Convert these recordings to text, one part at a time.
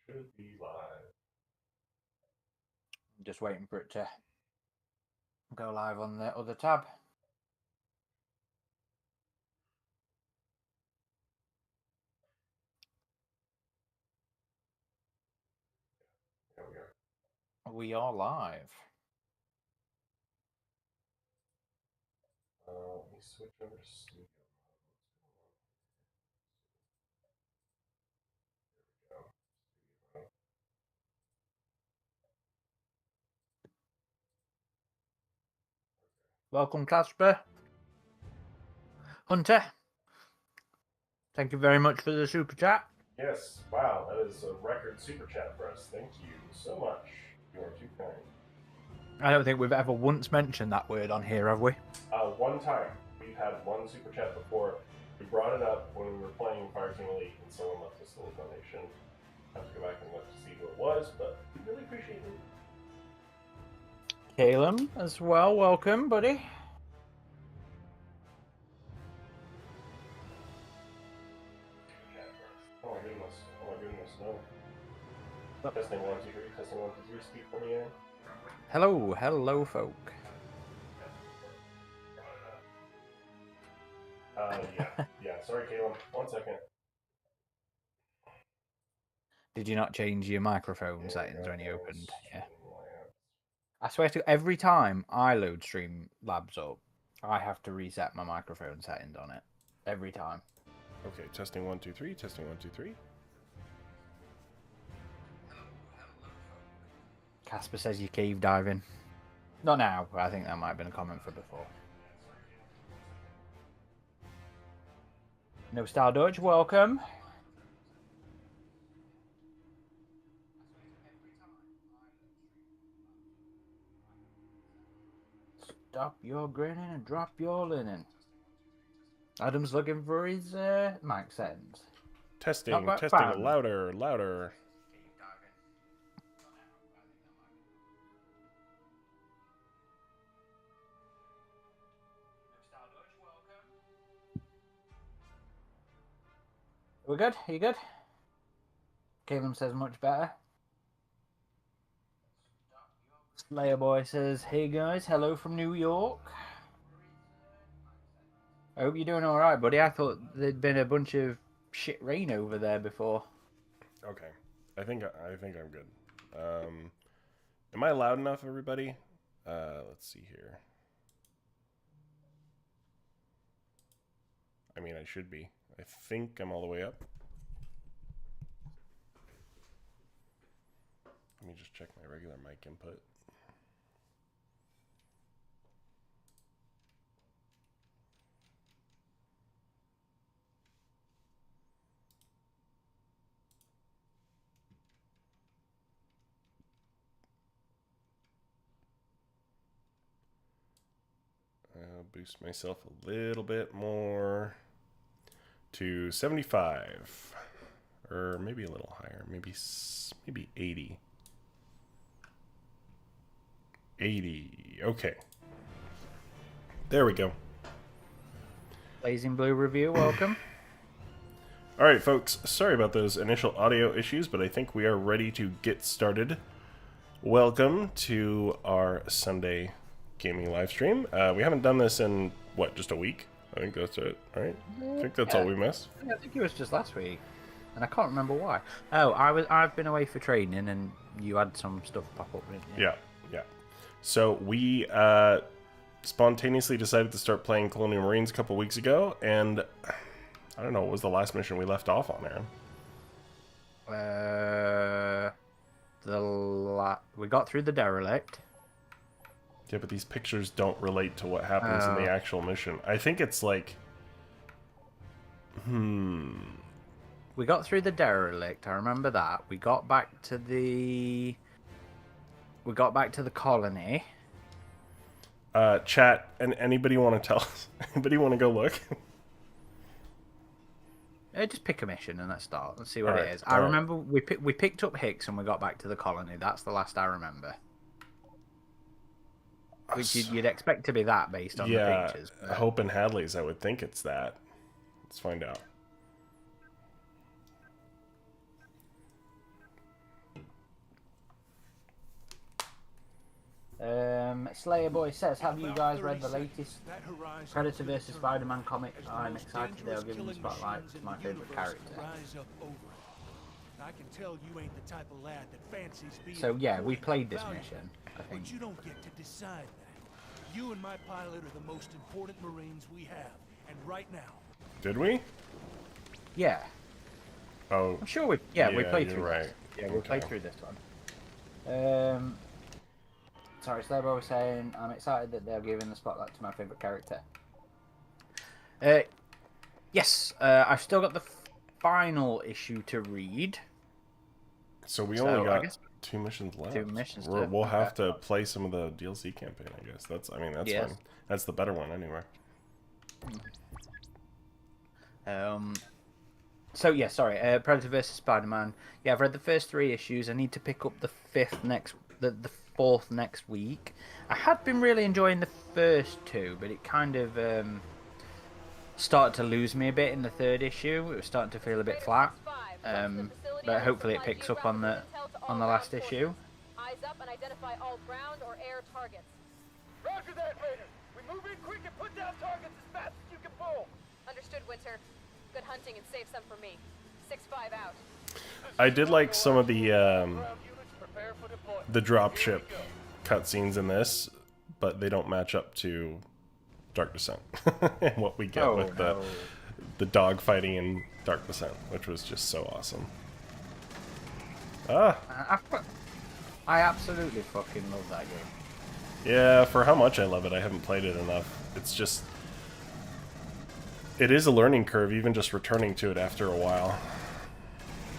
Should be live. Just waiting for it to go live on the other tab. There we are. We are live. Let me switch over to studio. There we go. Welcome, Casper. Hunter. Thank you very much for the super chat. Yes, wow, that is a record super chat for us. Thank you so much. You are too kind. I don't think we've ever once mentioned that word on here, have we? One time. We've had one super chat before. We brought it up when we were playing Fireteam Elite, and someone left us a little donation. I have to go back and look to see who it was, but we really appreciate it. Caleb as well. Welcome, buddy. Oh my goodness. Oh my goodness, no. Testing 1, 2, 3. Testing 1, 2, 3. Speak for me, Aaron. Hello, folk. Yeah. Sorry, Caleb. 1 second. Did you not change your microphone settings when you opened? Yeah. I swear to every time I load Streamlabs up, I have to reset my microphone settings on it. Every time. Okay, testing 1, 2, 3. Testing 1, 2, 3. Casper says you're cave diving. Not now, but I think that might have been a comment for before. No Star Dodge, welcome. Stop your grinning and drop your linen. Adam's looking for his mic settings. Testing, louder. We're good? Are you good? Caleb says much better. Slayer Boy says, hey guys, hello from New York. I hope you're doing alright, buddy. I thought there'd been a bunch of shit rain over there before. Okay. I think I'm good. Am I loud enough, everybody? Let's see here. I mean, I should be. I think I'm all the way up. Let me just check my regular mic input. I'll boost myself a little bit more to 75, or maybe a little higher, maybe 80. 80. Okay. There we go. Blazing Blue review, welcome. All right, folks. Sorry about those initial audio issues, but I think we are ready to get started. Welcome to our Sunday gaming live stream. We haven't done this in, what, just a week? I think that's it, right? I think that's all we missed. I think it was just last week, and I can't remember why. Oh, I've been away for training, and you had some stuff pop up, didn't you? Yeah. So we spontaneously decided to start playing Colonial Marines a couple weeks ago, and I don't know, what was the last mission we left off on, Aaron? We got through the derelict. Yeah, but these pictures don't relate to what happens in the actual mission. I think it's like... We got through the derelict, I remember that. We got back to the colony. Chat, and anybody want to tell us? Anybody want to go look? Just pick a mission and let's start. Let's see what it is. I remember we picked up Hicks and we got back to the colony. That's the last I remember. Which you'd expect to be that based on the pictures. Yeah, Hope and Hadley's, I would think it's that. Let's find out. Slayer Boy says, have you guys read the latest Predator vs. Spider-Man comic? I'm excited they're giving the spotlight to my favourite character. I can tell you ain't the type of lad that fancies being So yeah, we played this mission, I think. But you don't get to decide that. You and my pilot are the most important Marines we have, and right now. Did we? Yeah. Oh. I'm sure we. Yeah, we played through. Right. This. Yeah, we played through this one. Sorry, Slabo was saying, I'm excited that they're giving the spotlight to my favourite character. Yes, I've still got the final issue to read. So we only got 2 missions left. 2 missions. We'll have to play some of the DLC campaign, I guess. That's fine. That's the better one anyway. So yeah, sorry. Predator vs Spider-Man. Yeah, I've read the first 3 issues. I need to pick up the 4th next week. I had been really enjoying the first 2, but it kind of started to lose me a bit in the 3rd issue. It was starting to feel a bit flat. But hopefully it picks up on the last issue. Eyes up and identify all ground or air targets. Roger that, Raiders. We move in quick and put down targets as fast as you can pull. Understood, Winter. Good hunting and save some for me. 6-5 out. I did like some of the dropship cutscenes in this, but they don't match up to Dark Descent and what we get with the dog fighting in Dark Descent, which was just so awesome. I absolutely fucking love that game. Yeah, for how much I love it, I haven't played it enough. It's just... It is a learning curve, even just returning to it after a while.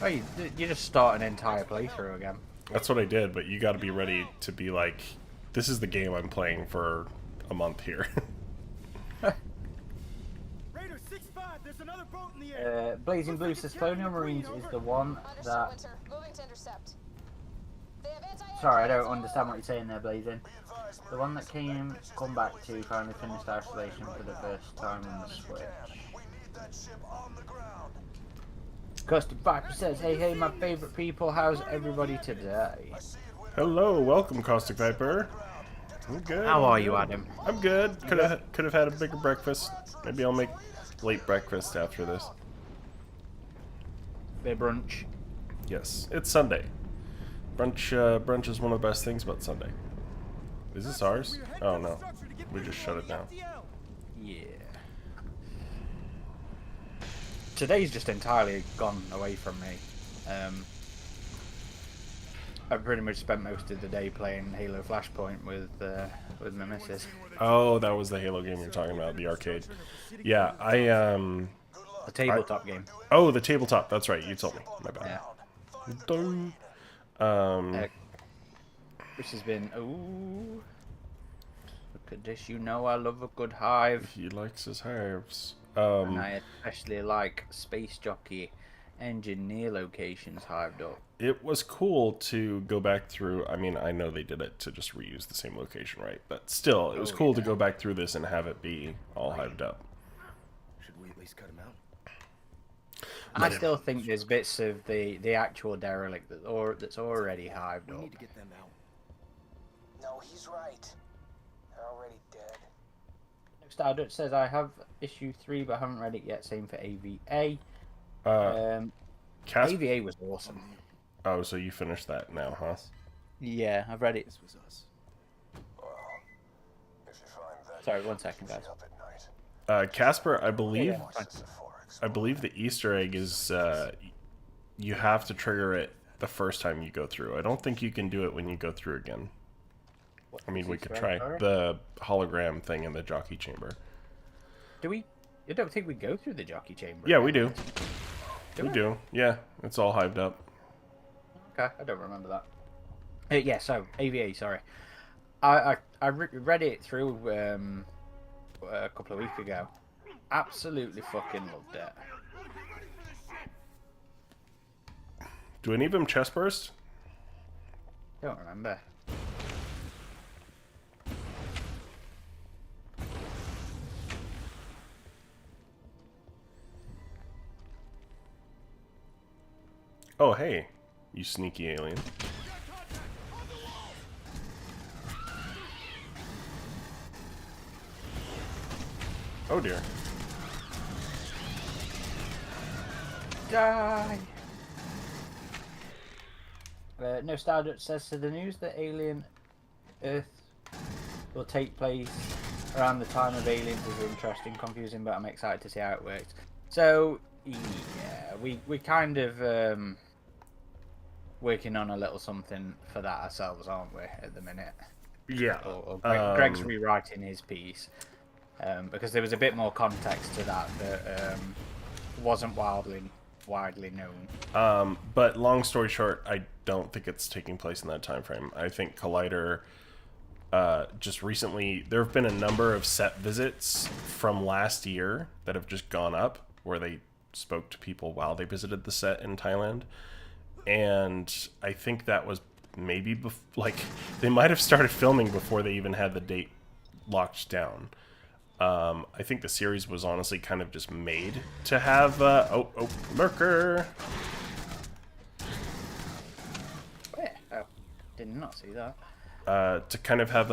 Oh, you just start an entire playthrough again. That's what I did, but you gotta be ready to be like, this is the game I'm playing for a month here. Raider 6-5, there's another boat in the air. Blazing Blue says Colonial Marines is the one that... Winter. Moving to intercept. Sorry, I don't understand what you're saying there, Blazing. The one that come back to finally finished isolation for the first time on the Switch. Custom Viper says, hey, my favourite people, how's everybody today? Hello, welcome, Caustic Viper. I'm good. How are you, Adam? I'm good. Could have had a bigger breakfast. Maybe I'll make late breakfast after this. Bit brunch. Yes, it's Sunday. Brunch is one of the best things about Sunday. Is this ours? Oh no, we just shut it down. Yeah. Today's just entirely gone away from me. I pretty much spent most of the day playing Halo Flashpoint with my missus. Oh, that was the Halo game you're talking about, the arcade. Yeah, The tabletop game. Oh, the tabletop. That's right. You told me. My bad. Yeah. Which has been... Ooh. Look at this. You know I love a good hive. He likes his hives. And I especially like Space Jockey engineer locations hived up. It was cool to go back through. I mean, I know they did it to just reuse the same location, right? But still, it was cool to go back through this and have it be all hived up. Should we at least cut him out? I still think there's bits of the actual derelict that's already hived up. We need to get them out. No, he's right. They're already dead. Stardust says, I have issue 3 but haven't read it yet, same for AVA. AVA was awesome. Oh, so you finished that now, huh? Yeah, I've read it. This was us. Well, if you find that, Sorry, 1 second, guys. up at night. Casper, I believe Forex. I believe the Easter egg is you have to trigger it the first time you go through. I don't think you can do it when you go through again. I mean, we could try the hologram thing in the jockey chamber. Do we? I don't think we go through the jockey chamber. Yeah, we do. Do we do. Yeah, it's all hyped up. Okay, I don't remember that. Yeah, so AVA. Sorry, I read it through a couple of weeks ago. Absolutely fucking loved it. Do any of them chest burst? Don't remember. Oh, hey, you sneaky alien. Oh dear. Die! No Stardust says to the news that Alien Earth will take place around the time of Aliens is interesting, confusing, but I'm excited to see how it works. So, yeah, we kind of working on a little something for that ourselves, aren't we, at the minute? Yeah. Or Greg's rewriting his piece because there was a bit more context to that wasn't widely known. But long story short, I don't think it's taking place in that time frame. I think Collider just recently, there have been a number of set visits from last year that have just gone up, where they spoke to people while they visited the set in Thailand. And I think that was maybe like they might have started filming before they even had the date locked down. I think the series was honestly kind of just made to have lurker. Where? Oh, did not see that. To kind of have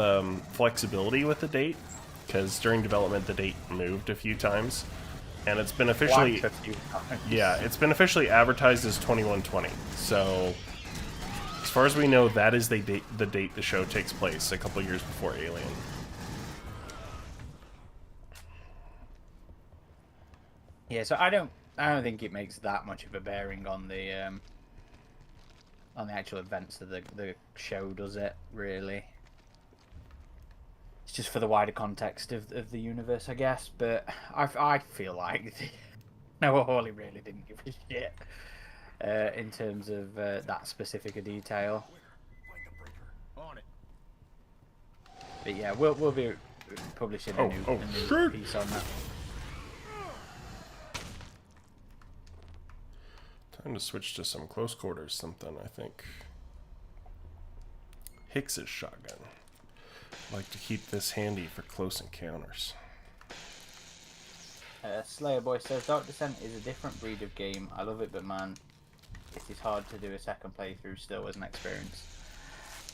flexibility with the date, because during development the date moved a few times, and it's been officially it's been officially advertised as 2120. So as far as we know, that is the date the show takes place, a couple years before Alien. Yeah, so I don't think it makes that much of a bearing on the actual events of the show, does it? Really, it's just for the wider context of the universe, I guess. But I feel like Noah Hawley really didn't give a shit in terms of that specific a detail. But yeah, we'll be publishing a new piece on that. Time to switch to some close quarters something, I think. Hicks's shotgun. I like to keep this handy for close encounters. Slayer Boy says, Dark Descent is a different breed of game. I love it, but man, it is hard to do a second playthrough still as an experience.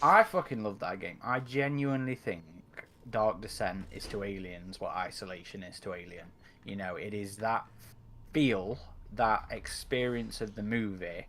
I fucking love that game. I genuinely think Dark Descent is to Aliens what Isolation is to Alien. You know, it is that feel, that experience of the movie,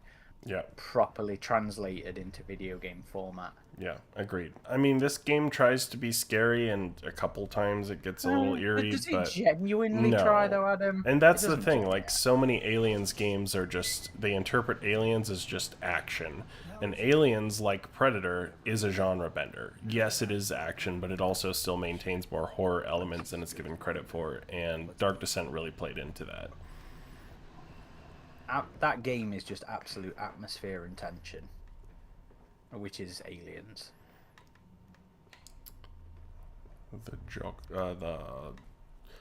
properly translated into video game format. Yeah, agreed. I mean, this game tries to be scary, and a couple times it gets a little eerie. But does it genuinely try, though, Adam? And that's the thing. Like, so many Aliens games are just, they interpret Aliens as just action. And Aliens, like Predator, is a genre bender. Yes, it is action, but it also still maintains more horror elements than it's given credit for. And Dark Descent really played into that. That game is just absolute atmosphere and tension, which is Aliens.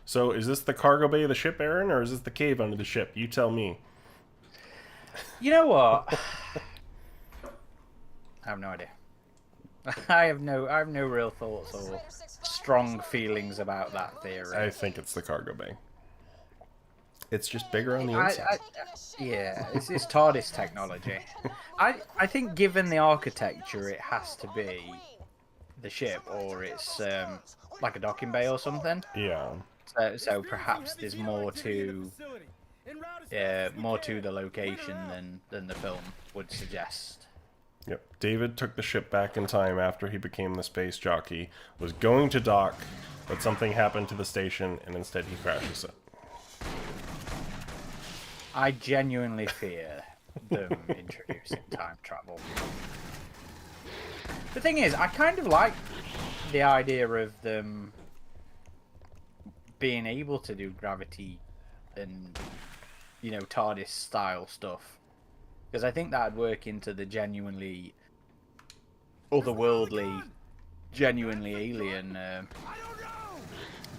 So is this the cargo bay of the ship, Aaron, or is this the cave under the ship? You tell me. You know what? I have no idea. I have no real thoughts or strong feelings about that theory. I think it's the cargo bay. It's just bigger on the inside. Yeah, it's TARDIS technology. I think given the architecture, it has to be the ship, or it's like a docking bay or something. Yeah. So perhaps there's more to the location than the film would suggest. Yep. David took the ship back in time after he became the space jockey, was going to dock, but something happened to the station, and instead he crashes it. I genuinely fear them introducing time travel. The thing is, I kind of like the idea of them being able to do gravity and, you know, TARDIS style stuff, because I think that'd work into the genuinely otherworldly, genuinely alien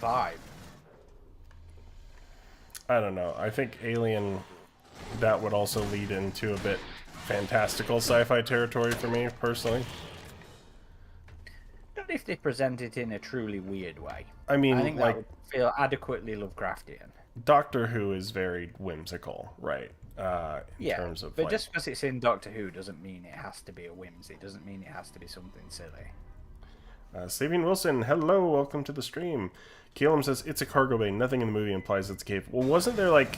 vibe. I don't know. I think Alien, that would also lead into a bit fantastical sci-fi territory for me, personally. Not if they present it in a truly weird way. I mean, I think like, that would feel adequately Lovecraftian. Doctor Who is very whimsical, right? In terms of, but like, just because it's in Doctor Who doesn't mean it has to be a whimsy. It doesn't mean it has to be something silly. Saving Wilson, hello, welcome to the stream. Calum says, it's a cargo bay. Nothing in the movie implies it's a cave. Well, wasn't there, like,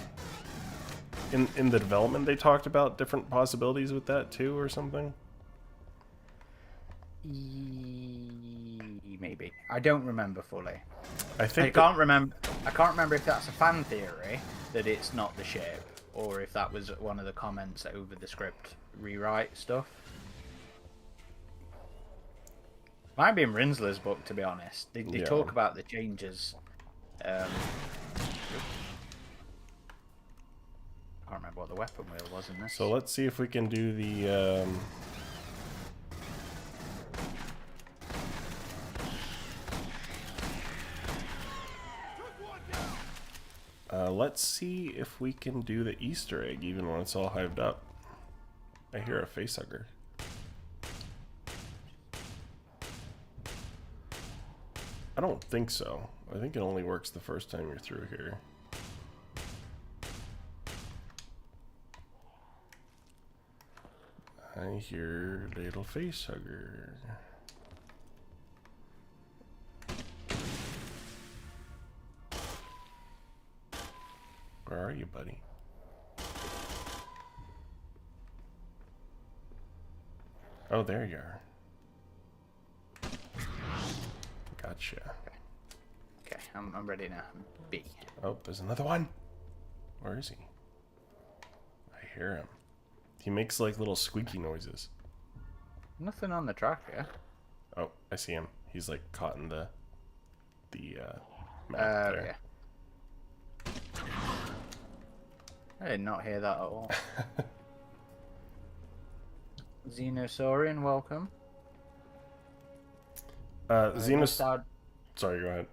in the development they talked about different possibilities with that, too, or something? Maybe. I don't remember fully. I can't remember if that's a fan theory, that it's not the ship, or if that was one of the comments over the script rewrite stuff. Might be in Rinsler's book, to be honest. They talk about the changes. I can't remember what the weapon wheel was in this. So let's see if we can do the... let's see if we can do the Easter egg even when it's all hyped up. I hear a facehugger. I don't think so. I think it only works the first time you're through here. I hear little facehugger. Where are you, buddy? Oh, there you are. Gotcha. Okay, I'm ready now. B. Oh, there's another one. Where is he? I hear him. He makes like little squeaky noises. Nothing on the tracker. Oh, I see him. He's like caught in the map there. Yeah. I did not hear that at all. Xenosaurian, welcome. Sorry, go ahead.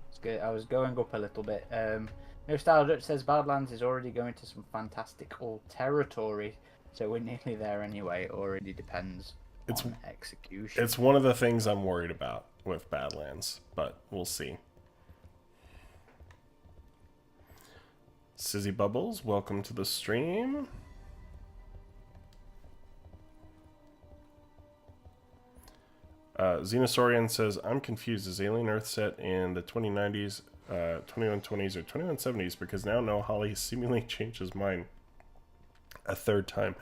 It's good. I was going up a little bit. No Style Dutch says Badlands is already going to some fantastic old territory, so we're nearly there anyway. It already depends on execution. It's one of the things I'm worried about with Badlands, but we'll see. Sizzy Bubbles, welcome to the stream. Xenosaurian says, I'm confused. Is Alien Earth set in the 2090s, 2120s, or 2170s? Because now No Holly seemingly changed his mind a third time.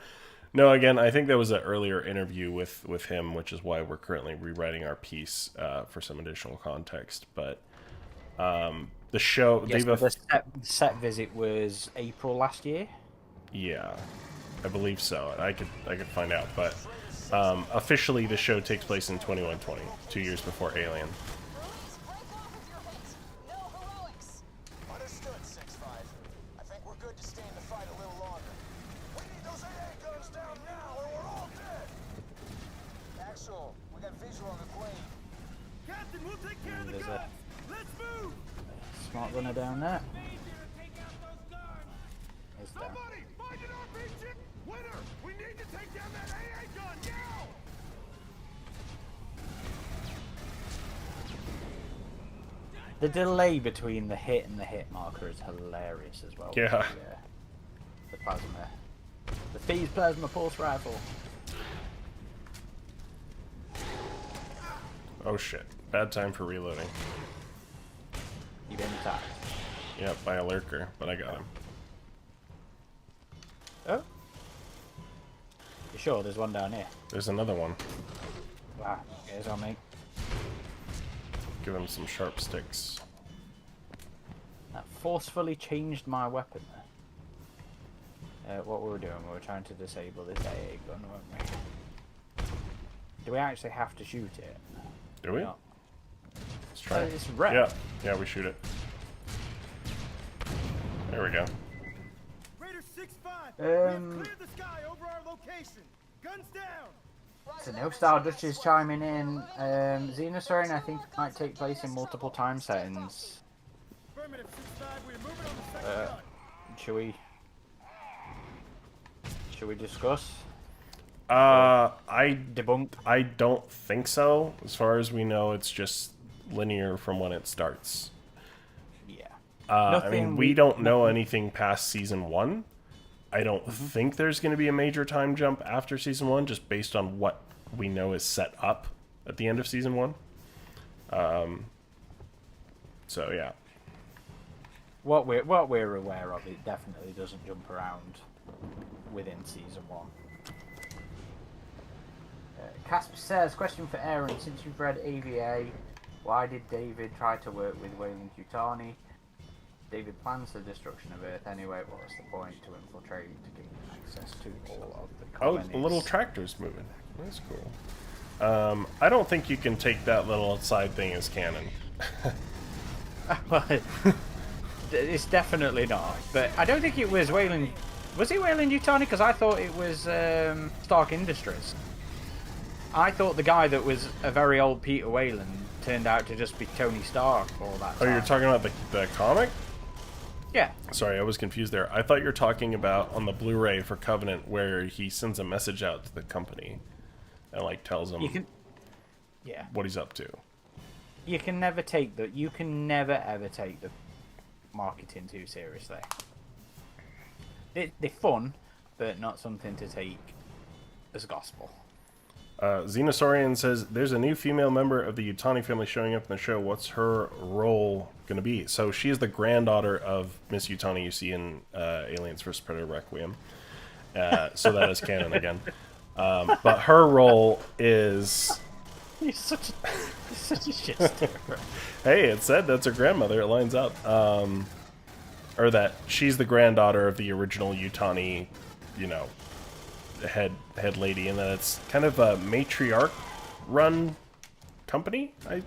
No, again, I think that was an earlier interview with him, which is why we're currently rewriting our piece for some additional context. But the show... Yes, the set visit was April last year? Yeah, I believe so. I could find out, but... officially, the show takes place in 2120, 2 years before Alien. Understood, 6-5. I think we're good to stay in the fight a little longer. We need those AA guns down now or we're all dead! Axel, we got visual on the plane. Captain, we'll take care of the guns! Let's move! Smart runner down there. Is there? Somebody, find an RPG! Winner, we need to take down that AA gun now! The delay between the hit and the hit marker is hilarious as well. Yeah. The plasma. The Fees Plasma Pulse Rifle. Oh shit. Bad time for reloading. You been attacked. Yep, by a lurker, but I got him. Oh? You sure there's one down here? There's another one. Wow, here's on me. Give him some sharp sticks. That forcefully changed my weapon there. What we were doing, we were trying to disable this AA gun, weren't we? Do we actually have to shoot it? Do we? Not. Let's try. It's red. Yeah, we shoot it. There we go. Raider 6-5, Um, we have cleared the sky over our location. Guns down! So No Star Dutch is chiming in. Xenosaurian, I think, might take place in multiple time settings. Affirmative 6-5, we're moving on the second gun. Should we discuss? I Debunk. I don't think so. As far as we know, it's just linear from when it starts. Yeah. I mean, we don't know anything past season 1. I don't think there's going to be a major time jump after season 1, just based on what we know is set up at the end of season 1. So yeah. What we're aware of, it definitely doesn't jump around within season 1. Casper says, question for Aaron, since you've read AVA, why did David try to work with Weyland-Yutani? David plans the destruction of Earth anyway. What's the point to infiltrate to gain access to all of the colonies? Oh, the little tractor's moving. That's cool. I don't think you can take that little side thing as canon. It's definitely not. But I don't think it was Weyland. Was it Weyland-Yutani? Because I thought it was Stark Industries. I thought the guy that was a very old Peter Weyland turned out to just be Tony Stark all that time. Oh, you're talking about the comic? Yeah. Sorry, I was confused there. I thought you were talking about on the Blu-ray for Covenant where he sends a message out to the company and like tells them what he's up to. You can never take the. You can never ever take the marketing too seriously. They're fun, but not something to take as gospel. Xenosaurian says, there's a new female member of the Yutani family showing up in the show. What's her role going to be? So she is the granddaughter of Miss Yutani you see in Aliens vs. Predator Requiem. So that is canon again. But her role is... You're such a shitstirrer. Hey, it said that's her grandmother. It lines up. Or that she's the granddaughter of the original Yutani, you know, head lady, and that it's kind of a matriarch run company. I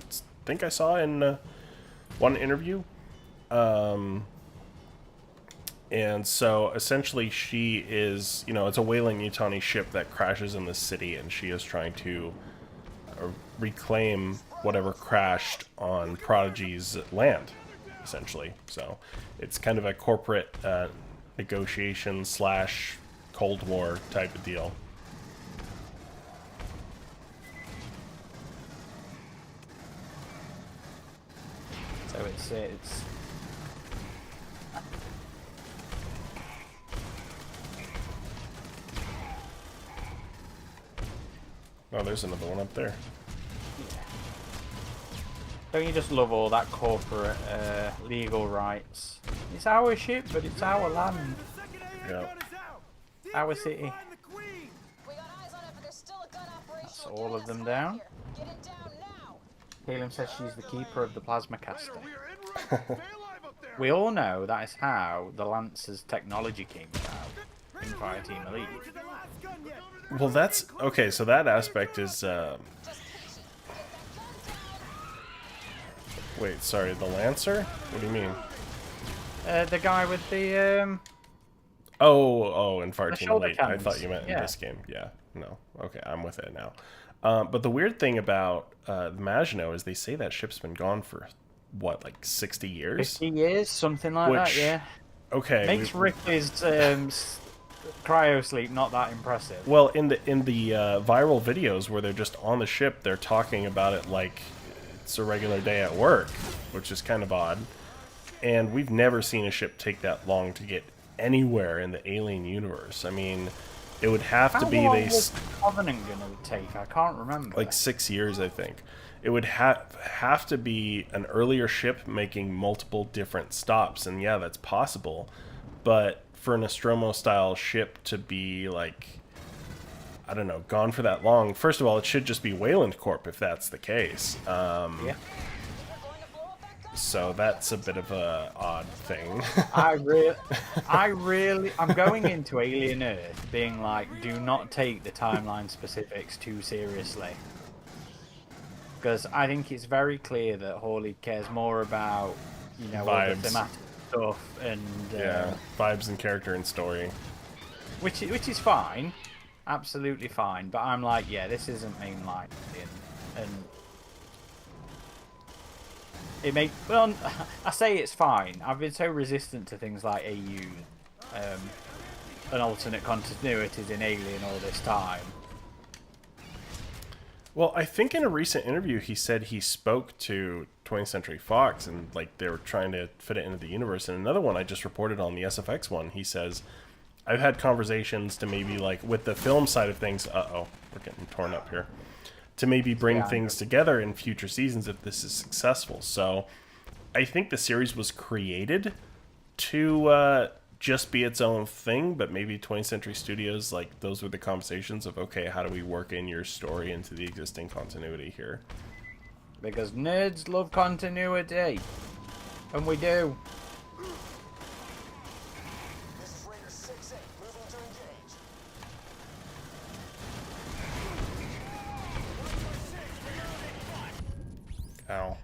think I saw in one interview. And so essentially she is, you know, it's a Weyland-Yutani ship that crashes in the city, and she is trying to reclaim whatever crashed on Prodigy's land, essentially. So it's kind of a corporate negotiation / Cold War type of deal. So it's Oh, there's another one up there. Don't you just love all that corporate legal rights? It's our ship, but it's our land. Yeah. Our city. We got eyes on it, but there's still a gun That's operational. all of them down. Get it down now. Caleb says she's the keeper of the plasma caster. We all know that is how the Lancer's technology came about in Fireteam Elite. Well, that's... Okay, so that aspect is... Wait, sorry, the Lancer? What do you mean? The guy with the... Oh, in Fireteam shoulder Elite. I cannons. thought you meant in Yeah. this game. Yeah, no. Okay, I'm with it now. But the weird thing about the Maginot is they say that ship's been gone for, what, like 60 years? 50 years, something like that, yeah. Okay. Makes Ripley's cryo sleep not that impressive. Well, in the viral videos where they're just on the ship, they're talking about it like it's a regular day at work, which is kind of odd. And we've never seen a ship take that long to get anywhere in the Alien universe. I mean, it would have to be How long was Covenant gonna take? I can't remember. like 6 years, I think. It would have to be an earlier ship making multiple different stops, and yeah, that's possible. But for an Nostromo-style ship to be like, I don't know, gone for that long, first of all, it should just be Weyland Corp if that's the case. Yeah. So that's a bit of a odd thing. I'm going into Alien Earth being like, do not take the timeline specifics too seriously. Because I think it's very clear that Hawley cares more about, you know, all the Vibes. thematic stuff and Yeah, vibes and character and story. which is fine, absolutely fine. But I'm like, yeah, this isn't mainline, and it makes I say it's fine. I've been so resistant to things like AU, and alternate continuities in Alien all this time. Well, I think in a recent interview he said he spoke to 20th Century Fox and like they were trying to fit it into the universe. And another one I just reported on the SFX one, he says, I've had conversations to maybe like with the film side of things. Uh-oh, we're getting torn up here. to maybe bring Yeah, I things together in future seasons if this is successful. So I think the series was created to just be its own thing, but maybe 20th Century Studios, like, those were the conversations of, okay, how do we work in your story into the existing continuity here? Because nerds love continuity. And we do. This is Raider 6-8, moving to engage. Ow.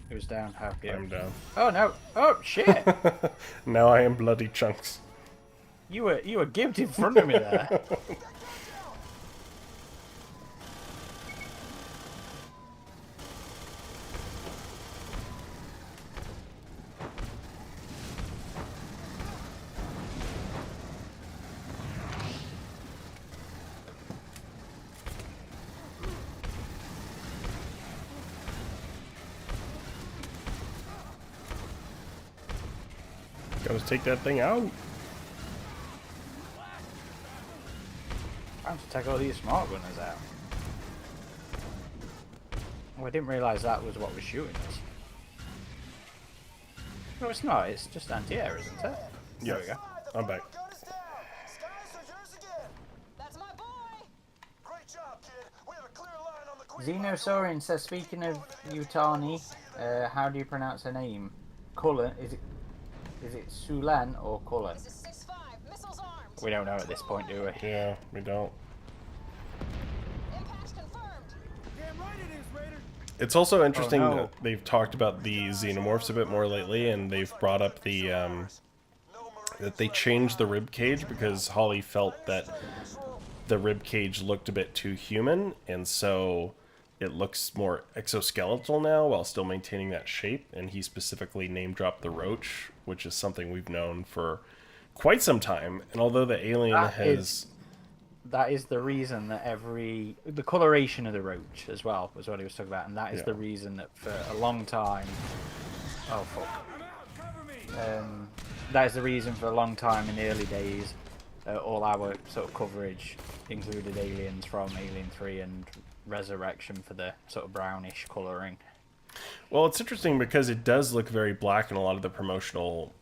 Who's down? How you? I'm down. Oh no! Oh shit! Now I am bloody chunks. you were gimped in front of me there. Gotta take that thing out. Time to take all these smart gunners out. Oh, I didn't realise that was what was shooting us. No, it's not. It's just anti-air, isn't it? Yeah, There we go. I'm back. Gun is down. Skies are yours again. That's my boy! Great job, kid. We have a clear line on the Queen. Xenosaurian says, speaking of Utani, how do you pronounce her name? Cullen? Is it Sulan or Cullen? This is 6-5, missiles armed! We don't know at this point, do we? Yeah, we don't. Impact confirmed! Damn right it is, Raider. It's also interesting Oh, no. that they've talked about the Xenomorphs a bit more lately, and they've brought up the that they changed the rib cage because Holly felt that the rib cage looked a bit too human, and so it looks more exoskeletal now while still maintaining that shape. And he specifically name dropped the roach, which is something we've known for quite some time. And although the alien That is the reason that the coloration of the roach as well was what he was talking about, and that is Yeah. the reason that for a long time. Oh fuck. That is the reason for a long time in the early days. All our sort of coverage included aliens from Alien 3 and Resurrection for the sort of brownish colouring. Well, it's interesting because it does look very black in a lot of the promotional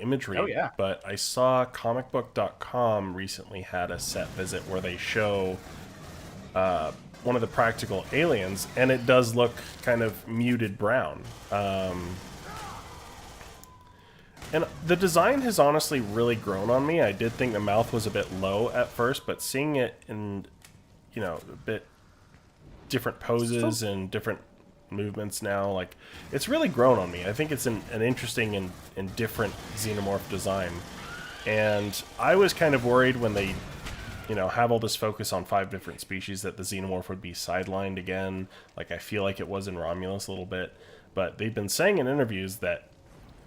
imagery. Oh, yeah. But I saw comicbook.com recently had a set visit where they show one of the practical aliens, and it does look kind of muted brown. And the design has honestly really grown on me. I did think the mouth was a bit low at first, but seeing it in, a bit different poses and different movements now, like, it's really grown on me. I think it's an interesting and different Xenomorph design. And I was kind of worried when they, have all this focus on 5 different species that the Xenomorph would be sidelined again. Like, I feel like it was in Romulus a little bit. But they've been saying in interviews that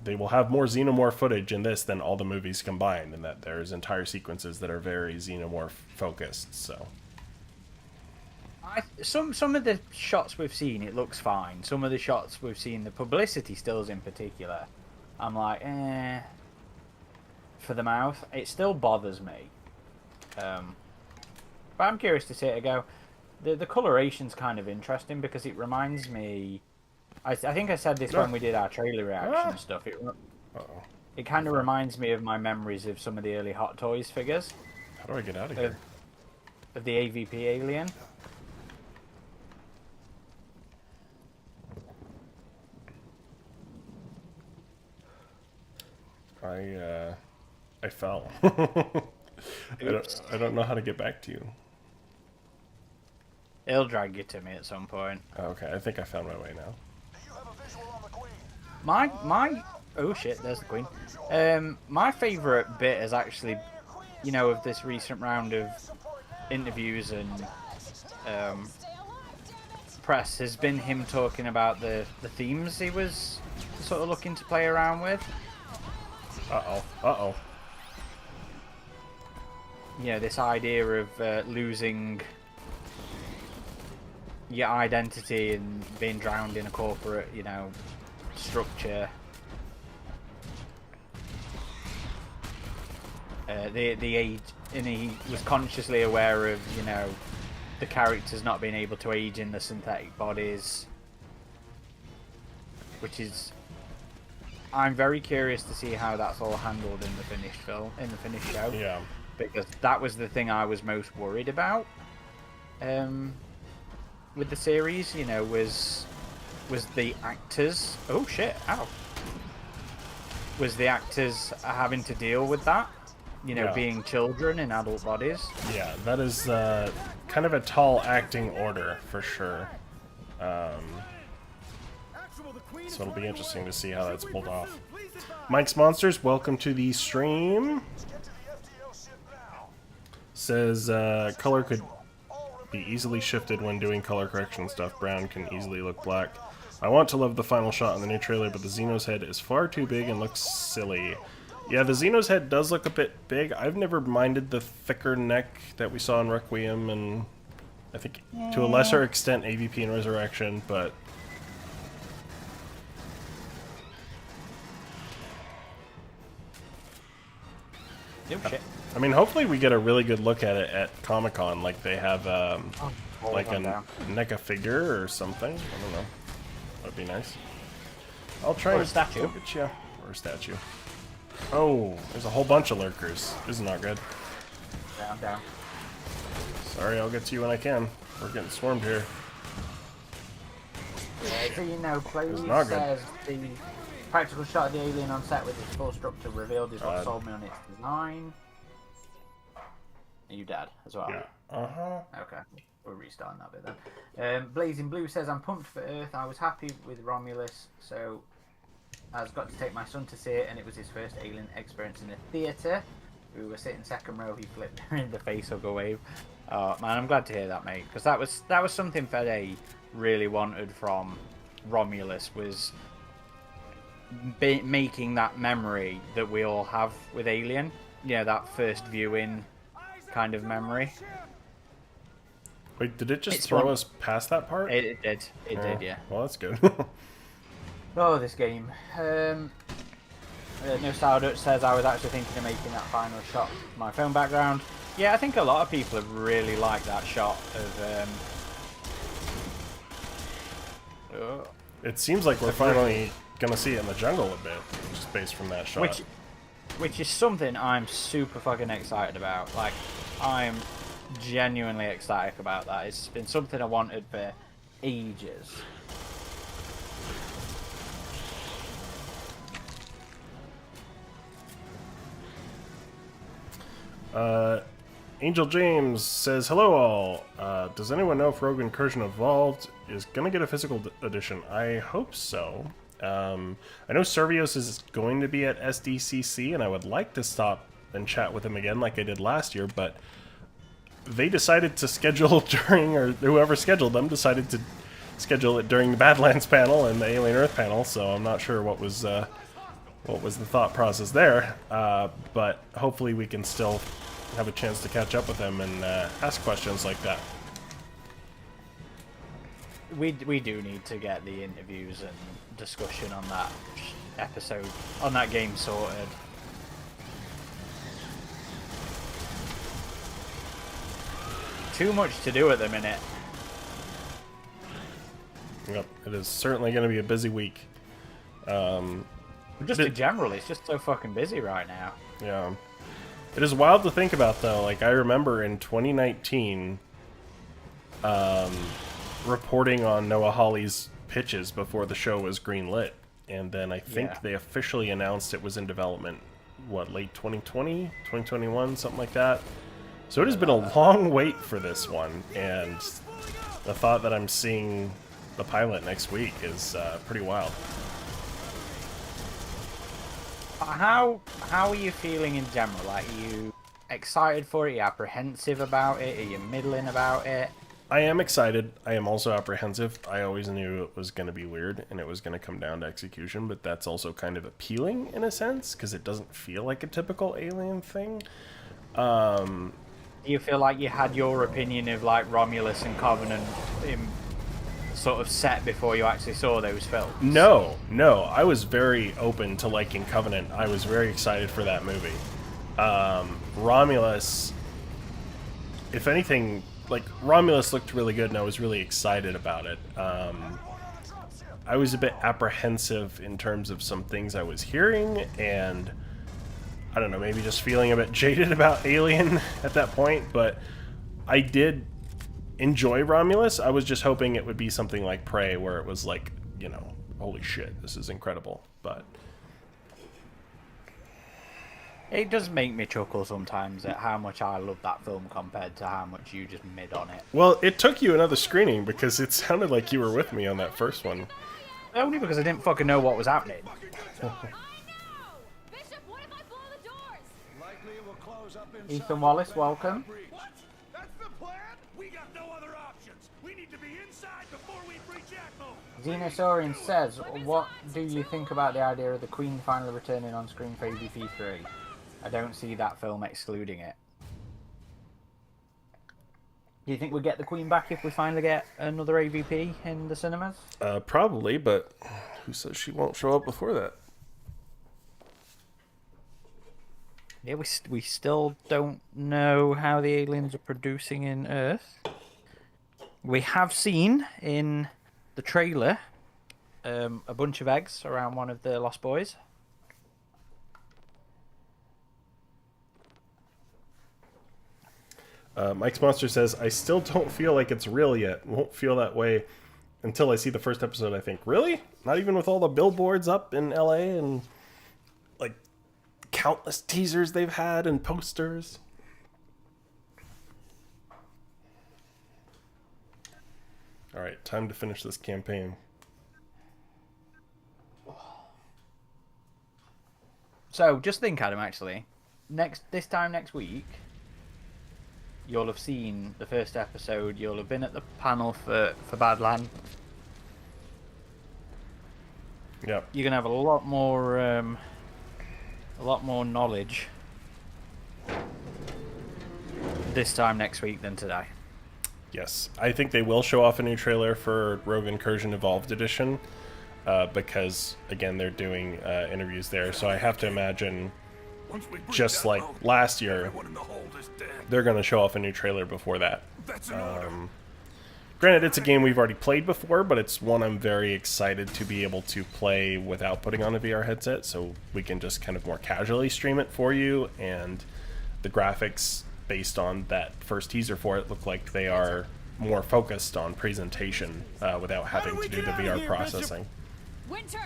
they will have more Xenomorph footage in this than all the movies combined, and that there's entire sequences that are very Xenomorph focused, so... Some of the shots we've seen, it looks fine. Some of the shots we've seen, the publicity stills in particular, I'm like, for the mouth, it still bothers me. But I'm curious to see it go. The coloration's kind of interesting because it reminds me. I think I said this when we did our trailer reaction and stuff. It kind of reminds me of my memories of some of the early Hot Toys figures. How do I get out of here? Of the AVP alien. I fell. I don't know how to get back to you. It'll drag you to me at some point. Okay, I think I found my way now. You have a visual on the Queen. My oh shit, there's the Queen. My favourite bit is actually, of this recent round of interviews and press has been him talking about the themes he was sort of looking to play around with. Uh-oh. This idea of losing your identity and being drowned in a corporate, structure. The age, and he was consciously aware of, the characters not being able to age in the synthetic bodies, which is, I'm very curious to see how that's all handled in the finished film, in the finished show. Yeah. Because that was the thing I was most worried about with the series, you know, was the actors. Oh shit! Ow. Was the actors having to deal with that? You know, being children in adult bodies. Yeah, that is kind of a tall acting order for sure. So it'll be interesting to see how that's pulled off. Mike's Monsters, welcome to the stream. Says color could be easily shifted when doing color correction stuff. Brown can easily look black. I want to love the final shot in the new trailer, but the Xeno's head is far too big and looks silly. Yeah, the Xeno's head does look a bit big. I've never minded the thicker neck that we saw in Requiem, and I think to a lesser extent AVP and Resurrection, but... Oh, shit. I mean, hopefully we get a really good look at it at Comic-Con, like they have like a NECA figure or something. I don't know. That'd be nice. I'll try Or and a statue. look at you. Or a statue. Oh, there's a whole bunch of lurkers. This is not good. Down, down. Sorry, I'll get to you when I can. We're getting swarmed here. Xeno plays not good. says the practical shot of the alien on set with its full structure revealed is what sold me on its design. Are you dead as well? Yeah. Uh-huh. Okay, we're restarting that bit then. Blazing Blue says, I'm pumped for Earth. I was happy with Romulus, so I was got to take my son to see it, and it was his first alien experience in a theatre. We were sitting second row, he flipped her in the face hug wave. Oh, man, I'm glad to hear that, mate, because that was something Fede really wanted from Romulus, was making that memory that we all have with Alien. Yeah, that first viewing kind of memory. Wait, did it just throw us past that part? It did. It did, yeah. Well, that's good. Oh, this game. No Sourdough says, I was actually thinking of making that final shot my phone background. Yeah, I think a lot of people have really liked that shot of... It seems like we're finally going to see it in the jungle a bit, just based from that shot. Which is something I'm super fucking excited about. Like, I'm genuinely ecstatic about that. It's been something I wanted for ages. Angel James says, hello all. Does anyone know if Rogue Incursion Evolved is going to get a physical edition? I hope so. I know Servios is going to be at SDCC, and I would like to stop and chat with him again like I did last year, but they decided to schedule during, or whoever scheduled them decided to schedule it during the Badlands panel and the Alien Earth panel, so I'm not sure what was the thought process there, but hopefully we can still have a chance to catch up with them and ask questions like that. We do need to get the interviews and discussion on that episode, on that game sorted. Too much to do at the minute. Yep, it is certainly going to be a busy week. Just in general, it's just so fucking busy right now. Yeah. It is wild to think about, though. Like, I remember in 2019, reporting on Noah Hawley's pitches before the show was greenlit. And then I think they officially announced it was in development, what, late 2020, 2021, something like that. So it has been a long wait for this one, and the thought that I'm seeing the pilot next week is pretty wild. How are you feeling in general? Like, are you excited for it? Are you apprehensive about it? Are you middling about it? I am excited. I am also apprehensive. I always knew it was going to be weird and it was going to come down to execution, but that's also kind of appealing in a sense because it doesn't feel like a typical Alien thing. Do you feel like you had your opinion of like Romulus and Covenant sort of set before you actually saw those films? No. I was very open to liking Covenant. I was very excited for that movie. Romulus, if anything, like, Romulus looked really good, and I was really excited about it. I was a bit apprehensive in terms of some things I was hearing, and I don't know, maybe just feeling a bit jaded about Alien at that point, but I did enjoy Romulus. I was just hoping it would be something like Prey, where it was like, you know, holy shit, this is incredible, but... It does make me chuckle sometimes at how much I love that film compared to how much you just mid on it. Well, it took you another screening because it sounded like you were with me on that first one. Only because I didn't fucking know what was happening. I know! Bishop, what if I blow the doors? Likely it will close up inside. Ethan Wallace, welcome. What? That's the plan? We got no other options. We need to be inside before we breach Atmo. Xenosaurian says, what do you think about the idea of the Queen finally returning on screen for AVP 3? I don't see that film excluding it. Do you think we'll get the Queen back if we finally get another AVP in the cinemas? Probably, but who says she won't show up before that? Yeah, we still don't know how the aliens are producing in Earth. We have seen in the trailer a bunch of eggs around one of the Lost Boys. Mike's Monster says, I still don't feel like it's real yet. Won't feel that way until I see the first episode, I think. Really? Not even with all the billboards up in LA and, like, countless teasers they've had and posters? Alright, time to finish this campaign. So, just think, Adam, actually. This time next week, you'll have seen the first episode, you'll have been at the panel for Badland. Yeah. You're going to have a lot more knowledge this time next week than today. Yes. I think they will show off a new trailer for Rogue Incursion Evolved Edition, because, again, they're doing interviews there, so I have to imagine... just like last year, they're going to show off a new trailer before that. Granted, it's a game we've already played before, but it's one I'm very excited to be able to play without putting on a VR headset, so we can just kind of more casually stream it for you, and the graphics based on that first teaser for it look like they are more focused on presentation without having to do the VR processing. Winter!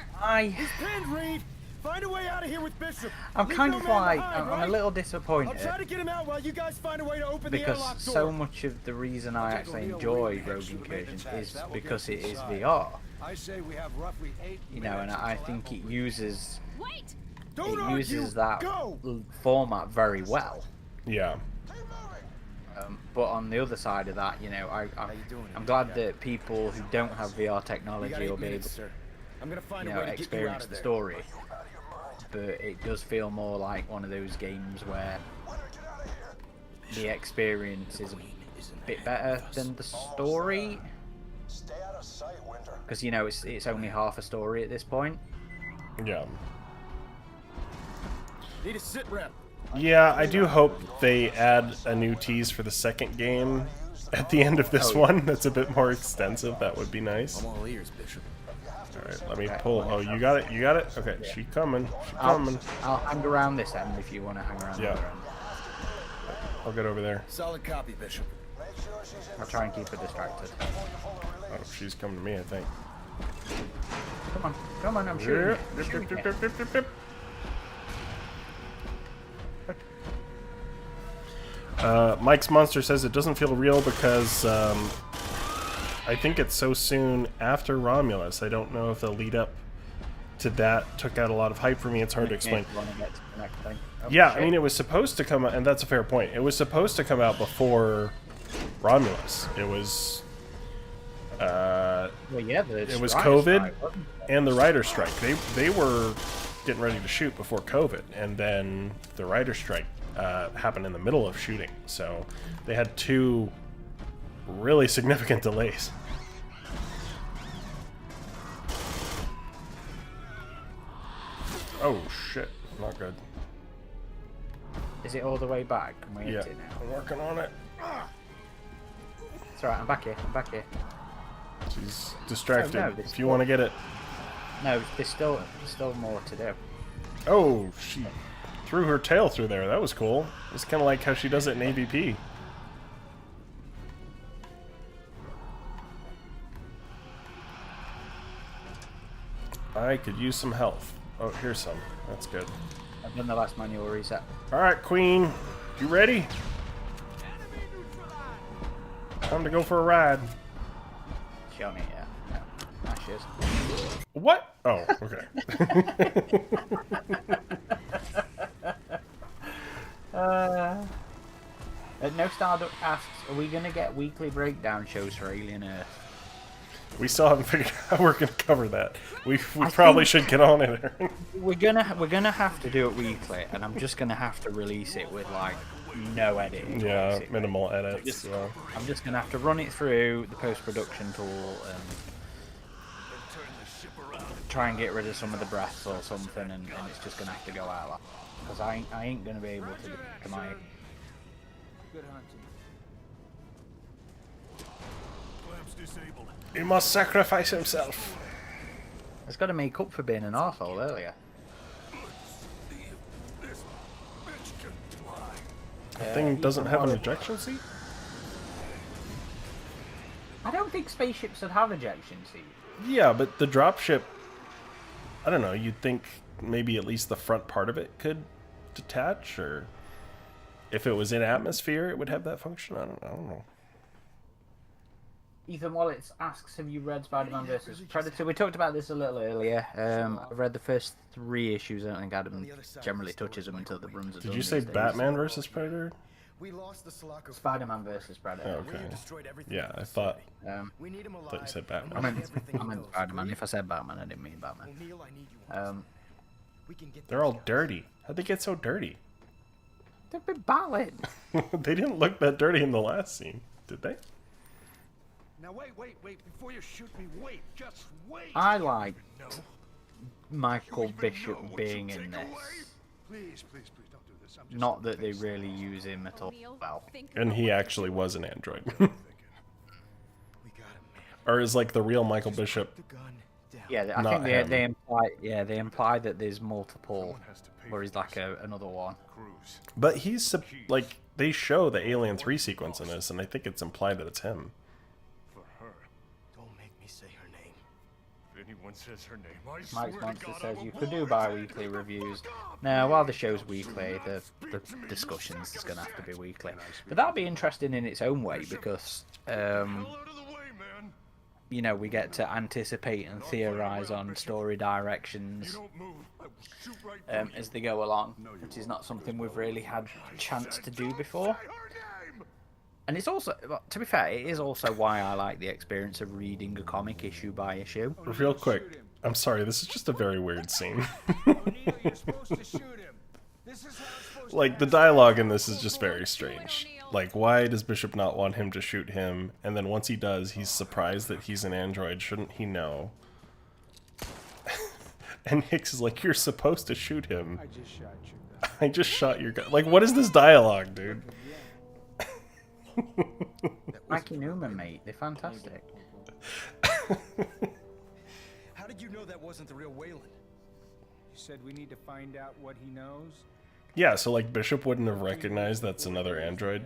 Find a way out of here with Bishop. I'm kind of like, I'm a little disappointed. I'll try to get him out while you guys find a way to open the because airlock door. so much of the reason I actually enjoy Rogue Incursion is because it is VR. I say we have roughly 8 You know, and I think it uses Wait! that format very well. Yeah. But on the other side of that, you know, I'm glad that people who don't have VR technology will be able to, you know, experience the story. But it does feel more like one of those games where the experience is a bit better than the story. Because, you know, it's only half a story at this point. Yeah. Need a sit rep. Yeah, I do hope they add a new tease for the second game at the end of this one. That's a bit more extensive. That would be nice. I'm all ears, Bishop. Alright, let me pull. Oh, you got it? You got it? Okay, she's coming. She's coming. I'll hang around this end if you want to hang around the other end. I'll get over there. Solid copy, Bishop. I'll try and keep her distracted. Oh, she's coming to me, I think. Come on, I'm shooting. Mike's Monster says it doesn't feel real because I think it's so soon after Romulus. I don't know if the lead up to that took out a lot of hype for me. It's hard to explain. Yeah, I mean, it was supposed to come out, and that's a fair point. It was supposed to come out before Romulus. It was... it was COVID and the writer's strike. They were getting ready to shoot before COVID, and then the writer's strike happened in the middle of shooting. So they had 2 really significant delays. Oh shit, not good. Is it all the way back? Can we Yeah, hit it now? I'm working on it. It's alright, I'm back here. I'm back here. She's distracted. Oh, no, if you want to get it. No, there's still more to do. Oh, she threw her tail through there. That was cool. It's kind of like how she does it in AVP. I could use some health. Oh, here's some. That's good. I've done the last manual reset. Alright, Queen. You ready? Time to go for a ride. She on it, yeah. No. Ah, she is. What? Oh, okay. No Starduck asks, are we going to get weekly breakdown shows for Alien Earth? We still haven't figured out how we're going to cover that. We probably should get on in there. We're gonna have to do it weekly, and I'm just gonna have to release it with like no editing. Yeah, basically. minimal edits. Yeah. I'm just gonna have to run it through the post-production tool and try and get rid of some of the breaths or something, and it's just gonna have to go out like because I ain't gonna be able to do my. Good hunting. Clamps disabled. He must sacrifice himself. It's got to make up for being an arsehole earlier. This bitch can fly. The thing doesn't have an ejection seat? I don't think spaceships would have ejection seats. Yeah, but the dropship, I don't know, you'd think maybe at least the front part of it could detach, or if it was in atmosphere, it would have that function. I don't know. Ethan Wallace asks, have you read Spider-Man vs. Predator? We talked about this a little earlier. I've read the first 3 issues. I don't think Adam generally touches them until the runs are done. Did you say Batman versus Predator? We lost the Sulaco. Spider-Man vs. Predator. Oh, okay. Yeah, I thought We need him alive. you said I Batman. meant Spider-Man. If I said Batman, I didn't mean Batman. O'Neal, I need you on we can get They're all dirty. How'd they get so dirty? They've been battling. They didn't look that dirty in the last scene, did they? Now wait, before you shoot me, wait, just wait. I like No. Michael You even Bishop know what being you'll in take this. away? Please, don't do this. I'm just Not that they really use him at all. Well, And he actually was an android. We got him, man. Or is like the real Michael Bishop. The gun down. yeah, I Not think they him. imply that there's multiple, where he's like another one. But he's like, they show the Alien 3 sequence in this, and I think it's implied that it's him. For her. Don't make me say her name. If anyone says her name, I Mike's swear to Monster God, I says will you could do blow bi-weekly his head reviews. off. Now, while the show's weekly, the discussions is going to have to be weekly. But that'll be interesting in its own way because, Hell out of the way, man. you know, we get to anticipate and theorise on story directions Don't move. I will shoot right through as they go along, which is not something we've really had a chance to do before. Say her name. And it's also, well, to be fair, it is also why I like the experience of reading a comic issue by issue. Real quick, I'm sorry, this is just a very weird scene. O'Neal, you're supposed to shoot him. This is how it's supposed Like, the dialogue in this is just very strange. Like, why does Bishop not want him to shoot him? And then once he does, he's surprised that he's an android. Shouldn't he know? And Hicks is like, you're supposed to shoot him. I just shot you. I just shot your guy. Like, what is this dialogue, dude? Mikey Newman, mate, they're fantastic. How did you know that wasn't the real Wayland? You said we need to find out what he knows. Yeah, so like Bishop wouldn't have recognized that's another android.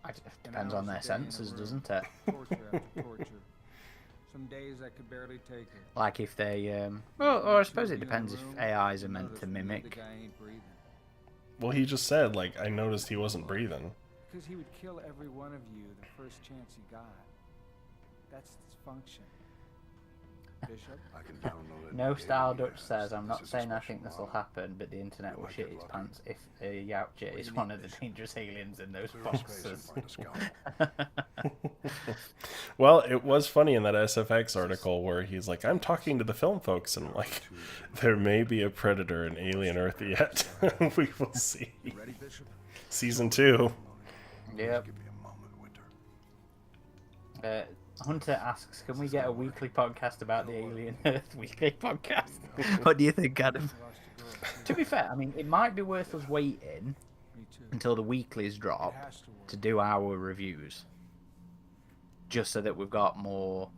It depends on their senses, doesn't it? Torture after torture. Some days I could barely take it. Like if they, well, or I suppose it depends if AIs are meant to The mimic. guy ain't breathing. Well, he just said, like, I noticed he wasn't breathing. Because he would kill every one of you the first chance he got. That's his function. Bishop? I can download it. No Style Dutch says, I'm not saying I think this will happen, but the internet will shit its pants if Yautja is one of the dangerous aliens in those boxes. Well, it was funny in that SFX article where he's like, I'm talking to the film folks, and like, there may be a predator in Alien Earth yet. We will see. Ready, Bishop? Season 2. Yep. Give me a moment, Winter. Hunter asks, can we get a weekly podcast about the Alien Earth weekly podcast? What do you think, Adam? To be fair, I mean, it might be worth us waiting Me too. until the weeklies drop It has to work. to do our reviews. just so that we've got more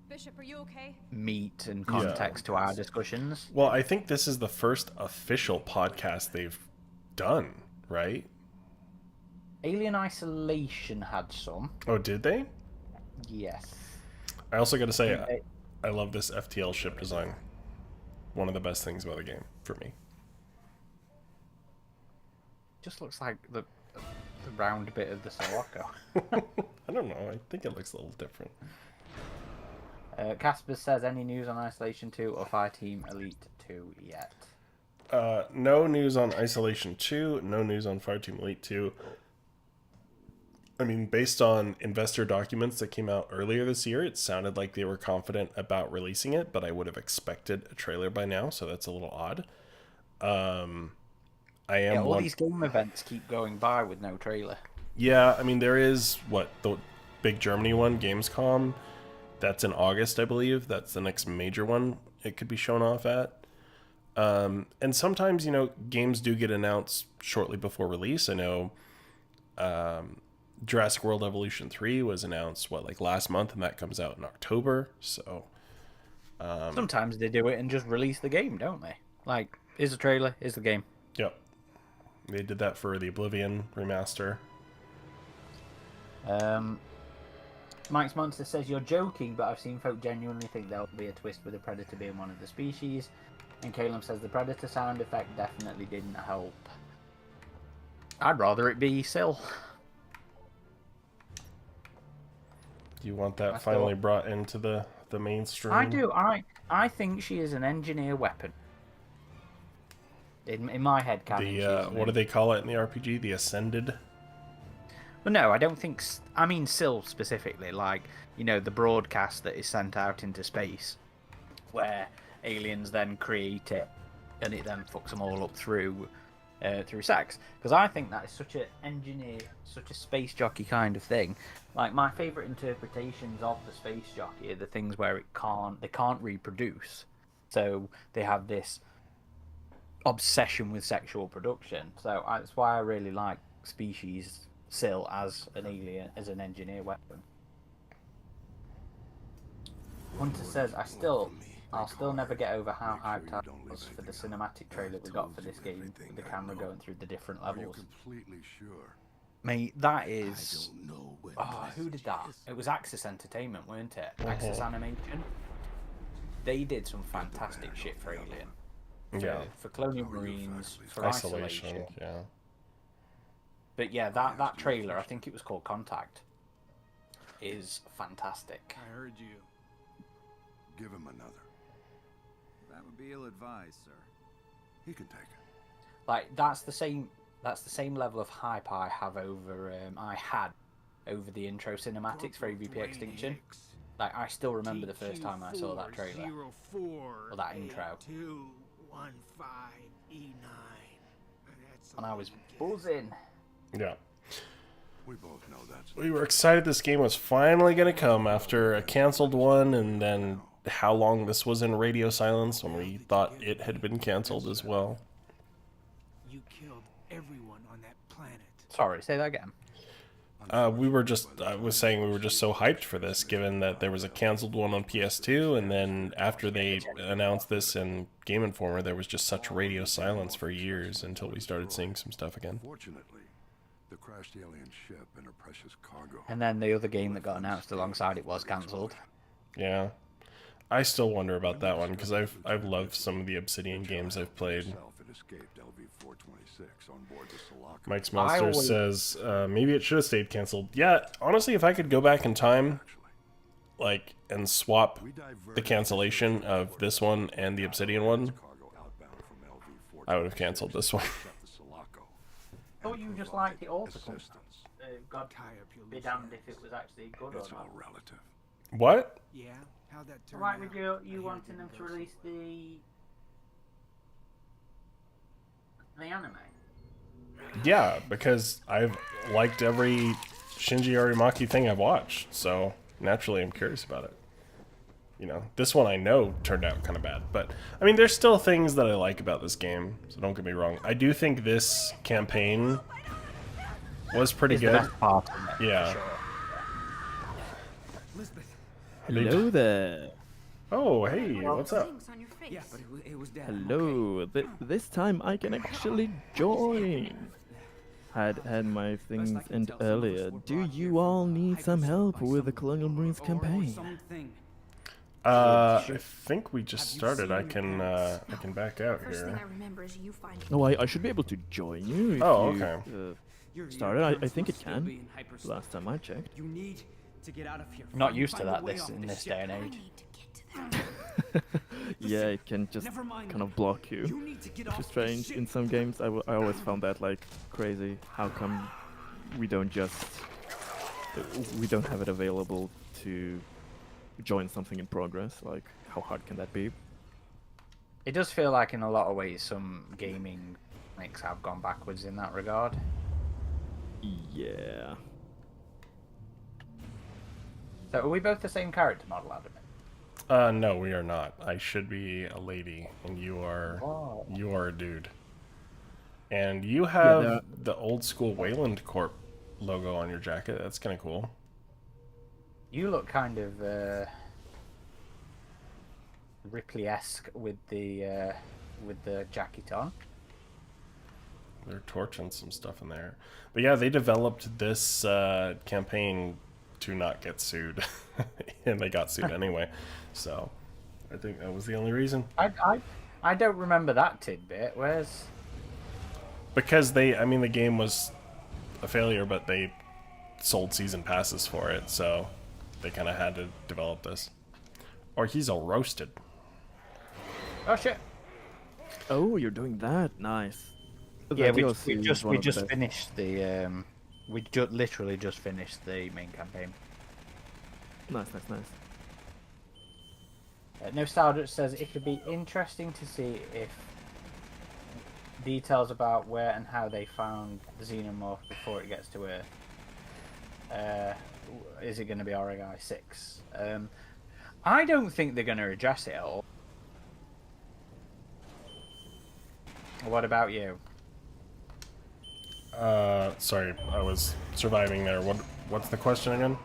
Bishop, are you okay? meat and context to our discussions. Well, I think this is the first official podcast they've done, right? Alien Isolation had some. Oh, did they? Yes. I also got to say, I love this FTL ship design. One of the best things about the game, for me. Just looks like the round bit of the Sulaco. I don't know. I think it looks a little different. Casper says, any news on Isolation 2 or Fireteam Elite 2 yet? No news on Isolation 2. No news on Fireteam Elite 2. I mean, based on investor documents that came out earlier this year, it sounded like they were confident about releasing it, but I would have expected a trailer by now, so that's a little odd. All these game events keep going by with no trailer. Yeah, I mean, there is, the big Germany one, Gamescom. That's in August, I believe. That's the next major one it could be shown off at. And sometimes, games do get announced shortly before release. I know Jurassic World Evolution 3 was announced, last month, and that comes out in October, so... Sometimes they do it and just release the game, don't they? Like, here's the trailer, here's the game. Yep. They did that for the Oblivion remaster. Mike's Monster says, you're joking, but I've seen folk genuinely think there'll be a twist with the Predator being one of the species. And Caleb says, the Predator sound effect definitely didn't help. I'd rather it be Syl. You want that finally brought into the mainstream? I do. I think she is an engineer weapon. In my head, canon. What do they call it in the RPG? The Ascended? Well, no, I don't think... I mean Syl specifically, the broadcast that is sent out into space, where aliens then create it, and it then fucks them all up through sex. Because I think that is such an engineer, such a space jockey kind of thing. Like, my favourite interpretations of the space jockey are the things where they can't reproduce. So they have this obsession with sexual production. So that's why I really like Species Syl as an alien, as an engineer weapon. Hunter says, I'll still never get over how hyped I was for the cinematic trailer we got for this game, with the camera going through the different levels. Mate, that is... Oh, who did that? It was Axis Entertainment, weren't it? Axis Animation. They did some fantastic shit for Alien. Yeah. For Colonial Marines, for Isolation. Yeah. But yeah, that trailer, I think it was called Contact, is fantastic. I heard you. Give him another. That would be ill-advised, sir. He can take it. Like, that's the same level of hype I had over the intro cinematics for AVP Extinction. Like, I still remember the first time I saw that trailer, or that intro, and I was buzzing. Yeah. We both know that's... We were excited this game was finally going to come after a canceled one, and then how long this was in radio silence when we thought it had been canceled as well. You killed everyone on that planet. Sorry, say that again. I was saying we were just so hyped for this, given that there was a canceled one on PS2, and then after they announced this in Game Informer, there was just such radio silence for years until we started seeing some stuff again. Fortunately, the crashed alien ship and her precious cargo... And then the other game that got announced alongside it was cancelled. Yeah. I still wonder about that one, because I've loved some of the Obsidian games I've played. Mike's Monster says, maybe it should have stayed canceled. Yeah, honestly, if I could go back in time, and swap the cancellation of this one and the Obsidian one, I would have canceled this one. Oh, you just liked it all to come. God be damned if it was actually good or not. Relative. What? Yeah, how'd that turn Right, out? with you wanting them to release the anime? Yeah, because I've liked every Shinji Arimaki thing I've watched, so naturally I'm curious about it. This one I know turned out kind of bad, but I mean, there's still things that I like about this game, so don't get me wrong. I do think this campaign was pretty good. The best part of it, Yeah. for sure. Hello there. Oh, hey, what's up? Things on your face. Yeah, but it was Dad. Hello. This time I can actually join. Had my things end earlier. Do you all need some help with the Colonial Marines campaign? I think we just started. I can back out First thing here. I remember is you finding. Oh, I should be able to join you if Oh, you okay. started. I think it can. Last time I checked. You need to get out of here. I'm not used to that in this day and I age. need to get to that. Yeah, it can just kind of block you. Which is strange. In some games, I always found that like crazy. How come we don't have it available to join something in progress? Like, how hard can that be? It does feel like in a lot of ways some gaming mechanics have gone backwards in that regard. Yeah. So are we both the same character model, Adam? No, we are not. I should be a lady, and you are a dude. And you have the old school Wayland Corp logo on your jacket. That's kind of cool. You look kind of Ripley-esque with the jacket on. They're torching some stuff in there. But yeah, they developed this campaign to not get sued. And they got sued anyway. So I think that was the only reason. I don't remember that tidbit. Where's... Because the game was a failure, but they sold season passes for it, so they kind of had to develop this. Or he's all roasted. Oh shit! Oh, you're doing that. Nice. Yeah, That we DLC is one of the just best. finished the literally just finished the main campaign. Nice. Nostalgia says it could be interesting to see if details about where and how they found the Xenomorph before it gets to Earth. Is it going to be RAI 6? I don't think they're going to address it at all. What about you? Sorry, I was surviving there. What's the question again?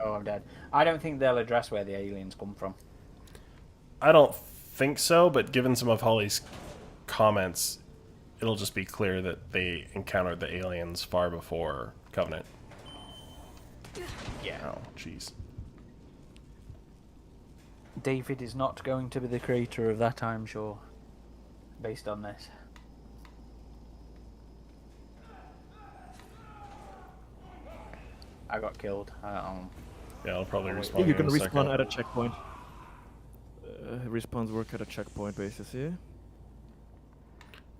Oh, I'm dead. I don't think they'll address where the aliens come from. I don't think so, but given some of Holly's comments, it'll just be clear that they encountered the aliens far before Covenant. Yeah. Oh, jeez. David is not going to be the creator of that, I'm sure, based on this. I got killed. Yeah, I'll probably respawn. Yeah, you here can in a second. respawn at a checkpoint. Respawns work at a checkpoint basis here.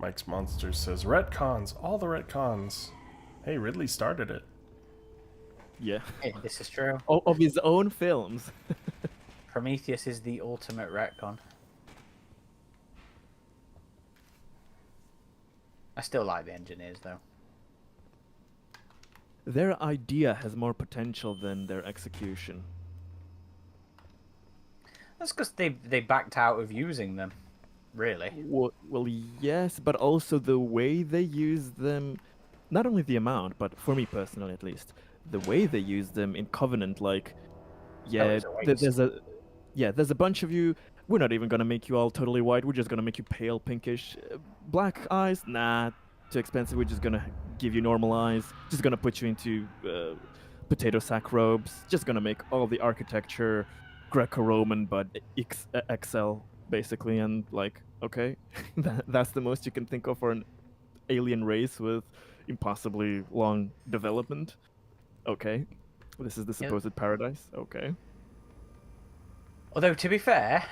Mike's Monsters says, retcons, all the retcons. Hey, Ridley started it. Yeah. Hey, this is true. Of his own films. Prometheus is the ultimate retcon. I still like the engineers, though. Their idea has more potential than their execution. That's because they backed out of using them, really. Well, yes, but also the way they use them, not only the amount, but for me personally at least, the way they use them in Covenant, like, yeah, there's a bunch of you. We're not even gonna make you all totally white. We're just gonna make you pale, pinkish, black eyes. Nah, too expensive. We're just gonna give you normal eyes. Just gonna put you into potato sack robes. Just gonna make all the architecture Greco-Roman, but XL basically. And like, okay, that's the most you can think of for an alien race with impossibly long development. Okay, this is the supposed paradise. Okay. Although, to be fair,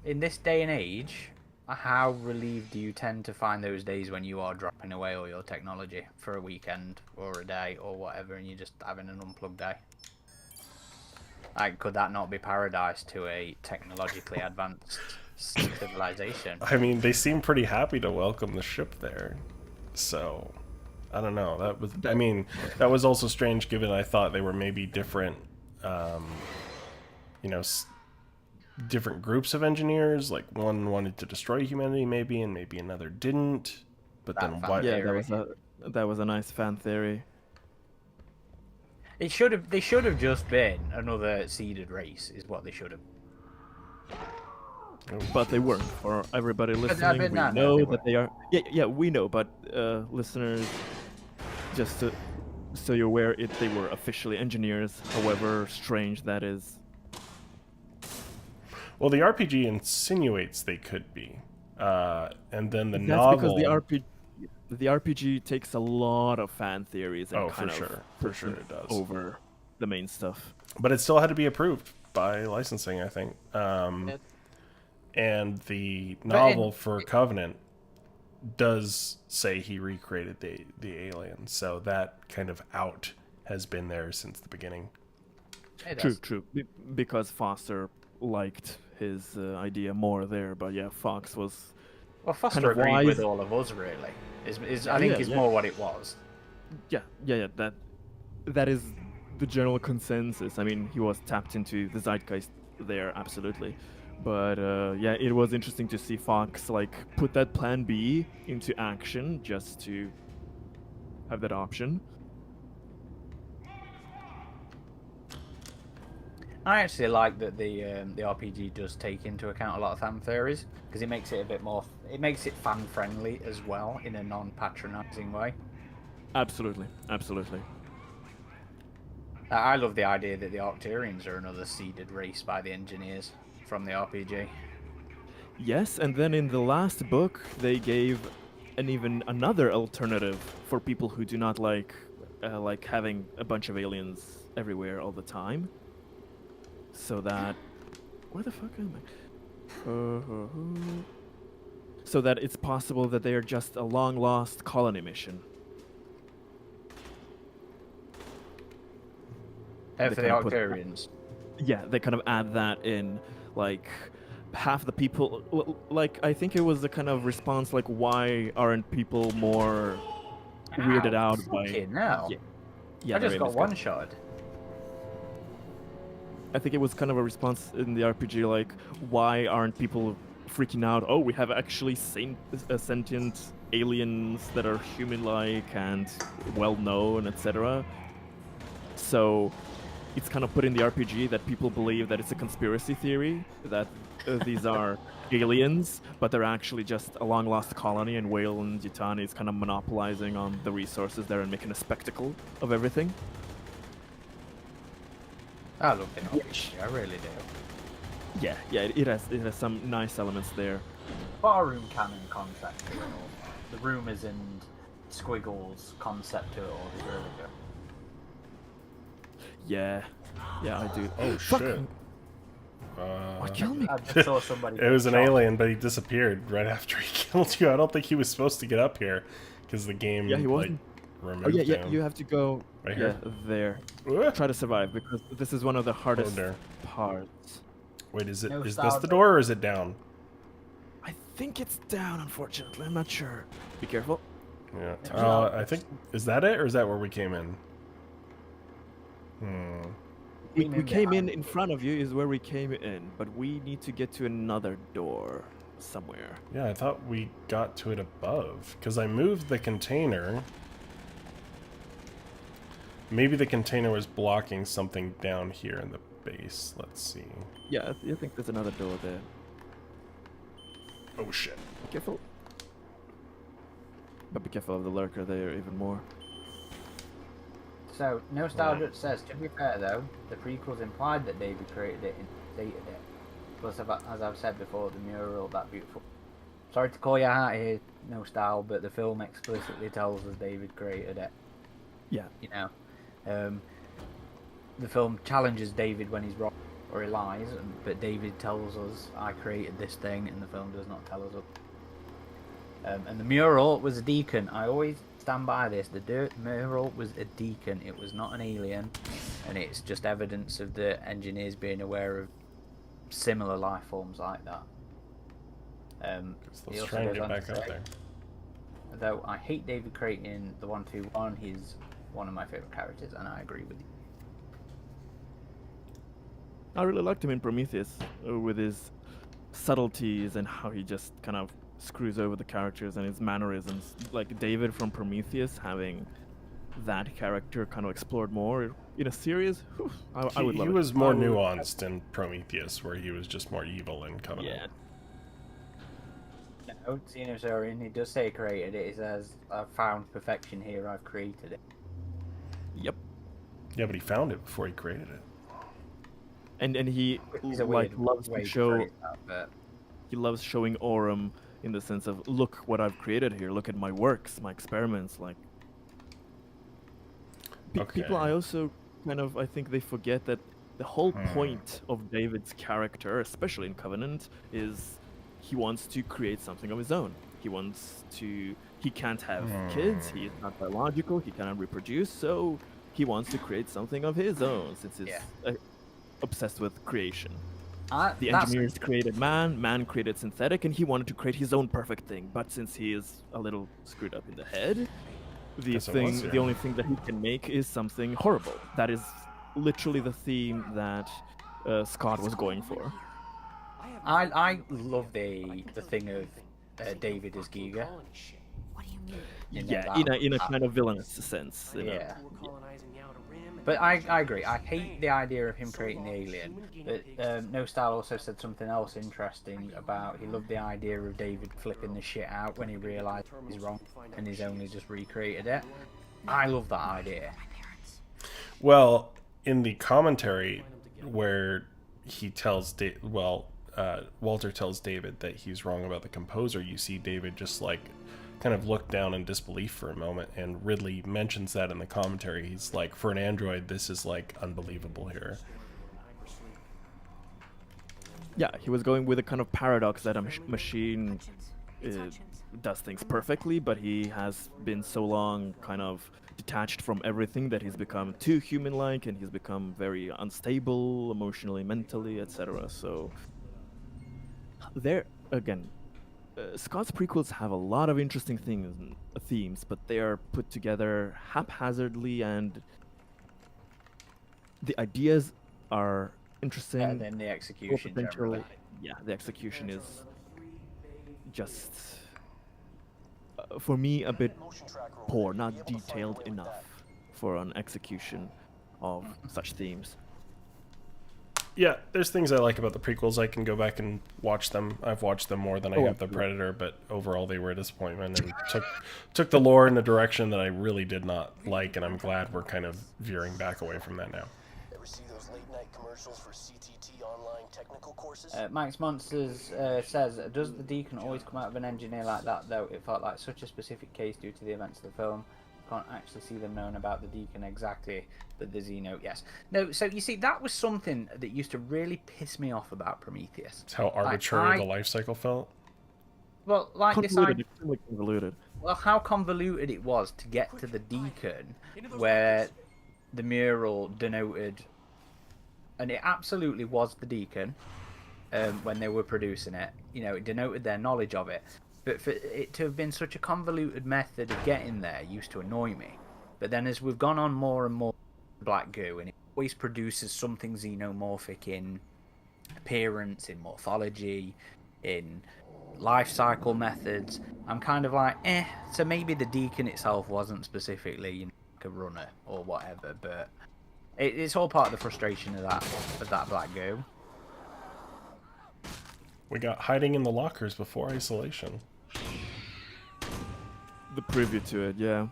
in this day and age, how relieved do you tend to find those days when you are dropping away all your technology for a weekend or a day or whatever, and you're just having an unplugged day? Like, could that not be paradise to a technologically advanced civilization? I mean, they seem pretty happy to welcome the ship there. So, I don't know. That was also strange given I thought they were maybe different, different groups of engineers. Like, one wanted to destroy humanity maybe, and maybe another didn't. But then what? Yeah, that was a nice fan theory. It should have. They should have just been another seeded race, is what they should have. But they weren't. For everybody I listening, mean, we no, know they that they are. Yeah, we know. But listeners, just so you're aware, they were officially engineers. However strange that is. Well, the RPG insinuates they could be, and then the That's novel. because the RPG takes a lot of fan theories and Oh, kind for of sure. For puts sure them it does. over the main stuff. But it still had to be approved by licensing, I think. It- And the novel for Covenant does say he recreated the alien, so that kind of out has been there since the beginning. It True, does. true. Because Foster liked his idea more there, but yeah, Fox was. Well, Foster kind of agreed wise. with all of us, really. I think is more what it was. Yeah. That is the general consensus. I mean, he was tapped into the zeitgeist there, absolutely. But yeah, it was interesting to see Fox like put that Plan B into action just to have that option. I actually like that the RPG does take into account a lot of fan theories because it makes it a bit more. It makes it fan friendly as well in a non-patronizing way. Absolutely, absolutely. I love the idea that the Arcturians are another seeded race by the engineers from the RPG. Yes, and then in the last book, they gave even another alternative for people who do not like having a bunch of aliens everywhere all the time. So that, where the fuck am I? So that it's possible that they are just a long lost colony mission. For the kind of put- Arcturians. Yeah, they kind of add that in, like half the people. Like I think it was a kind of response, like why aren't people more weirded out by? Fucking hell. Yeah, I just they're in got this one kind- shot. I think it was kind of a response in the RPG, like why aren't people freaking out? Oh, we have actually sentient aliens that are human-like and well-known, etc. So it's kind of put in the RPG that people believe that it's a conspiracy theory, that these are aliens, but they're actually just a long-lost colony, and Wayland Yutani is kind of monopolizing on the resources there and making a spectacle of everything. I love the RPG, I really do. Yeah, it has some nice elements there. Barroom canon concept to it all. The rumours and squiggles concept to it all is really good. Yeah, I do. Oh, Fuck. shit. Why kill me? I just saw somebody. It was an get shot. alien, but he disappeared right after he killed you. I don't think he was supposed to get up here because the game Yeah, he like, wasn't. removed Oh yeah, him. you have to go. Right yeah, here? there. Ah! Try to survive because this is one of the hardest there. parts. Wait, is No this sound. the door or is it down? I think it's down, unfortunately. I'm not sure. Be careful. Yeah. Yeah. I think is that it or is that where we came in? We came in front of you is where we came in, but we need to get to another door somewhere. Yeah, I thought we got to it above because I moved the container. Maybe the container was blocking something down here in the base. Let's see. Yeah, I think there's another door there. Oh shit. Be careful. But be careful of the lurker there even more. So, Nostalgia says, to be fair though, the prequels implied that David created it and stated it. Plus, as I've said before, the mural, that beautiful. Sorry to call you out here, Nostal, but the film explicitly tells us David created it. Yeah. You know, the film challenges David when he's wrong or he lies, but David tells us, I created this thing, and the film does not tell us. And the mural was a deacon. I always stand by this. The mural was a deacon. It was not an alien, and it's just evidence of the engineers being aware of similar life forms like that. He Let's also try and goes get on to back up say, there. Though I hate David Creighton, the 121, he's one of my favorite characters, and I agree with you. I really liked him in Prometheus with his subtleties and how he just kind of screws over the characters and his mannerisms. Like David from Prometheus, having that character kind of explored more in a series, whew, I would love he it. was more nuanced in Prometheus, where he was just more evil in Covenant. Yeah. No, Xenosaurian, he does say he created it. He says, I've found perfection here, I've created it. Yep. Yeah, but he found it before he created it. And he It's a like weird loves way to to show. phrase that, but He loves showing Aurum in the sense of, look what I've created here. Look at my works, my experiments. Like people, I Okay. also I think they forget that the whole point of David's character, especially in Covenant, is he wants to create something of his own. He can't have kids. He is not biological. He cannot reproduce. So he wants to create something of his own, since he's obsessed with creation. The engineers created man created synthetic, and he wanted to create his own perfect thing. But since he is a little screwed up in the head, the only thing that he can make is something horrible. That is literally the theme that Scott was going for. I love the thing of David as Giga. What do you mean? You know, Yeah, in a kind of villainous sense. Yeah. But I agree. I hate the idea of him creating the alien. But No Style also said something else interesting about he loved the idea of David flipping the shit out when he realised he's wrong and he's only just recreated it. I love that idea. Well, in the commentary where he tells Walter tells David that he's wrong about the composer, you see David just like kind of look down in disbelief for a moment, and Ridley mentions that in the commentary. He's like, for an android, this is like unbelievable here. Yeah, he was going with a kind of paradox that a machine does things perfectly, but he has been so long kind of detached from everything that he's become too human-like, and he's become very unstable emotionally, mentally, etc. So there again, Scott's prequels have a lot of interesting themes, but they are put together haphazardly, and the ideas are interesting. And then the execution generally. Yeah, the execution is just, for me, a bit poor, not detailed enough for an execution of such themes. Yeah, there's things I like about the prequels. I can go back and watch them. I've watched them more than I have the Predator, but overall they were a disappointment and took the lore in a direction that I really did not like, and I'm glad we're kind of veering back away from that now. Ever see those late night commercials for CTT online technical courses? Max Monsters says, does the Deacon always come out of an engineer like that, though? It felt like such a specific case due to the events of the film. Can't actually see them knowing about the Deacon exactly, but the Xeno, yes. No, so you see, that was something that used to really piss me off about Prometheus. It's how arbitrary the life cycle felt. Well, like Extremely convoluted. Well, how convoluted it was to get to the Deacon, where the mural denoted, and it absolutely was the Deacon when they were producing it. You know, it denoted their knowledge of it. But for it to have been such a convoluted method of getting there used to annoy me. But then as we've gone on more and more Black Goo, and it always produces something xenomorphic in appearance, in morphology, in life cycle methods, I'm kind of like, so maybe the Deacon itself wasn't specifically, you know, like a runner or whatever, but it's all part of the frustration of that Black Goo. We got hiding in the lockers before isolation. The preview to it, yeah.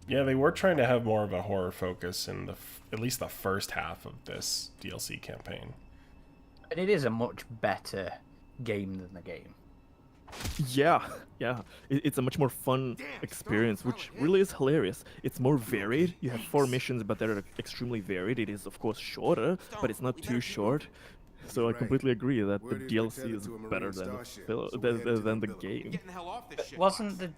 Yeah, they were trying to have more of a horror focus in at least the first half of this DLC campaign. And it is a much better game than the game. Yeah. It's a much more fun experience, which really is hilarious. It's more varied. You have 4 missions, but they're extremely varied. It is, of course, shorter, but it's not too short. So I completely agree that the DLC is better than the game. Wasn't the...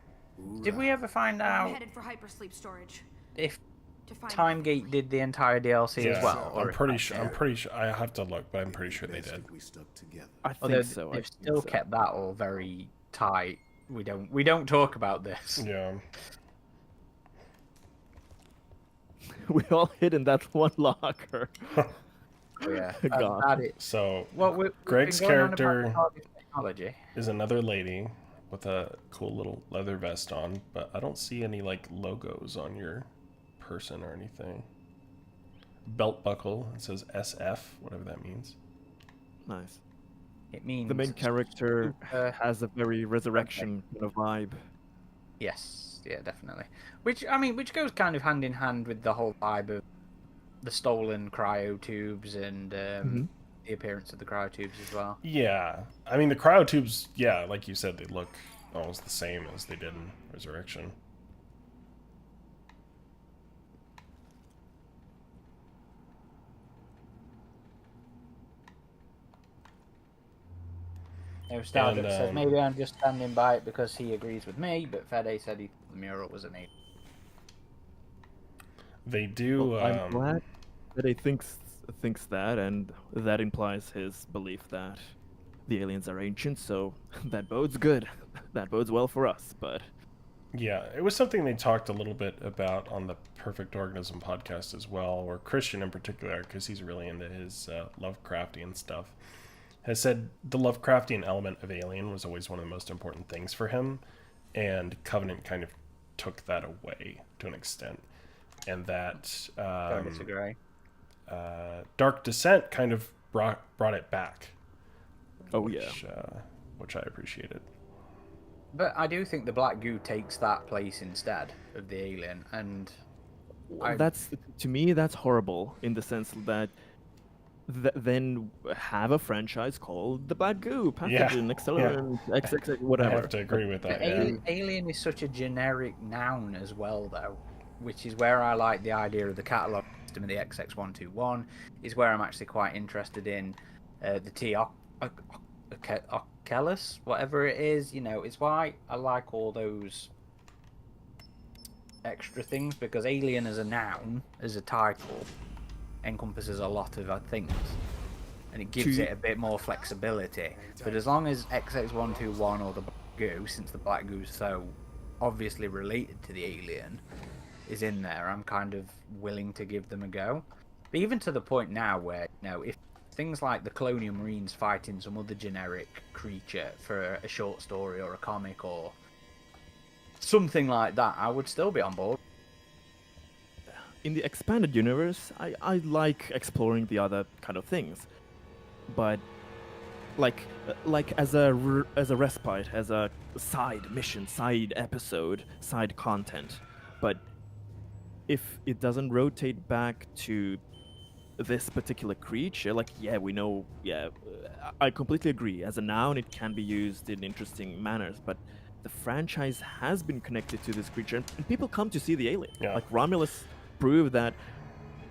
Did we ever find out Headed for hypersleep storage. if To find Timegate did the entire DLC as well? I'm pretty sure. I have to look, but I'm pretty sure they did. I think Although so. they've still kept that all very tight. We don't talk about this. Yeah. We all hid in that one locker. Yeah. God. So Well, Greg's been going on about character target technology. is another lady, with a cool little leather vest on, but I don't see any like logos on your person or anything. Belt buckle, it says SF, whatever that means. Nice. It means The main character super- has a very resurrection kind of vibe. Yes, yeah, definitely. Which goes kind of hand in hand with the whole vibe of the stolen cryotubes and the appearance of the cryotubes as well. Yeah, I mean the cryotubes, yeah, like you said, they look almost the same as they did in Resurrection. Now, Stardust And, says maybe I'm just standing by it because he agrees with me, but Fede said he thought the mural was an alien. They do. Well, I'm glad that he thinks that, and that implies his belief that the aliens are ancient. So that bodes good. That bodes well for us. But Yeah, it was something they talked a little bit about on the Perfect Organism podcast as well, or Christian in particular, because he's really into his Lovecraftian stuff, has said the Lovecraftian element of Alien was always one of the most important things for him, and Covenant kind of took that away to an extent. And that Dark Descent kind of brought it back. Oh, which I appreciated. But I do think the Black Goo takes that place instead of the alien, and that's, to me, that's horrible in the sense that then have a franchise called the Black Goo, Pathogen, Accelerant, XX, whatever. I have to agree with that. Alien is such a generic noun as well, though, which is where I like the idea of the catalog system of the XX121. Is where I'm actually quite interested in the T. Ocellus, whatever it is. You know, it's why I like all those extra things, because Alien as a noun, as a title, encompasses a lot of things, and it gives it a bit more flexibility. But as long as XX121 or the Black Goo, since the Black Goo is so obviously related to the alien, is in there, I'm kind of willing to give them a go. But even to the point now where, you know, if things like the Colonial Marines fighting some other generic creature for a short story or a comic or something like that, I would still be on board. In the expanded universe, I like exploring the other kind of things, but like as a respite, as a side mission, side episode, side content. But if it doesn't rotate back to this particular creature, like, we know, I completely agree. As a noun, it can be used in interesting manners, but the franchise has been connected to this creature, and people come to see the alien. Like Romulus prove that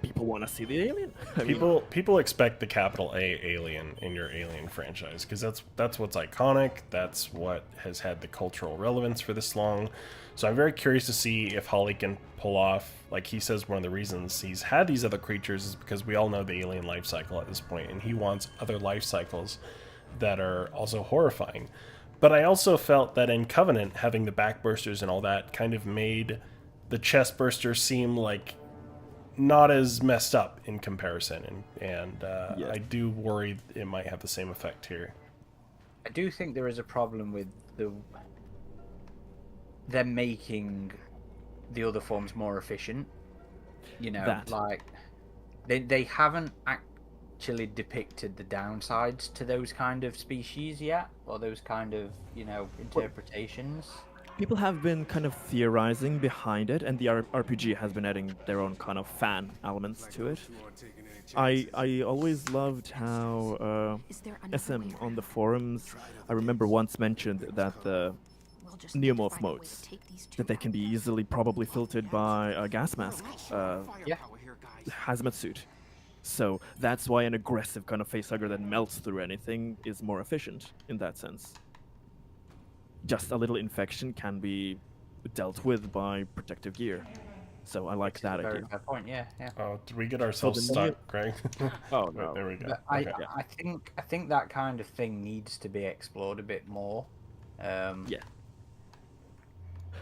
people want to see the alien. People expect the capital A alien in your Alien franchise, because that's what's iconic. That's what has had the cultural relevance for this long. So I'm very curious to see if Hawley can pull off, like he says, one of the reasons he's had these other creatures is because we all know the alien life cycle at this point, and he wants other life cycles that are also horrifying. But I also felt that in Covenant, having the backbursters and all that kind of made the chest burster seem like not as messed up in comparison, and I do worry it might have the same effect here. I do think there is a problem with them making the other forms more efficient. You know, like they haven't actually depicted the downsides to those kind of species yet, or those kind of, you know, interpretations. People have been kind of theorizing behind it, and the RPG has been adding their own kind of fan elements to it. I always loved how SM on the forums, I remember once mentioned that the Xenomorph modes, that they can be easily probably filtered by a gas mask, hazmat suit. So that's why an aggressive kind of facehugger that melts through anything is more efficient in that sense. Just a little infection can be dealt with by protective gear. So I like that idea. Very fair point, yeah. Oh, did we get ourselves stuck, Greg? Oh, no. There we go. But I think that kind of thing needs to be explored a bit more.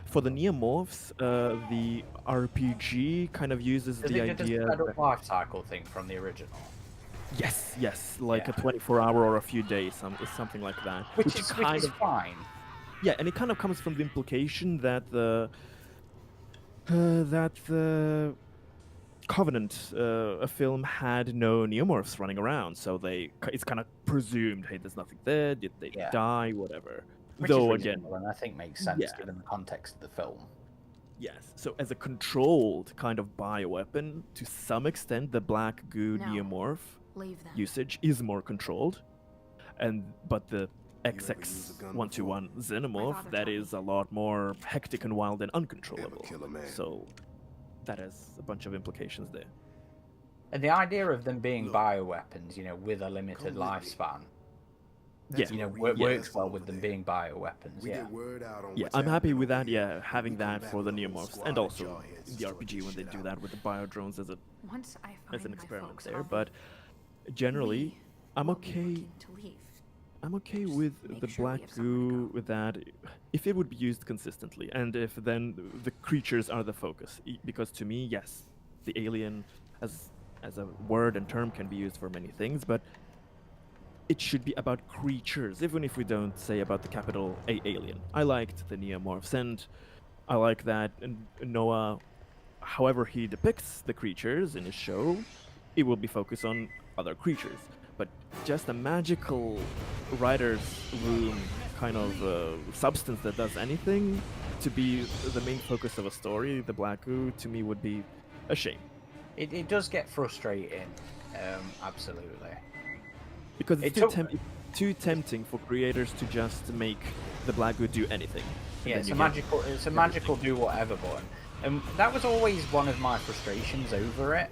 For the Xenomorphs, the RPG kind of uses the idea. Adult life cycle thing from the original. Yes, like a 24-hour or a few days, something like that. Which is fine. Yeah, and it kind of comes from the implication that the Covenant, a film, had no neomorphs running around, so it's kind of presumed, hey, there's nothing there, did they Yeah. die, whatever. Which Though is again, reasonable, and I think makes sense yeah. given the context of the film. Yes, so as a controlled kind of bioweapon, to some extent, the black goo No. neomorph Leave them. usage is more controlled, but the ever use a gun XX121 My Xenomorph, father that taught me. is a lot more hectic and wild and uncontrollable. kill a man. So that has a bunch of implications there. And the idea of them being Look. bioweapons, with a limited Come with me. lifespan, Yeah, works well with them being bioweapons. We yeah. get word out on yeah, what's I'm happy happening with over that. here. Yeah, having We come that back for the with a whole neomorphs, squad and of also jarheads in to the sort RPG this when they shit do out. that with the biodrones as Once I an find my experiment folks, there. I'll But generally, we I'm won't be okay. looking to leave. I'm okay Just with make the sure we black have somewhere to goo go. with that, if it would be used consistently, and if then the creatures are the focus. Because to me, yes, the alien as a word and term can be used for many things, but it should be about creatures, even if we don't say about the capital A alien. I liked the neomorphs, and I like that Noah, however he depicts the creatures in his show, it will be focused on other creatures. But just a magical writer's room kind of substance that does anything to be the main focus of a story, the black goo, to me would be a shame. It does get frustrating, absolutely. Because It it's took- it's too tempting for creators to just make the black goo do anything. And Yeah, then it's you a get magical. It's a magical do whatever button, and that was always one of my frustrations over it.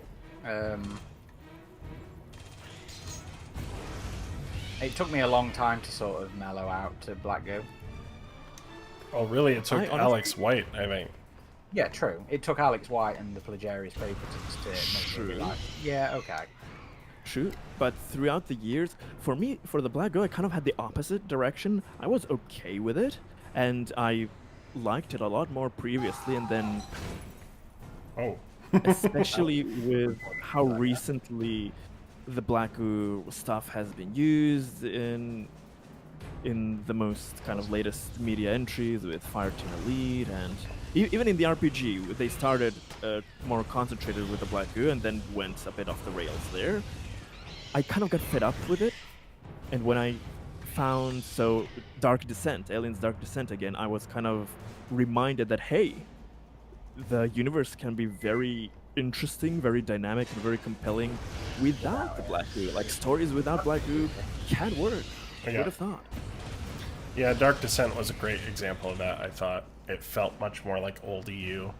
It took me a long time to sort of mellow out to Black Goo. Oh, really? It took honestly- Alex White, I think. Yeah, true. It took Alex White and the Plegarius Praepotens to make me True. realize. Yeah, okay. True, but throughout the years, for me, for the black goo, I kind of had the opposite direction. I was okay with it, and I liked it a lot more previously, and then Oh. especially with how recently the black goo stuff has been used in the most kind of latest media entries with Fireteam Elite, and even in the RPG, they started more concentrated with the black goo and then went a bit off the rails there. I kind of got fed up with it, and when I found Dark Descent, Aliens Dark Descent again, I was kind of reminded that hey, the universe can be very interesting, very dynamic, and very compelling without the black goo. Like stories without black goo can work. Yeah. Would have thought. Yeah, Dark Descent was a great example of that. I thought it felt much more like old EU.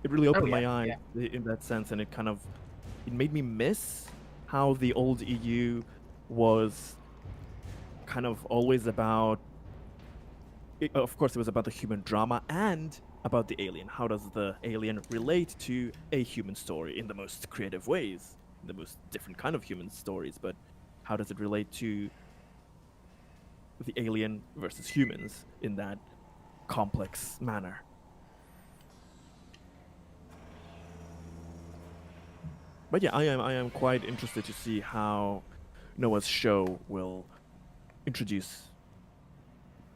It really opened my yeah, eyes in that sense, and it made me miss how the old EU was kind of always about. Of course, it was about the human drama and about the alien. How does the alien relate to a human story in the most creative ways, in the most different kind of human stories? But how does it relate to the alien versus humans in that complex manner? But yeah, I am quite interested to see how Noah's show will introduce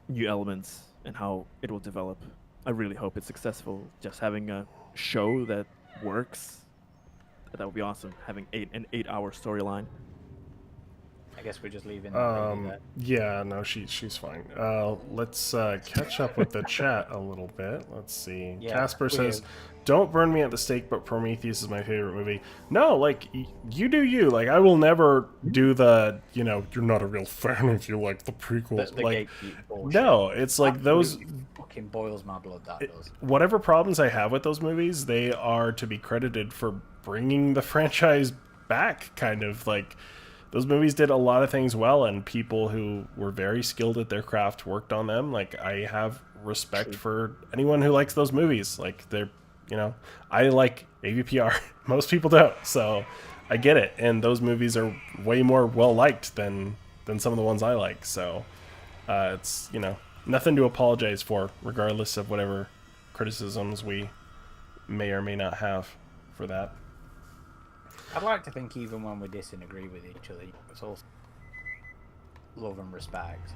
new elements and how it will develop. I really hope it's successful. Just having a show that works, that would be awesome. Having an 8-hour storyline. I guess we're just leaving that lady there. Yeah, no, she's fine. Let's catch up with the chat a little bit. Let's see. Yeah, Casper says, weird. "Don't burn me at the stake, but Prometheus is my favorite movie." No, like you do you. Like I will never do the. You're not a real fan if you like the prequels. The like gatekeep bullshit. no, it's like those. Absolutely fucking boils my blood. That does. Whatever problems I have with those movies, they are to be credited for bringing the franchise back. Kind of like. Those movies did a lot of things well, and people who were very skilled at their craft worked on them. Like, I have respect for anyone who likes those movies. Like, they're, I like AVPR. Most people don't, so I get it. And those movies are way more well-liked than some of the ones I like. So, it's, nothing to apologize for, regardless of whatever criticisms we may or may not have for that. I'd like to think even when we disagree with each other, it's all love and respect.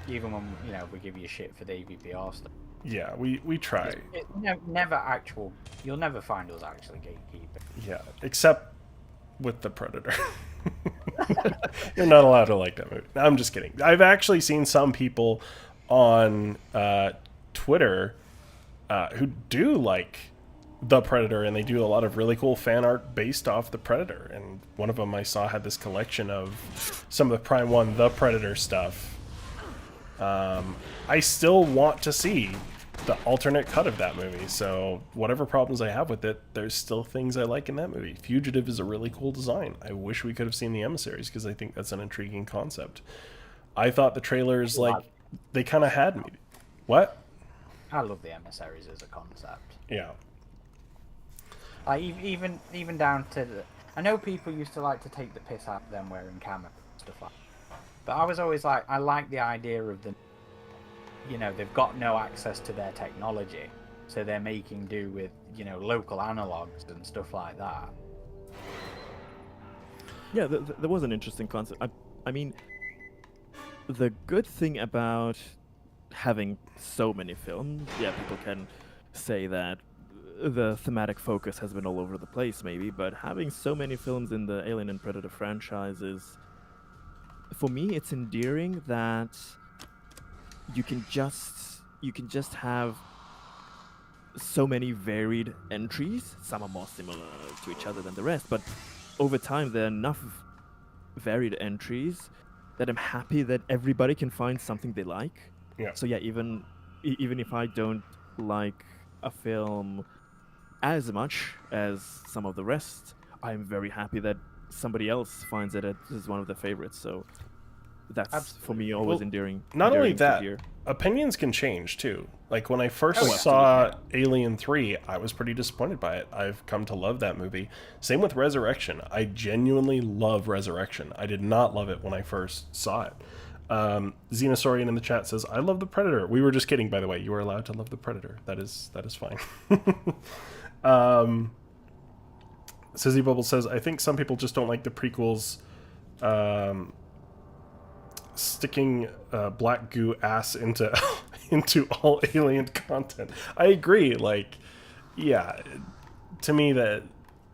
Even when we give you shit for the AVPR stuff. Yeah, we try. Never actual. You'll never find us actually gatekeeping. Yeah, except with the Predator. You're not allowed to like that movie. No, I'm just kidding. I've actually seen some people on Twitter who do like the Predator, and they do a lot of really cool fan art based off the Predator. And one of them I saw had this collection of some of the Prime 1 The Predator stuff. I still want to see the alternate cut of that movie, so whatever problems I have with it, there's still things I like in that movie. Fugitive is a really cool design. I wish we could have seen the emissaries, because I think that's an intriguing concept. I thought the trailers, like, they kind of had me. What? I love the emissaries as a concept. Yeah. Even down to the... I know people used to like to take the piss out of them wearing camo and stuff like that. But I was always like, I like the idea of the... they've got no access to their technology, so they're making do with, local analogs and stuff like that. Yeah, there was an interesting concept. I mean, the good thing about having so many films, yeah, people can say that the thematic focus has been all over the place, maybe, but having so many films in the Alien and Predator franchises, for me, it's endearing that you can just have so many varied entries. Some are more similar to each other than the rest, but over time there are enough varied entries that I'm happy that everybody can find something they like. Yeah. So yeah, even if I don't like a film as much as some of the rest, I'm very happy that somebody else finds it as one of their favorites. So that's for me always endearing. Not only to that, hear. opinions can change too. Like when I first saw Alien 3, I was pretty disappointed by it. I've come to love that movie. Same with Resurrection. I genuinely love Resurrection. I did not love it when I first saw it. Xenosaurian in the chat says, I love the Predator. We were just kidding, by the way. You are allowed to love the Predator. That is fine. Sizzy Bubble says, I think some people just don't like the prequels sticking black goo ass into into all Alien content. I agree. Like, yeah, to me that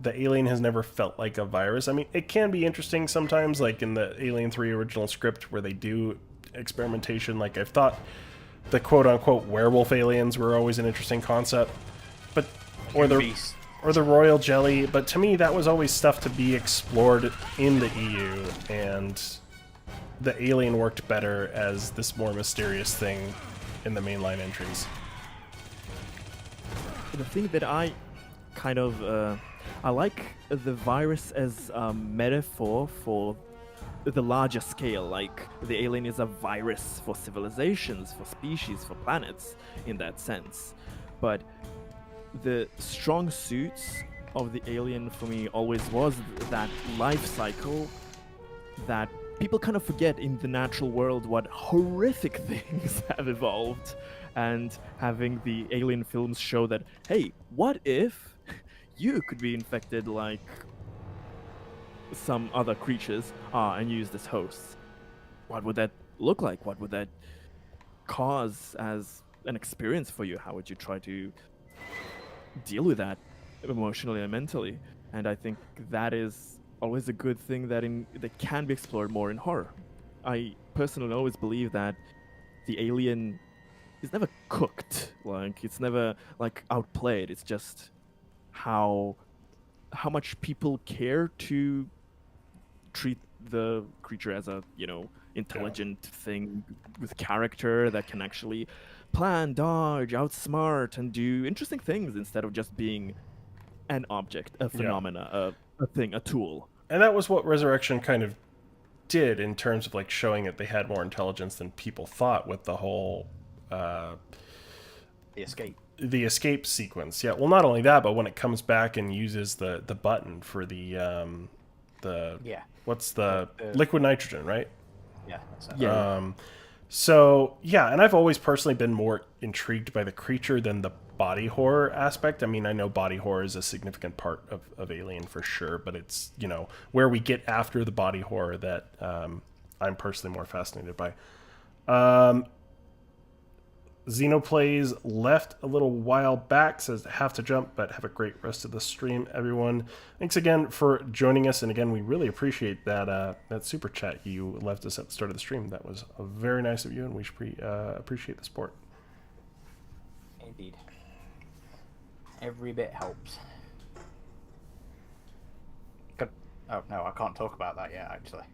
the Alien has never felt like a virus. I mean, it can be interesting sometimes, like in the Alien 3 original script where they do experimentation. Like, I've thought the quote-unquote werewolf aliens were always an interesting concept, but or the royal jelly. But to me, that was always stuff to be explored in the EU, and the Alien worked better as this more mysterious thing in the mainline entries. The thing that I kind of I like the virus as a metaphor for the larger scale. Like, the alien is a virus for civilizations, for species, for planets, in that sense. But the strong suits of the alien for me always was that life cycle that people kind of forget in the natural world what horrific things have evolved, and having the alien films show that, hey, what if you could be infected like some other creatures and used as hosts? What would that look like? What would that cause as an experience for you? How would you try to deal with that emotionally and mentally? And I think that is always a good thing that can be explored more in horror. I personally always believe that the alien is never cooked. Like, it's never like outplayed. It's just how much people care to treat the creature as a, intelligent thing with character that can actually plan, dodge, outsmart, and do interesting things instead of just being an object, a phenomena, a thing, a tool. And that was what Resurrection kind of did in terms of like showing that they had more intelligence than people thought with the whole the escape sequence. Yeah, well, not only that, but when it comes back and uses the button for the what's the liquid nitrogen, right? Yeah. That's So yeah, and I've always personally been more intrigued by the creature than the body horror aspect. I mean, I know body horror is a significant part of Alien for sure, but it's, where we get after the body horror that I'm personally more fascinated by. Xenoplays left a little while back, says have to jump, but have a great rest of the stream, everyone. Thanks again for joining us, and again, we really appreciate that that super chat you left us at the start of the stream. That was very nice of you, and we should appreciate the support. Indeed. Every bit helps. Oh no, I can't talk about that yet, actually.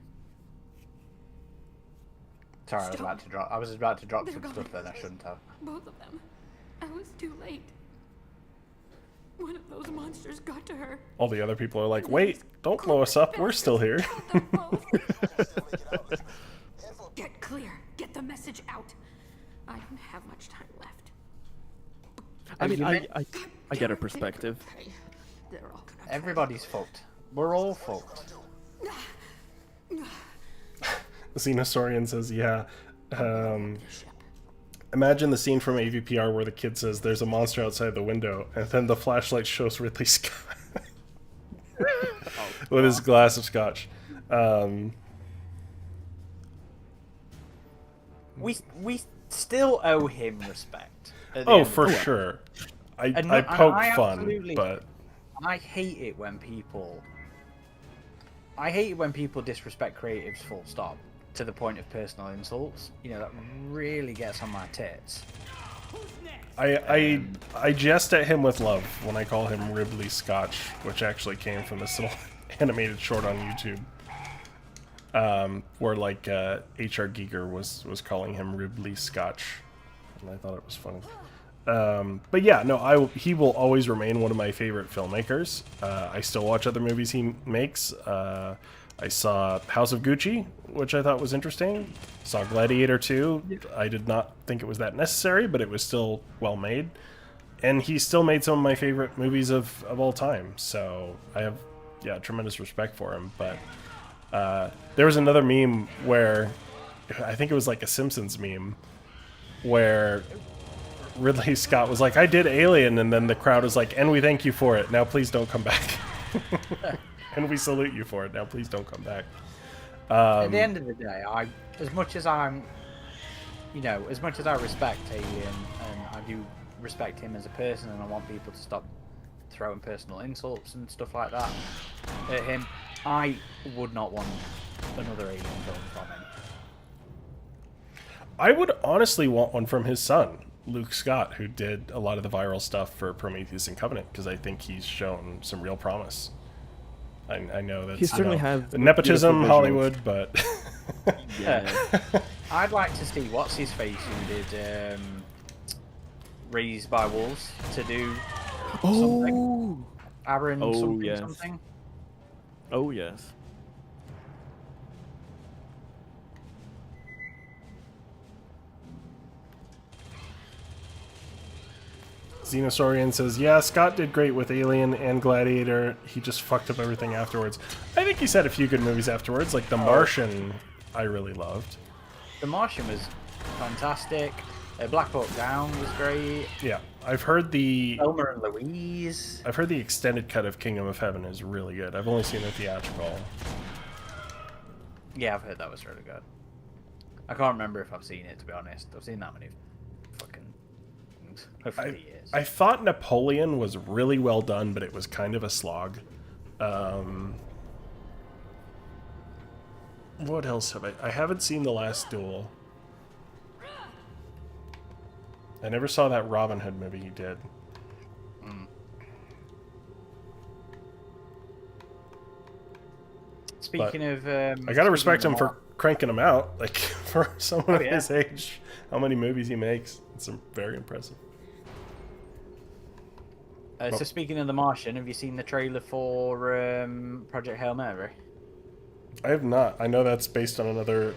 Sorry, I was about to drop They're some gone. stuff then I shouldn't have. Both of them. I was too late. One of those monsters got to her. All the other people are like, wait, don't blow us up, we're still here. Killed them both. Get clear. Get the message out. I don't have much time left. I mean, You I get a perspective. They're all gonna Everybody's fucked. We're all fucked. Xenosaurian says, yeah. Imagine the scene from AVPR where the kid says, there's a monster outside the window, and then the flashlight shows Ridley Scott with his glass of scotch. We still owe him respect. Oh, for sure. I poke fun, absolutely- but... I hate it when people disrespect creatives full stop to the point of personal insults. You know, that really gets on my tits. I jest at him with love when I call him Ridley Scotch, which actually came from this little animated short on YouTube, where like H.R. Giger was calling him Ridley Scotch, and I thought it was funny. But yeah, no, he will always remain one of my favorite filmmakers. I still watch other movies he makes. I saw House of Gucci, which I thought was interesting. Saw Gladiator 2. I did not think it was that necessary, but it was still well made. And he still made some of my favorite movies of all time. So I have, tremendous respect for him. But there was another meme where, I think it was like a Simpsons meme, where Ridley Scott was like, I did Alien, and then the crowd was like, and we thank you for it. Now please don't come back. And we salute you for it. Now please don't come back. At the end of the day, as much as I respect Alien, and I do respect him as a person, and I want people to stop throwing personal insults and stuff like that at him, I would not want another Alien film from him. I would honestly want one from his son, Luke Scott, who did a lot of the viral stuff for Prometheus and Covenant, because I think he's shown some real promise. I know that's He certainly has nepotism, beautiful Hollywood, but Yeah. I'd like to see what's his face who did Raised by Wolves to do something. Aaron something. Oh yes. Xenosaurian says, yeah, Scott did great with Alien and Gladiator. He just fucked up everything afterwards. I think he's had a few good movies afterwards, like The Martian I really loved. The Martian was fantastic. Black Hawk Down was great. Yeah, I've heard the Thelma and Louise. I've heard the extended cut of Kingdom of Heaven is really good. I've only seen the theatrical. Yeah, I've heard that was really good. I can't remember if I've seen it, to be honest. I've seen that many fucking things over the years. I thought Napoleon was really well done, but it was kind of a slog. What else have I haven't seen The Last Duel. I never saw that Robin Hood movie he did. Speaking of... I gotta respect him for cranking them out. Like, for someone of his age, how many movies he makes. It's very impressive. So speaking of The Martian, have you seen the trailer for Project Hail Mary? I have not. I know that's based on another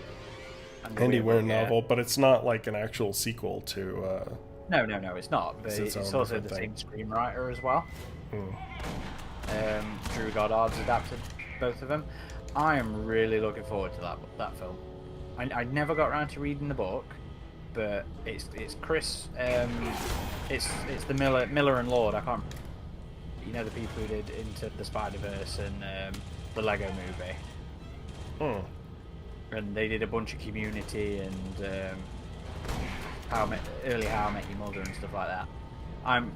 Andy Weir novel, but it's not like an actual sequel to... No, it's not. But it's also the same screenwriter as well. Drew Goddard's adapted both of them. I am really looking forward to that film. I never got around to reading the book, but it's Chris. It's the Miller and Lord. I can't. You know, the people who did Into the Spider-Verse and the Lego Movie. and they did a bunch of Community and early How I Met Your Mother and stuff like that. I'm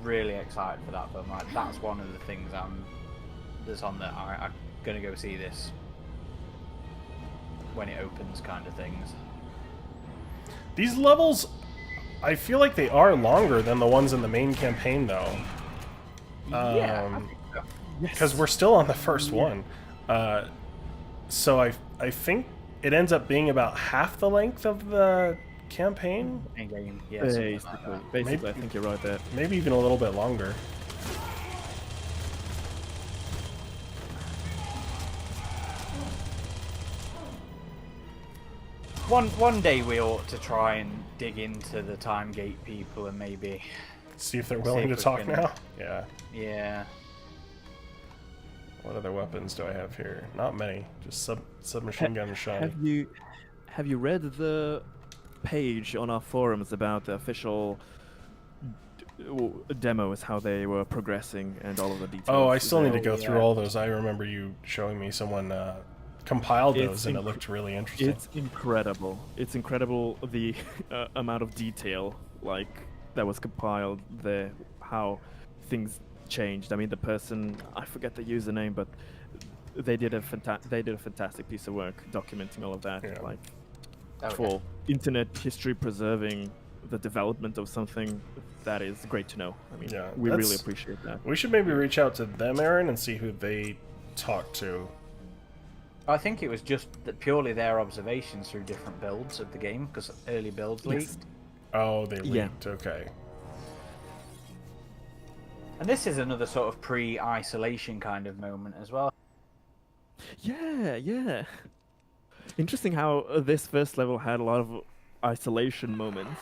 really excited for that film. Like, that's one of the things that's on that I'm gonna go see this when it opens, kind of things. These levels, I feel like they are longer than the ones in the main campaign, though. Yeah, Because we're still on the first one. So I think it ends up being about half the length of the campaign. Game, yeah, Basically, Maybe- I think you're right there. Maybe even a little bit longer. One day we ought to try and dig into the Time Gate people and maybe See if they're willing to we talk can- now. Yeah. yeah. What other weapons do I have here? Not many. Just submachine gun shiny. Have you read the page on our forums about the official demos, how they were progressing, and all of the details? Oh, I still need to there? go through all those. I remember you showing me someone compiled It's those, and it looked really interesting. It's incredible. It's incredible the amount of detail that was compiled there, how things changed. I mean, the person, I forget the username, but they did a fantastic piece of work documenting all of that. Yeah. For internet history preserving the development of something, that is great to know. I mean, Yeah, we really that's- appreciate that. We should maybe reach out to them, Aaron, and see who they talked to. I think it was just purely their observations through different builds of the game, because early builds leaked. Yes. Oh, they Yeah. leaked. Okay. And this is another sort of pre-isolation kind of moment as well. Yeah. Interesting how this first level had a lot of isolation moments.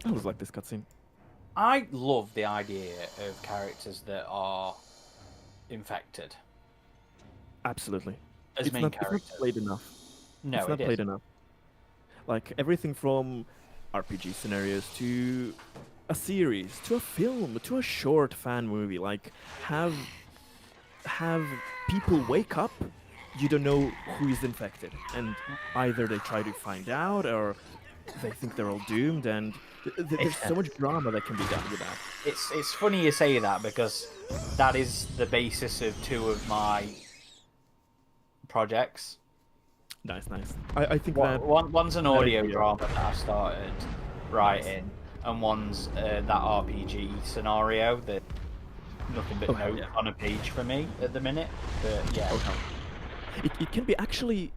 I always like this cutscene. I love the idea of characters that are infected Absolutely. as It's main not characters. played enough. No, It's not it played isn't. enough. Like everything from RPG scenarios to a series, to a film, to a short fan movie. Like have people wake up, you don't know who is infected, and either they try to find out or they think they're all doomed, and there's so much drama that can be done with that. It's funny you say that, because that is the basis of two of my projects. Nice. I think that One's an audio idea. drama that I started writing, and one's that RPG scenario that nothing but Oh, notes yeah. on a page for me at the minute. But yeah, it can be actually.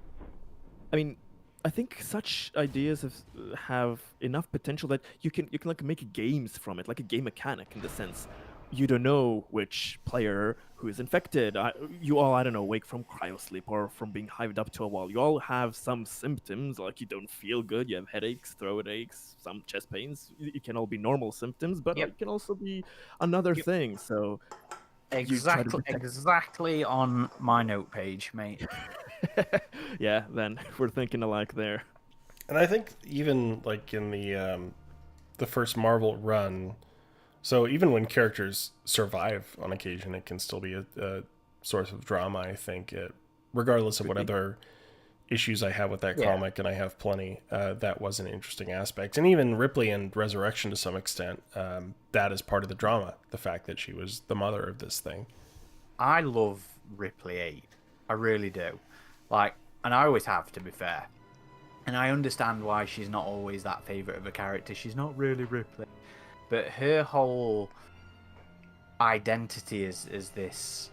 I mean, I think such ideas have enough potential that you can like make games from it, like a game mechanic in the sense. You don't know which player who is infected. You all, I don't know, wake from cryosleep or from being hived up to a wall. You all have some symptoms, like you don't feel good, you have headaches, throat aches, some chest pains. It can all be normal symptoms, but Yep. it can also be another thing. So exactly on my note page, mate. yeah, then we're thinking alike there. And I think even like in the first Marvel run, so even when characters survive on occasion, it can still be a source of drama. I think, regardless of what other issues I have with that comic, and I have plenty. That was an interesting aspect, and even Ripley and Resurrection to some extent. That is part of the drama. The fact that she was the mother of this thing. I love Ripley 8. I really do. Like, and I always have, to be fair. And I understand why she's not always that favourite of a character. She's not really Ripley. But her whole identity is this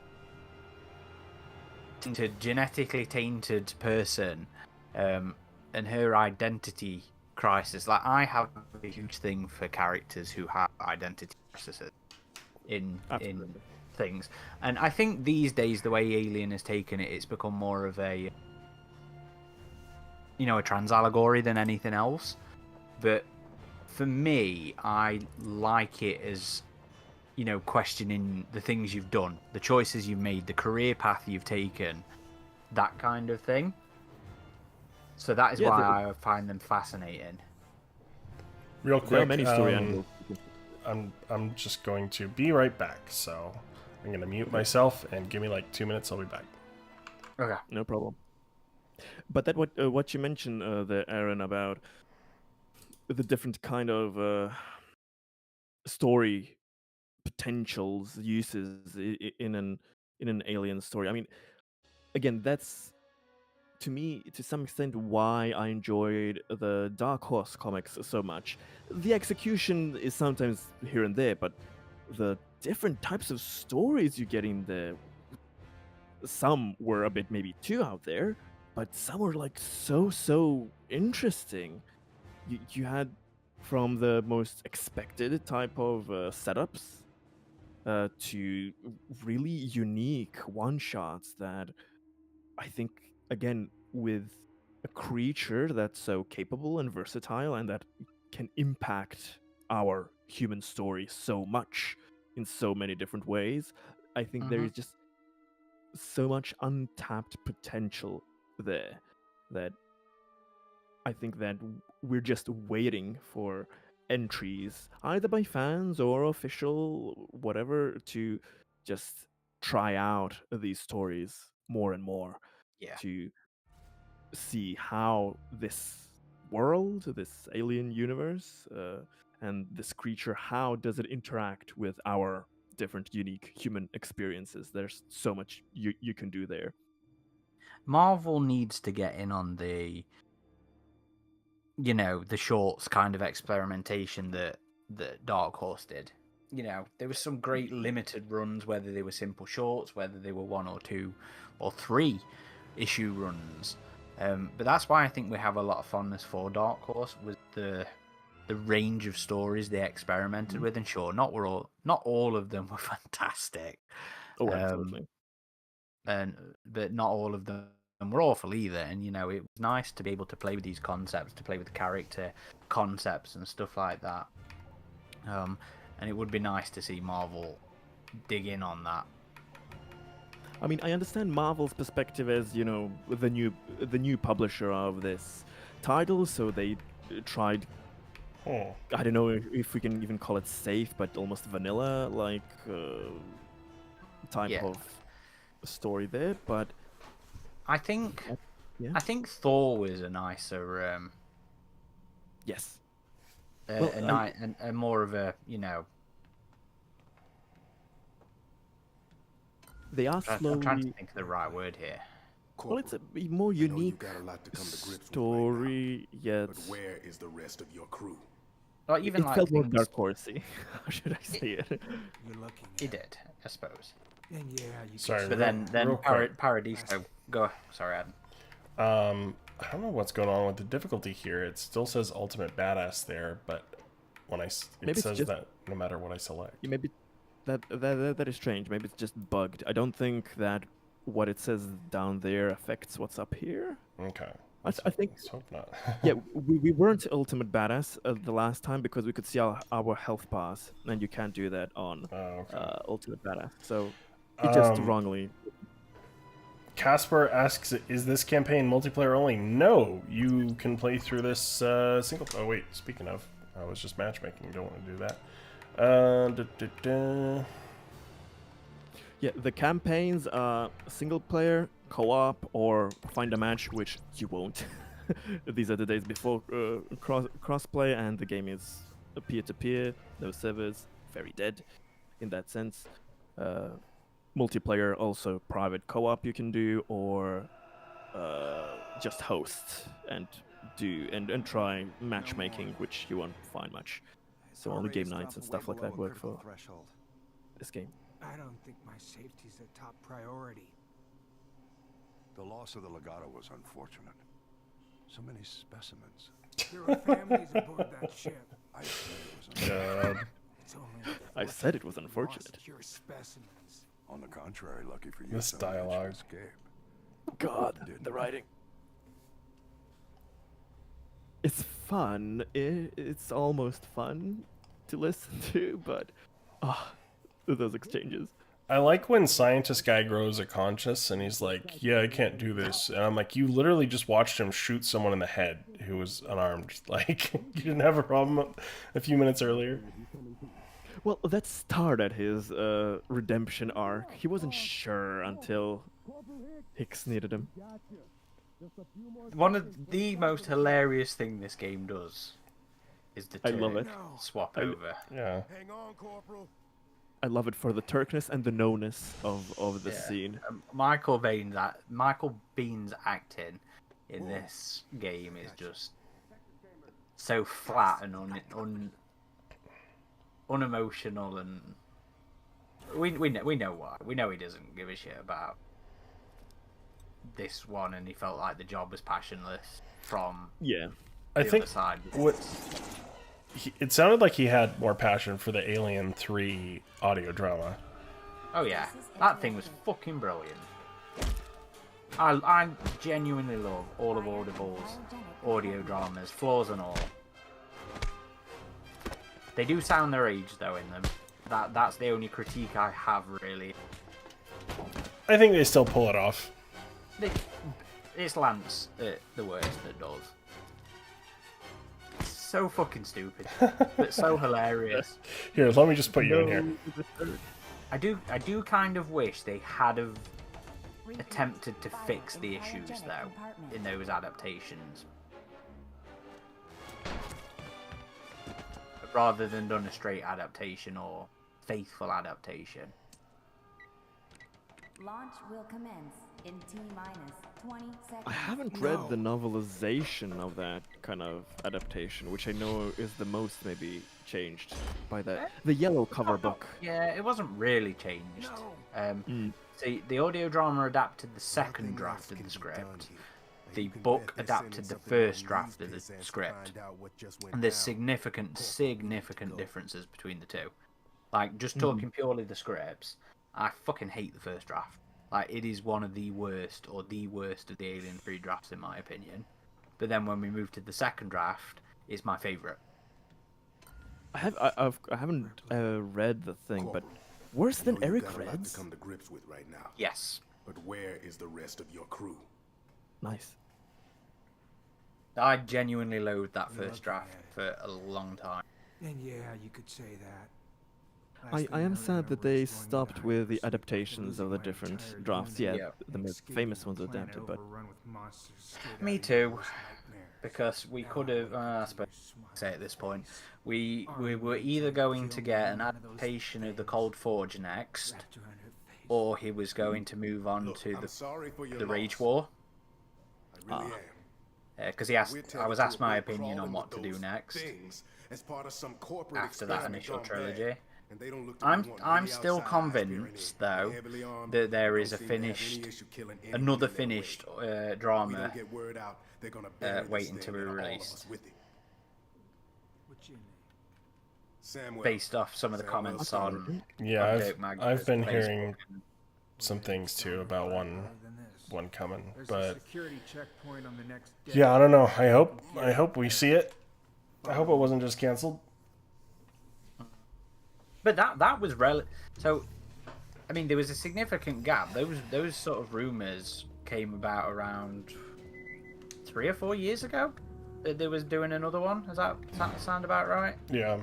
genetically tainted person, and her identity crisis. Like, I have a huge thing for characters who have identity crises in things, and I think these days the way Alien has taken it, it's become more of a a trans allegory than anything else. But for me, I like it as questioning the things you've done, the choices you've made, the career path you've taken, that kind of thing. So that is why I find them fascinating. Real There are quick, many story angles. I'm just going to be right back. So I'm going to mute myself and give me like 2 minutes. I'll be back. Okay. No problem. But that what you mentioned there, Aaron, about the different kind of story potentials uses in an alien story. I mean, again, that's to me to some extent why I enjoyed the Dark Horse comics so much. The execution is sometimes here and there, but the different types of stories you get in there, some were a bit maybe too out there, but some were like so interesting. You had from the most expected type of setups to really unique one shots that I think, again, with a creature that's so capable and versatile and that can impact our human story so much in so many different ways, I think there is just so much untapped potential there that I think that we're just waiting for entries, either by fans or official, whatever, to just try out these stories more and more Yeah. to see how this world, this alien universe, and this creature, how does it interact with our different unique human experiences? There's so much you can do there. Marvel needs to get in on the, the shorts kind of experimentation that Dark Horse did. There was some great limited runs, whether they were simple shorts, whether they were 1 or 2 or 3 issue runs. But that's why I think we have a lot of fondness for Dark Horse, was the range of stories they experimented with. And sure, not all of them were fantastic. Oh, absolutely. But not all of them were awful either. And it was nice to be able to play with these concepts, to play with character concepts and stuff like that. And it would be nice to see Marvel dig in on that. I mean, I understand Marvel's perspective as, the new publisher of this title, so they tried. I don't know if we can even call it safe, but almost vanilla like type of story there. But I think Thor was a nicer. Yes. A more of a They are slowly. I'm trying to think of the right word here. Well, it's a more unique story, yet. But where is the rest of your crew? Like, even it like felt more Dark Horsey. How should I say it? You're looking. It did, I suppose. And yeah, you Sorry, but then Paradiso. Go. Sorry, Adam. I don't know what's going on with the difficulty here. It still says Ultimate Badass there, but when it says just, that no matter what I select. Maybe that is strange. Maybe it's just bugged. I don't think that what it says down there affects what's up here. Okay. I think. Let's hope not. Yeah, we weren't Ultimate Badass the last time because we could see our health bars, and you can't do that on Ultimate Badass. So it just wrongly. Casper asks, "Is this campaign multiplayer only?" No, you can play through this single. Oh wait, speaking of, I was just matchmaking. Don't want to do that. Yeah, the campaigns are single player, co-op, or find a match, which you won't. These are the days before crossplay, and the game is peer-to-peer, no servers, very dead in that sense. Multiplayer, also private co-op you can do, or just host and try matchmaking, which you won't find much. So only game nights and stuff like that work for this game. I don't think my safety's a top priority. The loss of the Legato was unfortunate. So many specimens. There were families aboard that ship. I said it was unfortunate. Pure specimens. On the contrary, lucky for you. This dialogue. God, the writing. It's fun. It's almost fun to listen to, but those exchanges. I like when scientist guy grows a conscience and he's like, "Yeah, I can't do this," and I'm like, "You literally just watched him shoot someone in the head who was unarmed. Like, you didn't have a problem a few minutes earlier." Well, that started his redemption arc. He wasn't sure until Hicks needed him. One of the most hilarious thing this game does is the I love Turk it. swap over. Yeah. Hang on, Corporal. I love it for the Turkness and the no-ness of the scene. Michael Bean's acting in this game is just so flat and unemotional, and we know why. We know he doesn't give a shit about this one, and he felt like the job was passionless from the I think other side. it sounded like he had more passion for the Alien 3 audio drama. Oh yeah, that thing was fucking brilliant. I genuinely love all of Audible's audio dramas, flaws and all. They do sound their age though in them. That's the only critique I have, really. I think they still pull it off. It's Lance the worst that does. It's so fucking stupid, but so hilarious. Here, let me just put you in here. I do kind of wish they had have attempted to fix the issues though in those adaptations, rather than done a straight adaptation or faithful adaptation. Launch will commence in T-minus 20 seconds. I haven't read the novelization of that kind of adaptation, which I know is the most maybe changed by that. The yellow cover book. Yeah, it wasn't really changed. See, the audio drama adapted the second draft of the script. The book adapted the first draft of the script. And there's significant differences between the two. Like, just talking purely the scripts, I fucking hate the first draft. Like, it is one of the worst, or the worst of the Alien 3 drafts, in my opinion. But then when we move to the second draft, it's my favourite. I haven't read the thing, but worse than Eric reads? To come to grips with right now. Yes. But where is the rest of your crew? Nice. I genuinely loathed that first draft for a long time. And yeah, you could say that. I am sad that they stopped with the adaptations of the different drafts. Yeah, the most famous ones adapted, but... Me too. Because we could have, I suppose, say at this point, we were either going to get an adaptation of the Cold Forge next, or he was going to move on to the Rage War. Because I was asked my opinion on what to do next after that initial trilogy. I'm still convinced though that there is another finished drama waiting to be released, based off some of the comments on. Yeah, I've been hearing some things too about one coming, but yeah, I don't know. I hope we see it. I hope it wasn't just canceled. But that was so. I mean, there was a significant gap. Those sort of rumors came about around 3 or 4 years ago. That they was doing another one. Does that sound about right? Yeah.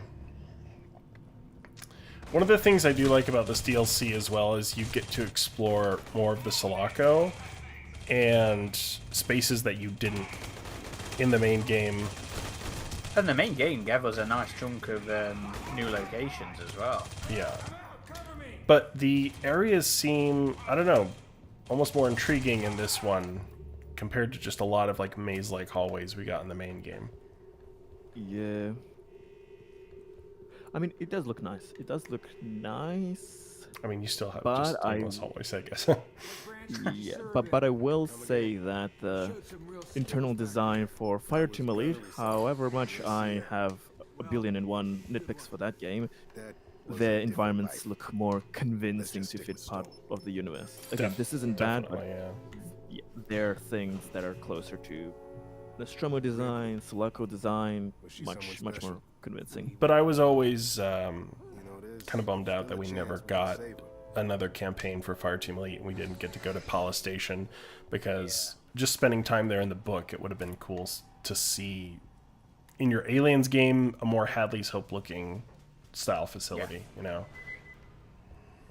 One of the things I do like about this DLC as well is you get to explore more of the Sulaco and spaces that you didn't in the main game. And the main game gave us a nice chunk of new locations as well. Yeah. But the areas seem, I don't know, almost more intriguing in this one compared to just a lot of like maze-like hallways we got in the main game. Yeah. I mean, it does look nice. It does look nice. I mean, you still have but just endless hallways, I guess. Yeah, but I will say that the internal design for Fireteam Elite, however much I have a billion and one nitpicks for that game, the environments look more convincing to fit part of the universe. Again, this isn't bad, but yeah, there are things that are closer to Nostromo design, Sulaco design, much more convincing. But I was always kind of bummed out that we never got another campaign for Fireteam Elite and we didn't get to go to Pala Station, because just spending time there in the book, it would have been cool to see in your Aliens game a more Hadley's Hope looking style facility, you know.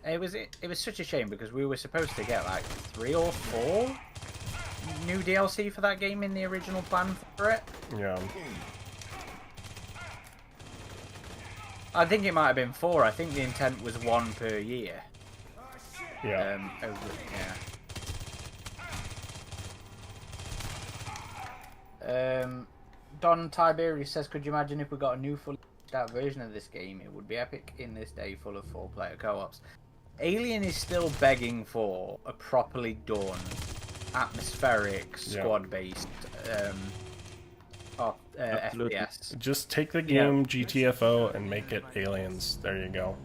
It was such a shame because we were supposed to get like 3 or 4 new DLC for that game in the original plan for it. Yeah. I think it might have been 4. I think the intent was 1 per year. Yeah. Don Tiberius says, could you imagine if we got a new fully out version of this game? It would be epic in this day full of 4-player co-ops. Alien is still begging for a properly done, atmospheric, squad-based FPS. Just take the game GTFO and make it Aliens. There you go.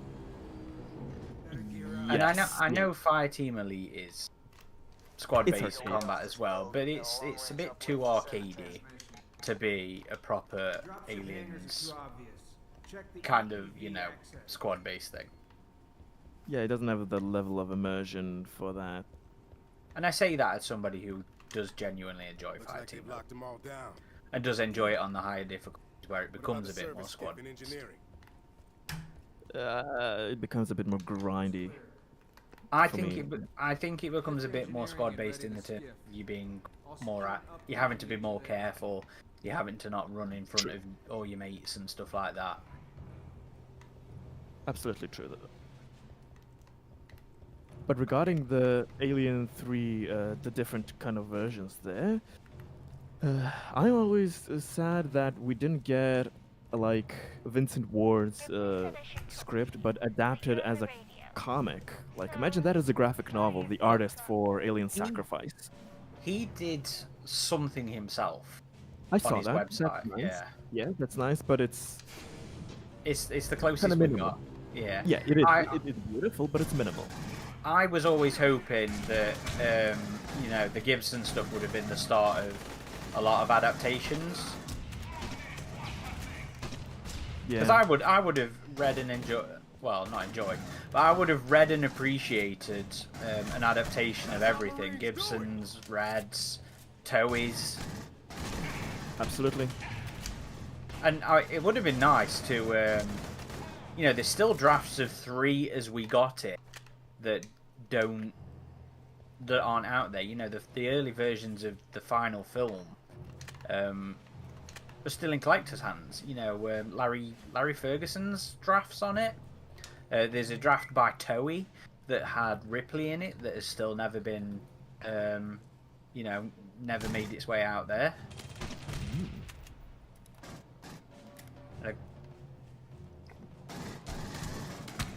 And I know Fireteam Elite is squad-based combat as well, but it's a bit too arcadey to be a proper Aliens kind of, squad-based thing. Yeah, it doesn't have the level of immersion for that. And I say that as somebody who does genuinely enjoy Fireteam and does enjoy it on the higher difficulties where it becomes a bit more squad-based. It becomes a bit more grindy. I think it becomes a bit more squad-based in the term of you being you're having to be more careful. You're having to not run in front of all your mates and stuff like that. Absolutely true, though. But regarding the Alien 3, the different kind of versions there, I'm always sad that we didn't get like Vincent Ward's script, but adapted as a comic. Like, imagine that as a graphic novel, the artist for Alien Sacrifice. He did something himself. I saw his that. Website. That's nice. Yeah. Yeah, that's nice, but it's the closest we got. Yeah. Yeah, it is. It's beautiful, but it's minimal. I was always hoping that the Gibson stuff would have been the start of a lot of adaptations. Yeah. Because I would have read and enjoyed. Well, not enjoyed, but I would have read and appreciated an adaptation of everything. Gibson's, Red's, Toei's. Absolutely. And it would have been nice to, there's still drafts of 3 as we got it that aren't out there. The early versions of the final film are still in collectors' hands. Larry Ferguson's drafts on it. There's a draft by Toei that had Ripley in it that has still never been, never made its way out there.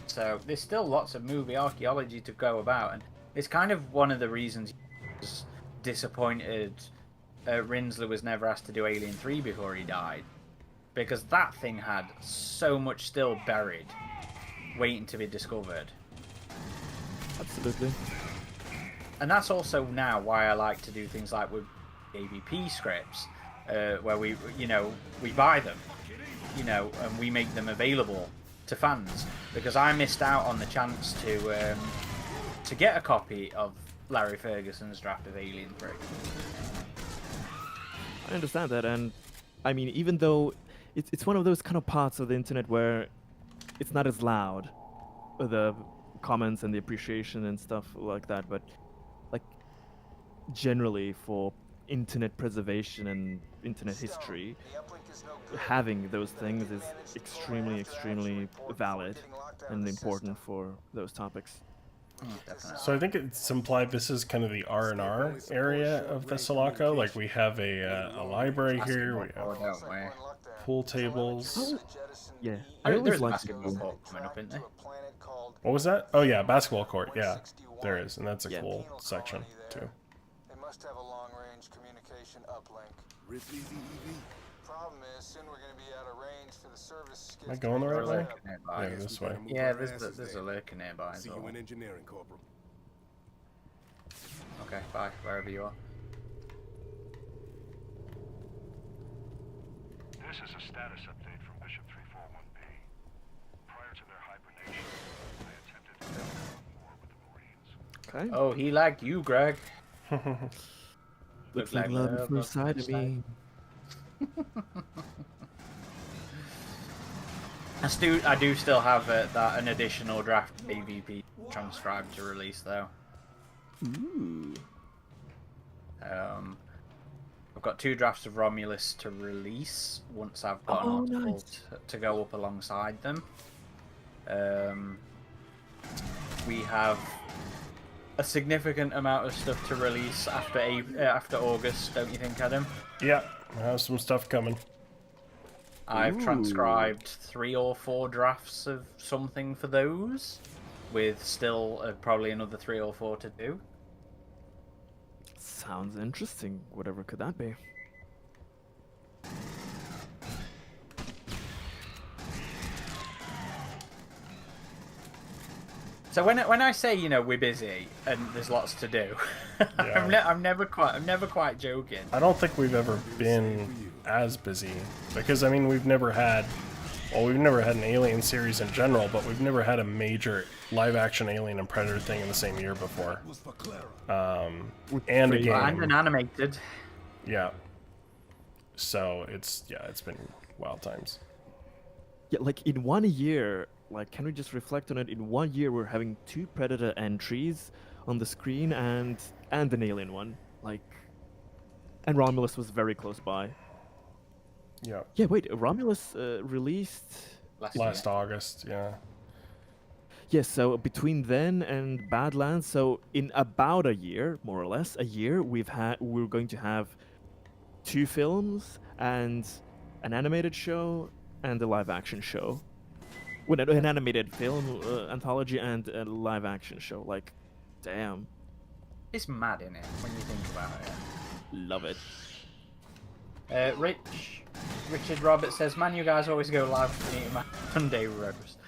So there's still lots of movie archaeology to go about, and it's kind of one of the reasons I was disappointed Rinsler was never asked to do Alien 3 before he died, because that thing had so much still buried, waiting to be discovered. Absolutely. And that's also now why I like to do things like with AVP scripts, where we buy them, and we make them available to fans, because I missed out on the chance to get a copy of Larry Ferguson's draft of Alien 3. I understand that, and I mean, even though it's one of those kind of parts of the internet where it's not as loud, the comments and the appreciation and stuff like that, but like generally for internet preservation and internet history, having those things is extremely valid and important for those topics. So I think it's implied this is kind of the R&R area of the Sulaco. Like, we have a library here, we have pool tables. Yeah, There's basketball court coming up, isn't there? What was that? Oh yeah, basketball court. Yeah, there is, and that's a cool section too. They must have a long-range communication uplink. Problem is, soon we're going to be out of range for the service. Am I going the right way? Nearby. Yeah, this way. Yeah, there's a lurker nearby as well. See you in engineering, Corporal. Okay, bye, wherever you are. This is a status update from Bishop 341B. Prior to their hibernation, I attempted to have war with the Marines. Okay. Oh, he liked you, Greg. Looks like love at first sight to me. I do still have an additional draft AVP transcribed to release though. Ooh. I've got 2 drafts of Romulus to release once I've got an article to go up alongside them. We have a significant amount of stuff to release after August, don't you think, Adam? Yeah, I have some stuff coming. I've transcribed 3 or 4 drafts of something for those, with still probably another 3 or 4 to do. Sounds interesting. Whatever could that be? So when I say, you know, we're busy and there's lots to do, I'm never quite joking. I don't think we've ever been as busy because I mean we've never had an Alien series in general, but we've never had a major live action Alien and Predator thing in the same year before. And a game. And an animated. Yeah. So it's been wild times. Yeah, like in 1 year, like can we just reflect on it? In 1 year, we're having 2 Predator entries on the screen and an Alien one. Like, and Romulus was very close by. Yeah. Yeah. Wait, Romulus released last August. Yeah. Yes, so between then and Badlands, so in about a year, more or less, we're going to have 2 films and an animated show and a live action show. Well, an animated film anthology and a live action show. Like, damn. It's mad, isn't it, when you think about it? Love it. Richard Roberts says, "Man, you guys always go live for me my Sunday roast."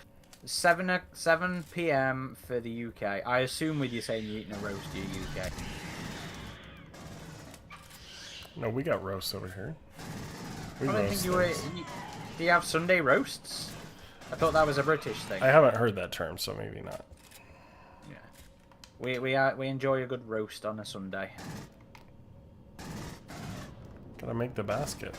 7 p.m. for the UK. I assume with you saying you're eating a roast, you're UK. No, we got roasts over here. We I don't think you were. Do you have Sunday roasts? I thought that was a British thing. I haven't heard that term, so maybe not. Yeah, we enjoy a good roast on a Sunday. Gotta make the basket.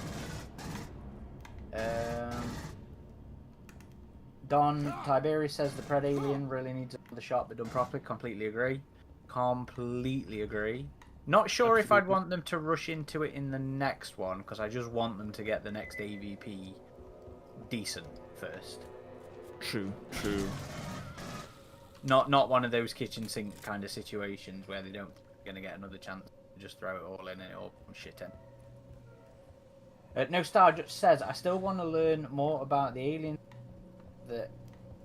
Don Tiberi says the Pred Alien really needs another shot, but done properly. Completely agree. Completely agree. Not sure if I'd want them to rush into it in the next one, because I just want them to get the next AVP decent first. True. Not one of those kitchen sink kind of situations where they don't gonna get another chance to just throw it all in and it all shit in. No Star just says, I still want to learn more about the alien that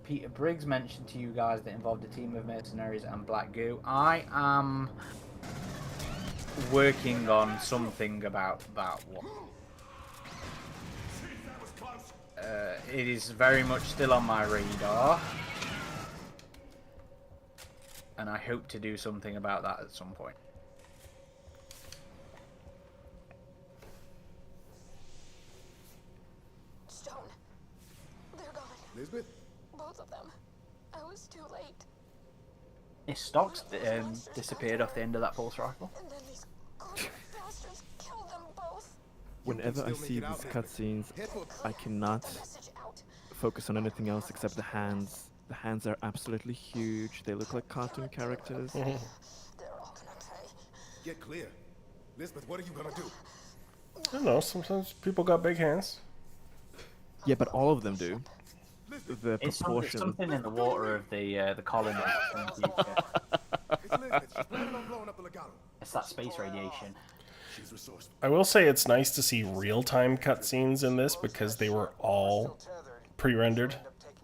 Peter Briggs mentioned to you guys that involved a team of mercenaries and black goo. I am working on something about that one. It is very much still on my radar, and I hope to do something about that at some point. Stone. They're gone. Elizabeth? Both of them. I was too late. His stocks disappeared off the end of that pulse rifle. And then these bastards killed them both. Whenever I see these cutscenes, I cannot focus on anything else except the hands. The hands are absolutely huge. They look like cartoon characters. They're all gonna pay. Get clear. Elizabeth, what are you gonna do? I don't know, sometimes people got big hands. Yeah, but all of them do. The It's proportion. something in the water of the Colonial. It's that space radiation. I will say it's nice to see real-time cutscenes in this because they were all pre-rendered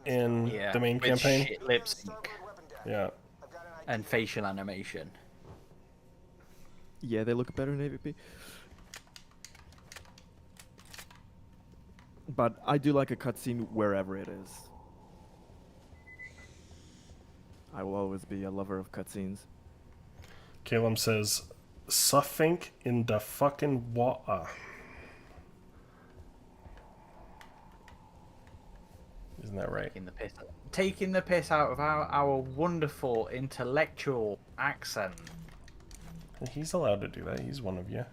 in the main campaign. Shit lip sync. Yeah. And facial animation. Yeah, they look better in AVP. But I do like a cutscene wherever it is. I will always be a lover of cutscenes. Caleb says, "Suffink in the fucking water." Isn't that right? Taking the piss out of our wonderful intellectual accent. He's allowed to do that. He's one of you.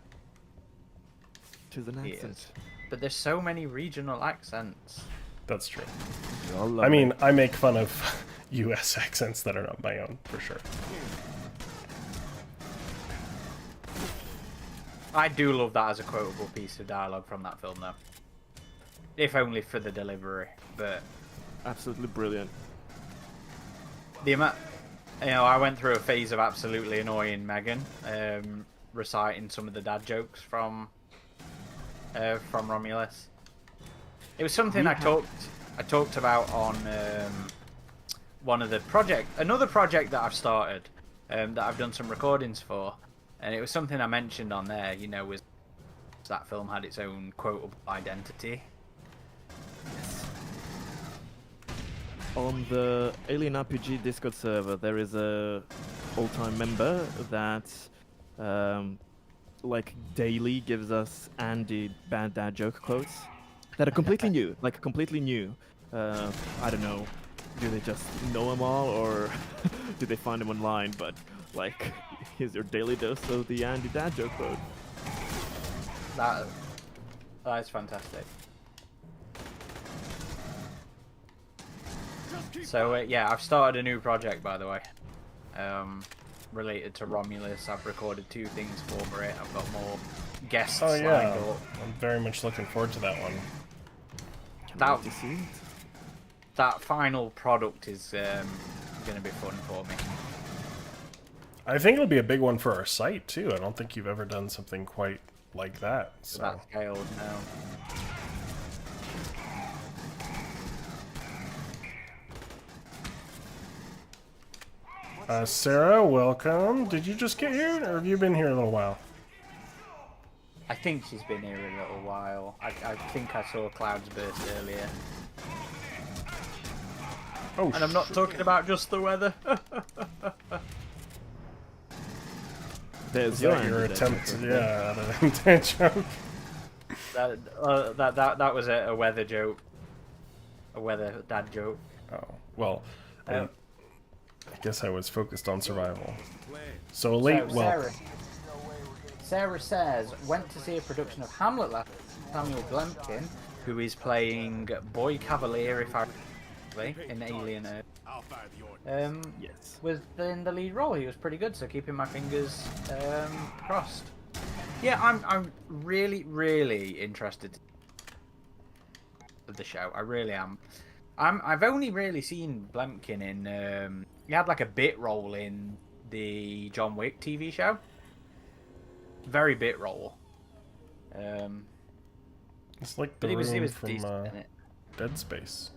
Tis an He accent. is. But there's so many regional accents. That's true. We all love I mean, it. I make fun of U.S. accents that are not my own, for sure. I do love that as a quotable piece of dialogue from that film, though. If only for the delivery, but Absolutely brilliant. the amount, I went through a phase of absolutely annoying Megan, reciting some of the dad jokes from Romulus. It was something I talked about on one of the another project that I've started, that I've done some recordings for, and it was something I mentioned on there. Was that film had its own quotable identity. On the Alien RPG Discord server, there is a all-time member that, like, daily gives us Andy bad dad joke quotes that are completely new. Like, completely new. I don't know. Do they just know them all, or do they find them online? But, like, here's your daily dose of the Andy dad joke quote. That is fantastic. So yeah, I've started a new project, by the way, related to Romulus. I've recorded 2 things for it. I've got more guests lined up. I'm very much looking forward to that one. Can't wait to see it. That final product is going to be fun for me. I think it'll be a big one for our site too. I don't think you've ever done something quite like that. So. That scale now. Sarah, welcome. Did you just get here, or have you been here a little while? I think she's been here a little while. I think I saw Cloud's burst earlier. Oh, and I'm not talking about just the weather. There's your attempt, at an intent joke. That was a weather joke. A weather dad joke. Oh, well, I guess I was focused on survival. So late, Sarah says, went to see a production of Hamlet last Samuel Blemkin, who is playing Boy Cavalier, if I in Alien Earth. Yes. Was in the lead role. He was pretty good, so keeping my fingers crossed. Yeah, I'm really interested in the show. I really am. I've only really seen Blemkin in he had like a bit role in the John Wick TV show. Very bit role. It's like the he was room decent from in it. Dead Space.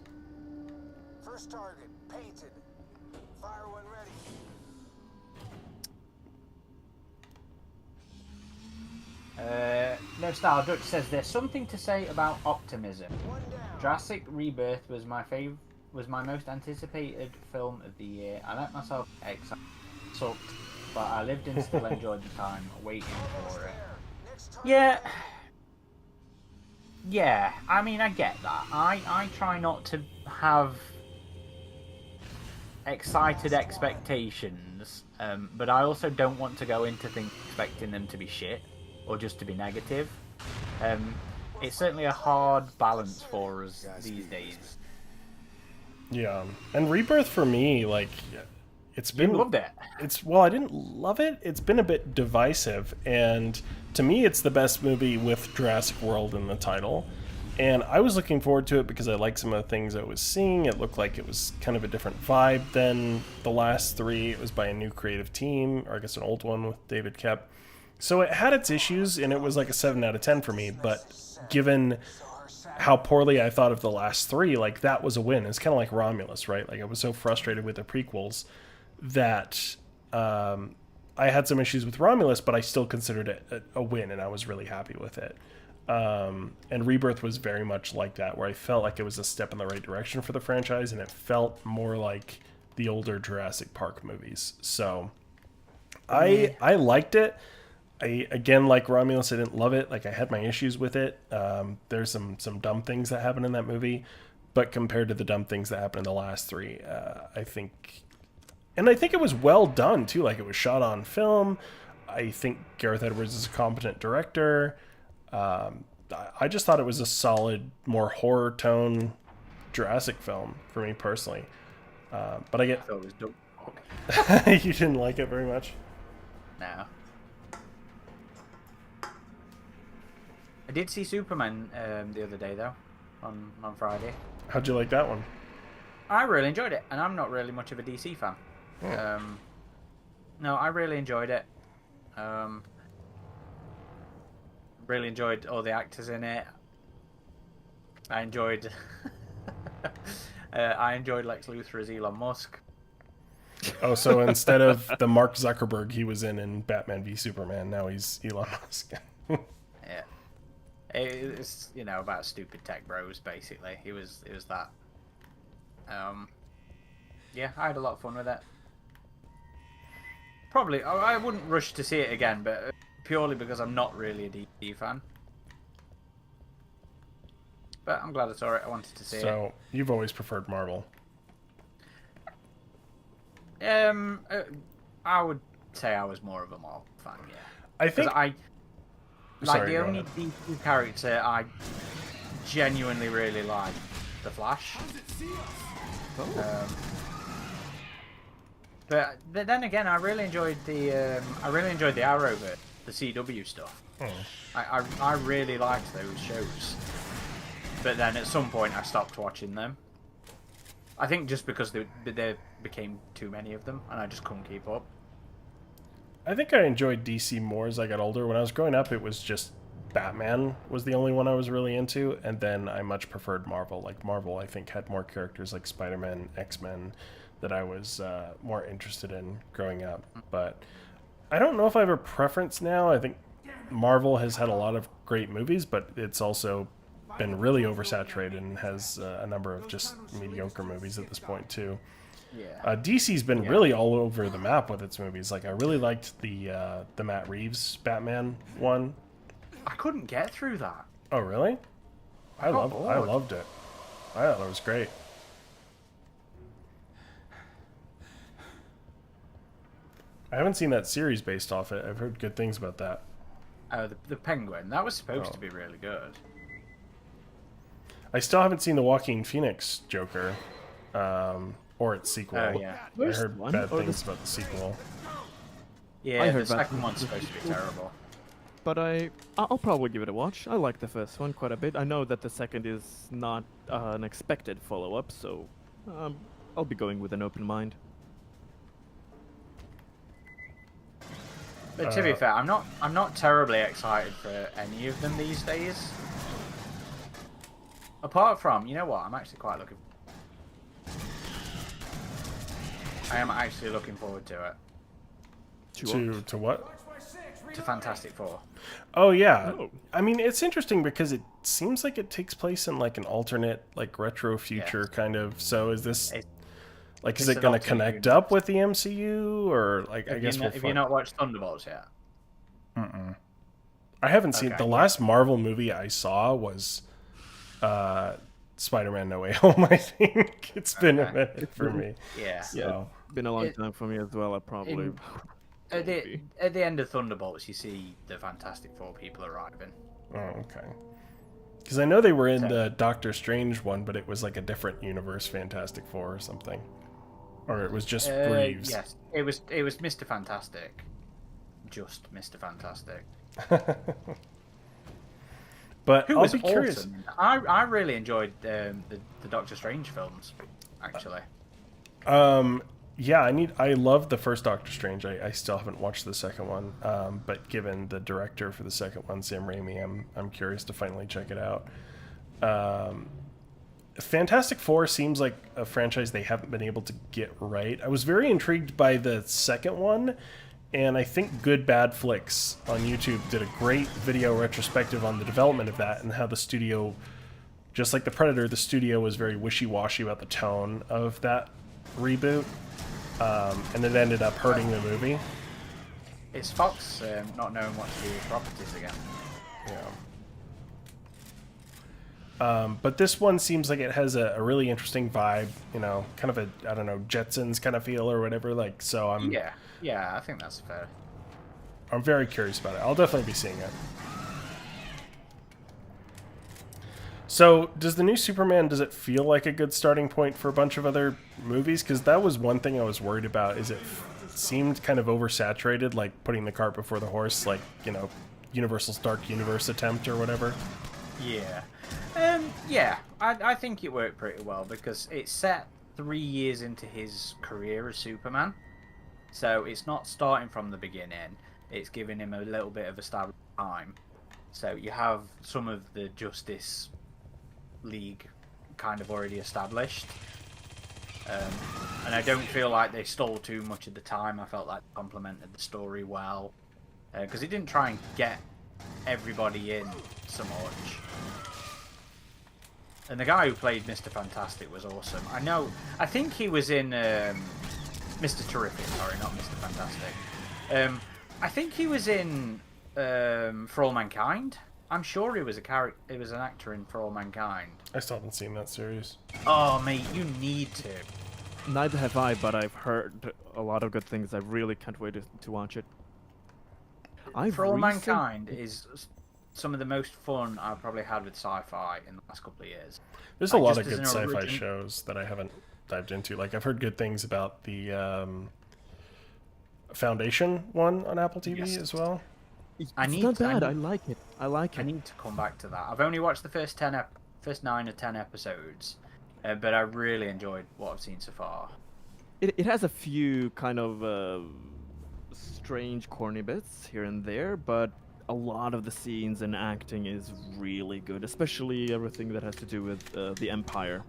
First target, painted. Fire when ready. No Style Dutch says there's something to say about optimism. Jurassic Rebirth was my most anticipated film of the year. I let myself excited. Sucked, but I lived and still enjoyed the time waiting for it. Yeah. I mean, I get that. I try not to have excited expectations, but I also don't want to go into things expecting them to be shit or just to be negative. It's certainly a hard balance for us these days. Yeah, and Rebirth for me, like, it's been... You loved it. Well, I didn't love it. It's been a bit divisive, and to me, it's the best movie with Jurassic World in the title. And I was looking forward to it because I liked some of the things I was seeing. It looked like it was kind of a different vibe than the last 3. It was by a new creative team, or I guess an old one with David Koepp. So it had its issues, and it was like a 7 out of 10 for me. But given how poorly I thought of the last 3, like, that was a win. It's kind of like Romulus, right? Like, I was so frustrated with the prequels that I had some issues with Romulus, but I still considered it a win, and I was really happy with it. And Rebirth was very much like that, where I felt like it was a step in the right direction for the franchise, and it felt more like the older Jurassic Park movies. So I liked it. Again, like Romulus, I didn't love it. Like, I had my issues with it. There's some dumb things that happen in that movie, but compared to the dumb things that happened in the last 3, I think it was well done too. Like, it was shot on film. I think Gareth Edwards is a competent director. I just thought it was a solid, more horror tone Jurassic film for me personally. But I get. I thought it was dumb. You didn't like it very much? No. I did see Superman the other day though, on Friday. How'd you like that one? I really enjoyed it, and I'm not really much of a DC fan. Oh. No, I really enjoyed it. Really enjoyed all the actors in it. I enjoyed. I enjoyed Lex Luthor as Elon Musk. Oh, so instead of the Mark Zuckerberg he was in Batman v Superman, now he's Elon Musk. Yeah, it's about stupid tech bros basically. It was that. Yeah, I had a lot of fun with it. Probably, I wouldn't rush to see it again, but purely because I'm not really a DC fan. But I'm glad I saw it. I wanted to see it. So you've always preferred Marvel. I would say I was more of a Marvel fan. Yeah, I think the only DC character I genuinely really like, the Flash. But then again, I really enjoyed the Arrowverse, the CW stuff. I really liked those shows. But then at some point I stopped watching them. I think just because there became too many of them and I just couldn't keep up. I think I enjoyed DC more as I got older. When I was growing up, it was just Batman was the only one I was really into, and then I much preferred Marvel. Like Marvel, I think, had more characters like Spider-Man, X-Men that I was more interested in growing up. But I don't know if I have a preference now. I think Marvel has had a lot of great movies, but it's also been really oversaturated and has a number of just mediocre movies at this point too. Yeah. DC's been really all over the map with its movies. Like I really liked the Matt Reeves Batman one. I couldn't get through that. Oh really? I loved it. I thought it was great. I haven't seen that series based off it. I've heard good things about that. Oh, the Penguin. That was supposed to be really good. I still haven't seen the Joaquin Phoenix Joker, or its sequel. Oh, yeah. I heard bad things about the sequel. Yeah, I heard the second one's supposed to be terrible. But I'll probably give it a watch. I like the first one quite a bit. I know that the second is not an expected follow-up, so I'll be going with an open mind. But to be fair, I'm not terribly excited for any of them these days. Apart from, you know what, I'm actually quite looking. I am actually looking forward to it. To what? To Fantastic Four. Oh yeah. Oh. I mean, it's interesting because it seems like it takes place in like an alternate, like retro future kind of. So is this like, is it going to connect up with the MCU or like? I guess have you not watched Thunderbolts yet? I haven't seen the last Marvel movie I saw was Spider-Man No Way Home. I think it's been a minute for me. Yeah. So. Been a long time for me as well. I probably. At the end of Thunderbolts, you see the Fantastic Four people arriving. Oh, okay. Because I know they were in the Doctor Strange one, but it was like a different universe, Fantastic Four or something, or it was just Reeves. Yes, it was Mr. Fantastic, just Mr. Fantastic. But Who I'll was be curious. Awesome. I really enjoyed the Doctor Strange films, actually. Yeah, I love the first Doctor Strange. I still haven't watched the second one, but given the director for the second one, Sam Raimi, I'm curious to finally check it out. Fantastic Four seems like a franchise they haven't been able to get right. I was very intrigued by the second one, and I think Good Bad Flicks on YouTube did a great video retrospective on the development of that and how the studio, just like the Predator, the studio was very wishy-washy about the tone of that reboot. And it ended up hurting the movie. It's Fox not knowing what to do with properties again. Yeah. But this one seems like it has a really interesting vibe, you know, kind of a, I don't know, Jetsons kind of feel or whatever. Like, so I'm. Yeah, I think that's fair. I'm very curious about it. I'll definitely be seeing it. So, does the new Superman, does it feel like a good starting point for a bunch of other movies? Because that was one thing I was worried about, is it seemed kind of oversaturated, like putting the cart before the horse, like, you know, Universal's Dark Universe attempt or whatever. Yeah. I think it worked pretty well because it's set 3 years into his career as Superman. So it's not starting from the beginning. It's giving him a little bit of established time. So you have some of the Justice League kind of already established. And I don't feel like they stole too much of the time. I felt like they complemented the story well. Because it didn't try and get everybody in so much. And the guy who played Mr. Fantastic was awesome. I think he was in Mr. Terrific, sorry, not Mr. Fantastic. I think he was in For All Mankind. I'm sure he was an actor in For All Mankind. I still haven't seen that series. Oh, mate, you need to. Neither have I, but I've heard a lot of good things. I really can't wait to watch it. For All Mankind is some of the most fun I've probably had with sci-fi in the last couple of years. There's a lot of good sci-fi shows that I haven't dived into. Like, I've heard good things about the Foundation one on Apple TV as well. It's not bad. I like it. I need to come back to that. I've only watched the first 9 or 10 episodes, but I really enjoyed what I've seen so far. It has a few kind of strange, corny bits here and there, but a lot of the scenes and acting is really good, especially everything that has to do with the Empire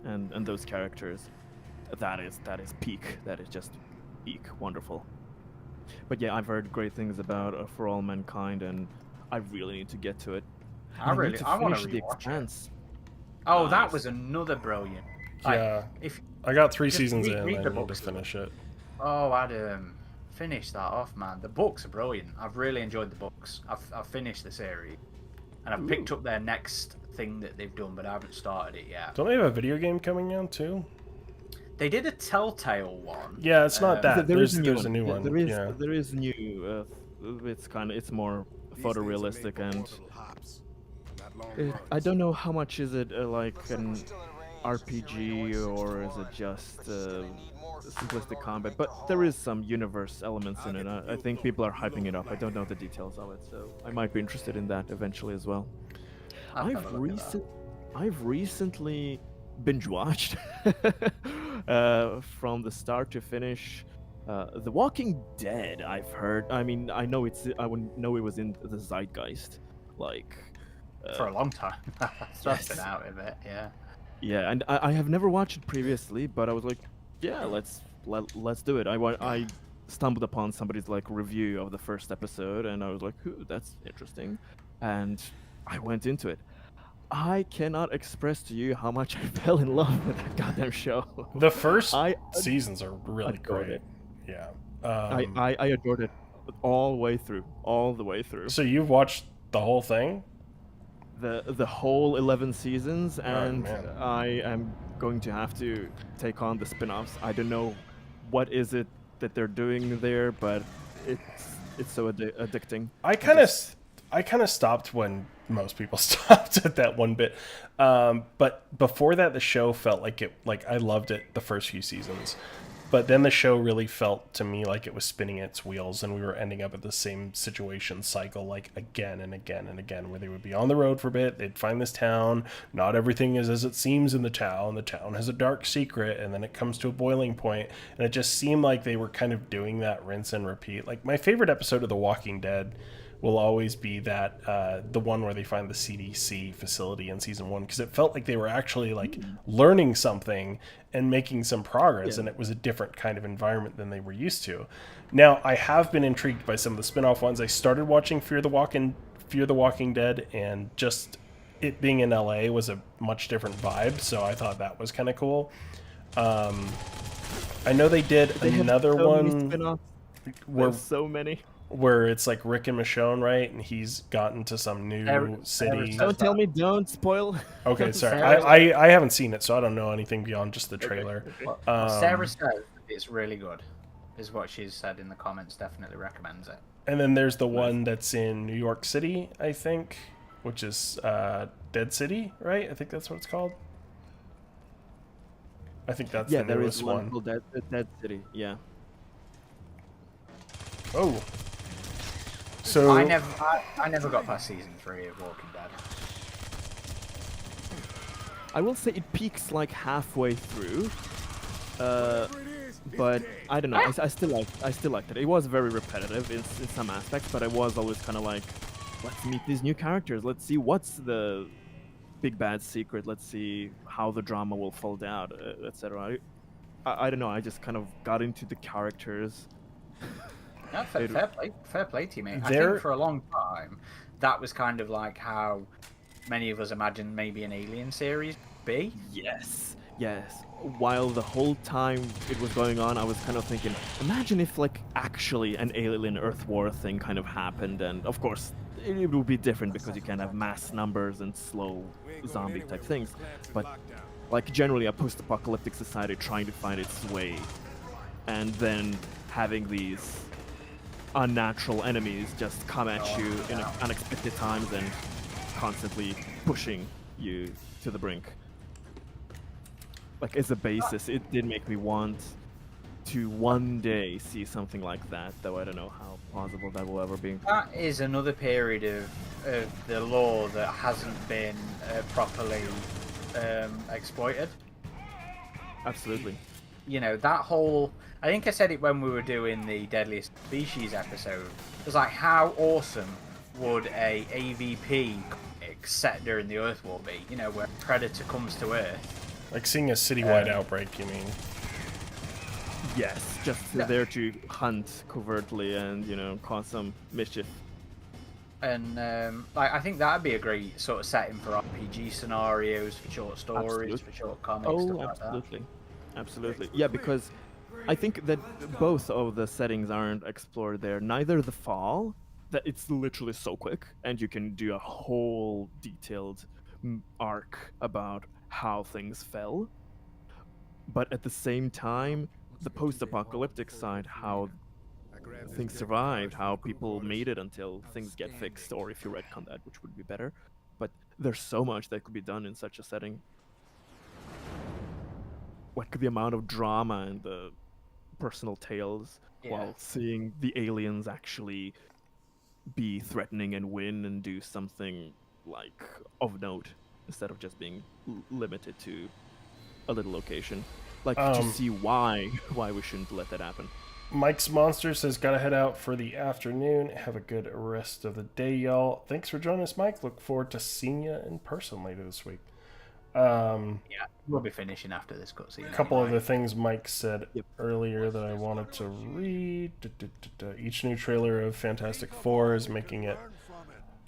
and those characters. That is peak. That is just peak. Wonderful. But yeah, I've heard great things about For All Mankind, and I really need to get to it. I want to rewatch it. Oh, that was another brilliant. Yeah, I got 3 seasons in, and I need to finish it. Oh, I'd finish that off, man. The books are brilliant. I've really enjoyed the books. I've finished the series, and I've picked up their next thing that they've done, but I haven't started it yet. Don't they have a video game coming out too? They did a Telltale one. Yeah, it's not that. There's a new one. There is new. It's more photorealistic, and I don't know how much is it like an RPG or is it just simplistic combat, but there is some universe elements in it. I think people are hyping it up. I don't know the details of it, so I might be interested in that eventually as well. I've recently binge watched from the start to finish The Walking Dead. I've heard. I mean, I wouldn't know it was in the zeitgeist, like for a long time. It's been out of it, yeah. Yeah, and I have never watched it previously, but I was like, yeah, let's do it. I stumbled upon somebody's like review of the first episode, and I was like, ooh, that's interesting, and I went into it. I cannot express to you how much I fell in love with that goddamn show. The first seasons are really great. It. Yeah. I adored it all the way through. So you've watched the whole thing? The whole 11 seasons, and I am going to have to take on the spin-offs. I don't know what is it that they're doing there, but it's so addicting. I kind of stopped when most people stopped at that one bit, but before that, the show felt like I loved it the first few seasons, but then the show really felt to me like it was spinning its wheels, and we were ending up at the same situation cycle, like again and again and again, where they would be on the road for a bit, they'd find this town, not everything is as it seems in the town has a dark secret, and then it comes to a boiling point, and it just seemed like they were kind of doing that rinse and repeat. Like, my favorite episode of The Walking Dead will always be that the one where they find the CDC facility in season 1, because it felt like they were actually like learning something and making some progress, and it was a different kind of environment than they were used to. Now, I have been intrigued by some of the spin-off ones. I started watching Fear the Walking Dead, and just it being in LA was a much different vibe, so I thought that was kind of cool. I know they did another one where so many. Where it's like Rick and Michonne, right? And he's gotten to some new city. Don't tell me, don't spoil. Okay, sorry. I haven't seen it, so I don't know anything beyond just the trailer. Sarah says it's really good, is what she's said in the comments. Definitely recommends it. And then there's the one that's in New York City, I think. which is Dead City, right? I think that's what it's called. I think that's the there newest is one one. called Dead City. Yeah. Oh. So I never got past season 3 of Walking Dead. I will say it peaks like halfway through, but I don't know. I still liked it. It was very repetitive in some aspects, but I was always kind of like, let's meet these new characters. Let's see what's the big bad secret. Let's see how the drama will fold out, etc. I don't know. I just kind of got into the characters. No, fair play to you, mate. I think for a long time, that was kind of like how many of us imagined maybe an Alien series be. Yes. While the whole time it was going on, I was kind of thinking, imagine if like actually an alien Earth war thing kind of happened, and of course it would be different because you can have mass numbers and slow zombie type things, but like generally a post-apocalyptic society trying to find its way, and then having these unnatural enemies just come at you in unexpected times and constantly pushing you to the brink. Like, as a basis, it did make me want to one day see something like that, though I don't know how plausible that will ever be. That is another period of the lore that hasn't been properly exploited. Absolutely. You know, that whole... I think I said it when we were doing the Deadliest Species episode. It was like, how awesome would a AVP comic set during the Earth War be? You know, where Predator comes to Earth. Like seeing a citywide outbreak, you mean? Yes, just there to hunt covertly and, you know, cause some mischief. And like, I think that'd be a great sort of setting for RPG scenarios, for short stories, for short comics, stuff like that. Absolutely. Yeah, because I think that both of the settings aren't explored there. Neither the fall, that it's literally so quick, and you can do a whole detailed arc about how things fell. But at the same time, the post-apocalyptic side, how things survived, how people made it until things get fixed, or if you retcon that, which would be better. But there's so much that could be done in such a setting. Like the amount of drama and the personal tales, while seeing the aliens actually be threatening and win and do something like of note, instead of just being limited to a little location. Like, to see why we shouldn't let that happen. Mike's Monster says, gotta head out for the afternoon. Have a good rest of the day, y'all. Thanks for joining us, Mike. Look forward to seeing you in person later this week. Yeah, we'll be finishing after this cutscene. A couple of the things Mike said earlier that I wanted to read. Each new trailer of Fantastic Four is making it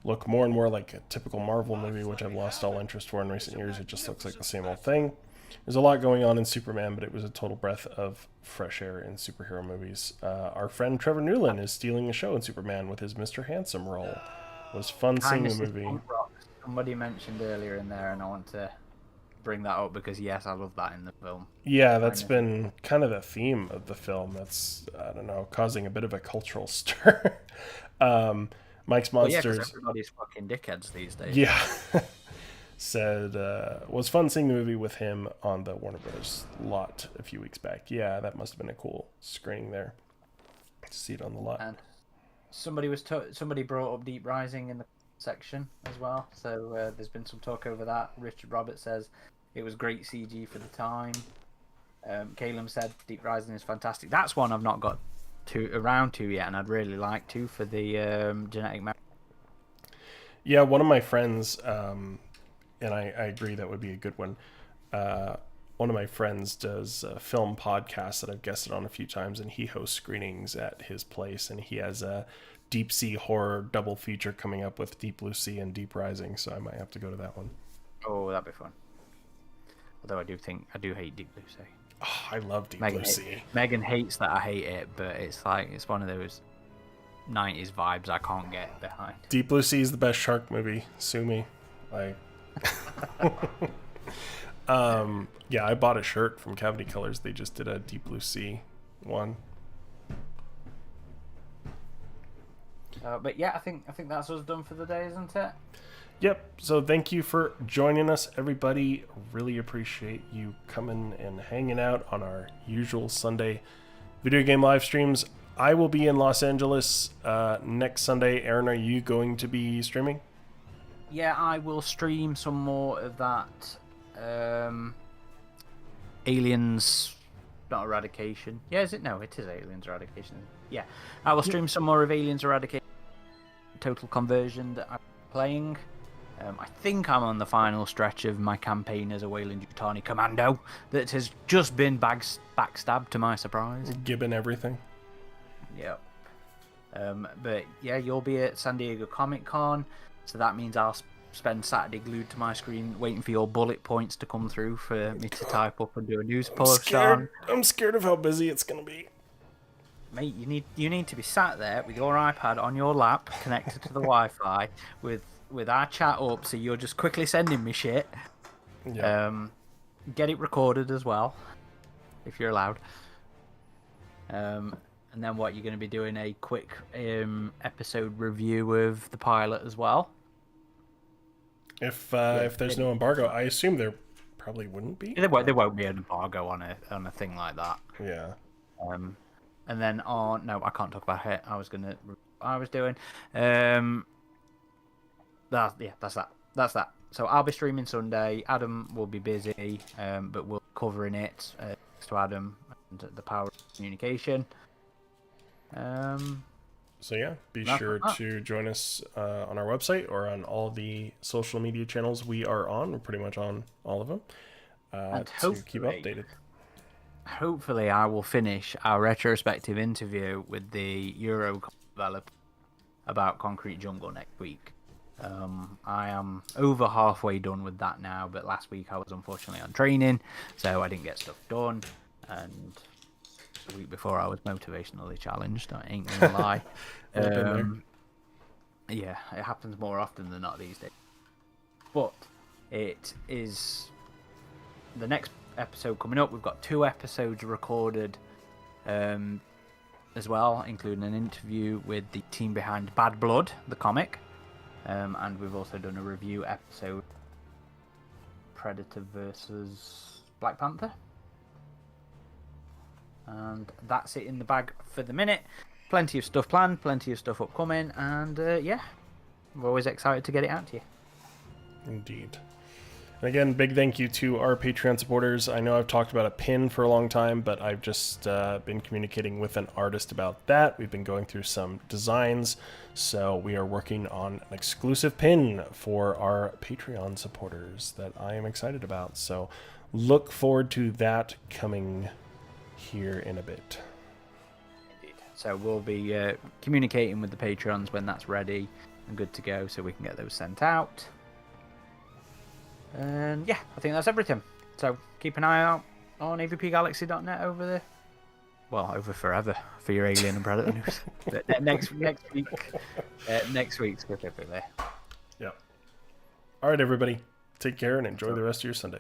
look more and more like a typical Marvel movie, which I've lost all interest for in recent years. It just looks like the same old thing. There's a lot going on in Superman, but it was a total breath of fresh air in superhero movies. Our friend Trevor Newland is stealing the show in Superman with his Mr. Handsome role. It was fun seeing the movie. Somebody mentioned earlier in there, and I want to bring that up because, yes, I love that in the film. Yeah, that's been kind of the theme of the film. That's, I don't know, causing a bit of a cultural stir. Mike's Monsters... Yeah, everybody's fucking dickheads these days. Yeah. Said, was fun seeing the movie with him on the Warner Brothers lot a few weeks back. Yeah, that must have been a cool screening there. To see it on the lot. And somebody brought up Deep Rising in the section as well, so there's been some talk over that. Richard Roberts says it was great CG for the time. Caleb said Deep Rising is fantastic. That's one I've not got around to yet, and I'd really like to for the genetic memory. Yeah, one of my friends, and I agree that would be a good one. One of my friends does a film podcast that I've guested on a few times, and he hosts screenings at his place, and he has a deep sea horror double feature coming up with Deep Blue Sea and Deep Rising, so I might have to go to that one. Oh, that'd be fun. Although I do hate Deep Blue Sea. Oh, I love Deep Blue Sea. Megan hates that I hate it, but it's one of those 90s vibes I can't get behind. Deep Blue Sea is the best shark movie. Sue me. Like, yeah, I bought a shirt from Cavity Colors. They just did a Deep Blue Sea one. But yeah, I think that's us done for the day, isn't it? Yep. So thank you for joining us, everybody. Really appreciate you coming and hanging out on our usual Sunday video game live streams. I will be in Los Angeles next Sunday. Aaron, are you going to be streaming? Yeah, I will stream some more of that Aliens, not Eradication. Yeah, is it? No, it is Aliens Eradication. Yeah, I will stream some more of Aliens Eradication Total Conversion that I'm playing. I think I'm on the final stretch of my campaign as a Weyland-Yutani commando that has just been backstabbed to my surprise. Given everything. Yep. But yeah, you'll be at San Diego Comic-Con, so that means I'll spend Saturday glued to my screen waiting for your bullet points to come through for me to type up and do a news post on. I'm scared of how busy it's going to be. Mate, you need to be sat there with your iPad on your lap connected to the Wi-Fi with our chat up, so you're just quickly sending me shit. Yeah. Get it recorded as well, if you're allowed. And then what, you're going to be doing a quick episode review of the pilot as well? If there's no embargo, I assume there probably wouldn't be. There won't be an embargo on a thing like that. Yeah. And then no, I can't talk about it. I was doing. That's that. So I'll be streaming Sunday. Adam will be busy, but we'll be covering it next to Adam and the power of communication. So yeah, be sure to join us on our website or on all the social media channels we are on. We're pretty much on all of them to keep updated. Hopefully, I will finish our retrospective interview with the Euro developer about Concrete Jungle next week. I am over halfway done with that now, but last week I was unfortunately on training, so I didn't get stuff done, and the week before I was motivationally challenged, I ain't gonna lie. Yeah, it happens more often than not these days. But it is the next episode coming up. We've got 2 episodes recorded as well, including an interview with the team behind Bad Blood, the comic. And we've also done a review episode, Predator versus Black Panther. And that's it in the bag for the minute. Plenty of stuff planned, plenty of stuff upcoming, and yeah, we're always excited to get it out to you. Indeed. And again, big thank you to our Patreon supporters. I know I've talked about a pin for a long time, but I've just been communicating with an artist about that. We've been going through some designs, so we are working on an exclusive pin for our Patreon supporters that I am excited about. So look forward to that coming here in a bit. Indeed. So we'll be communicating with the Patreons when that's ready and good to go, so we can get those sent out. And yeah, I think that's everything. So keep an eye out on avpgalaxy.net over there. Well, over forever for your Alien and Predator news. next week specifically. Yeah. All right, everybody. Take care and enjoy the rest of your Sunday.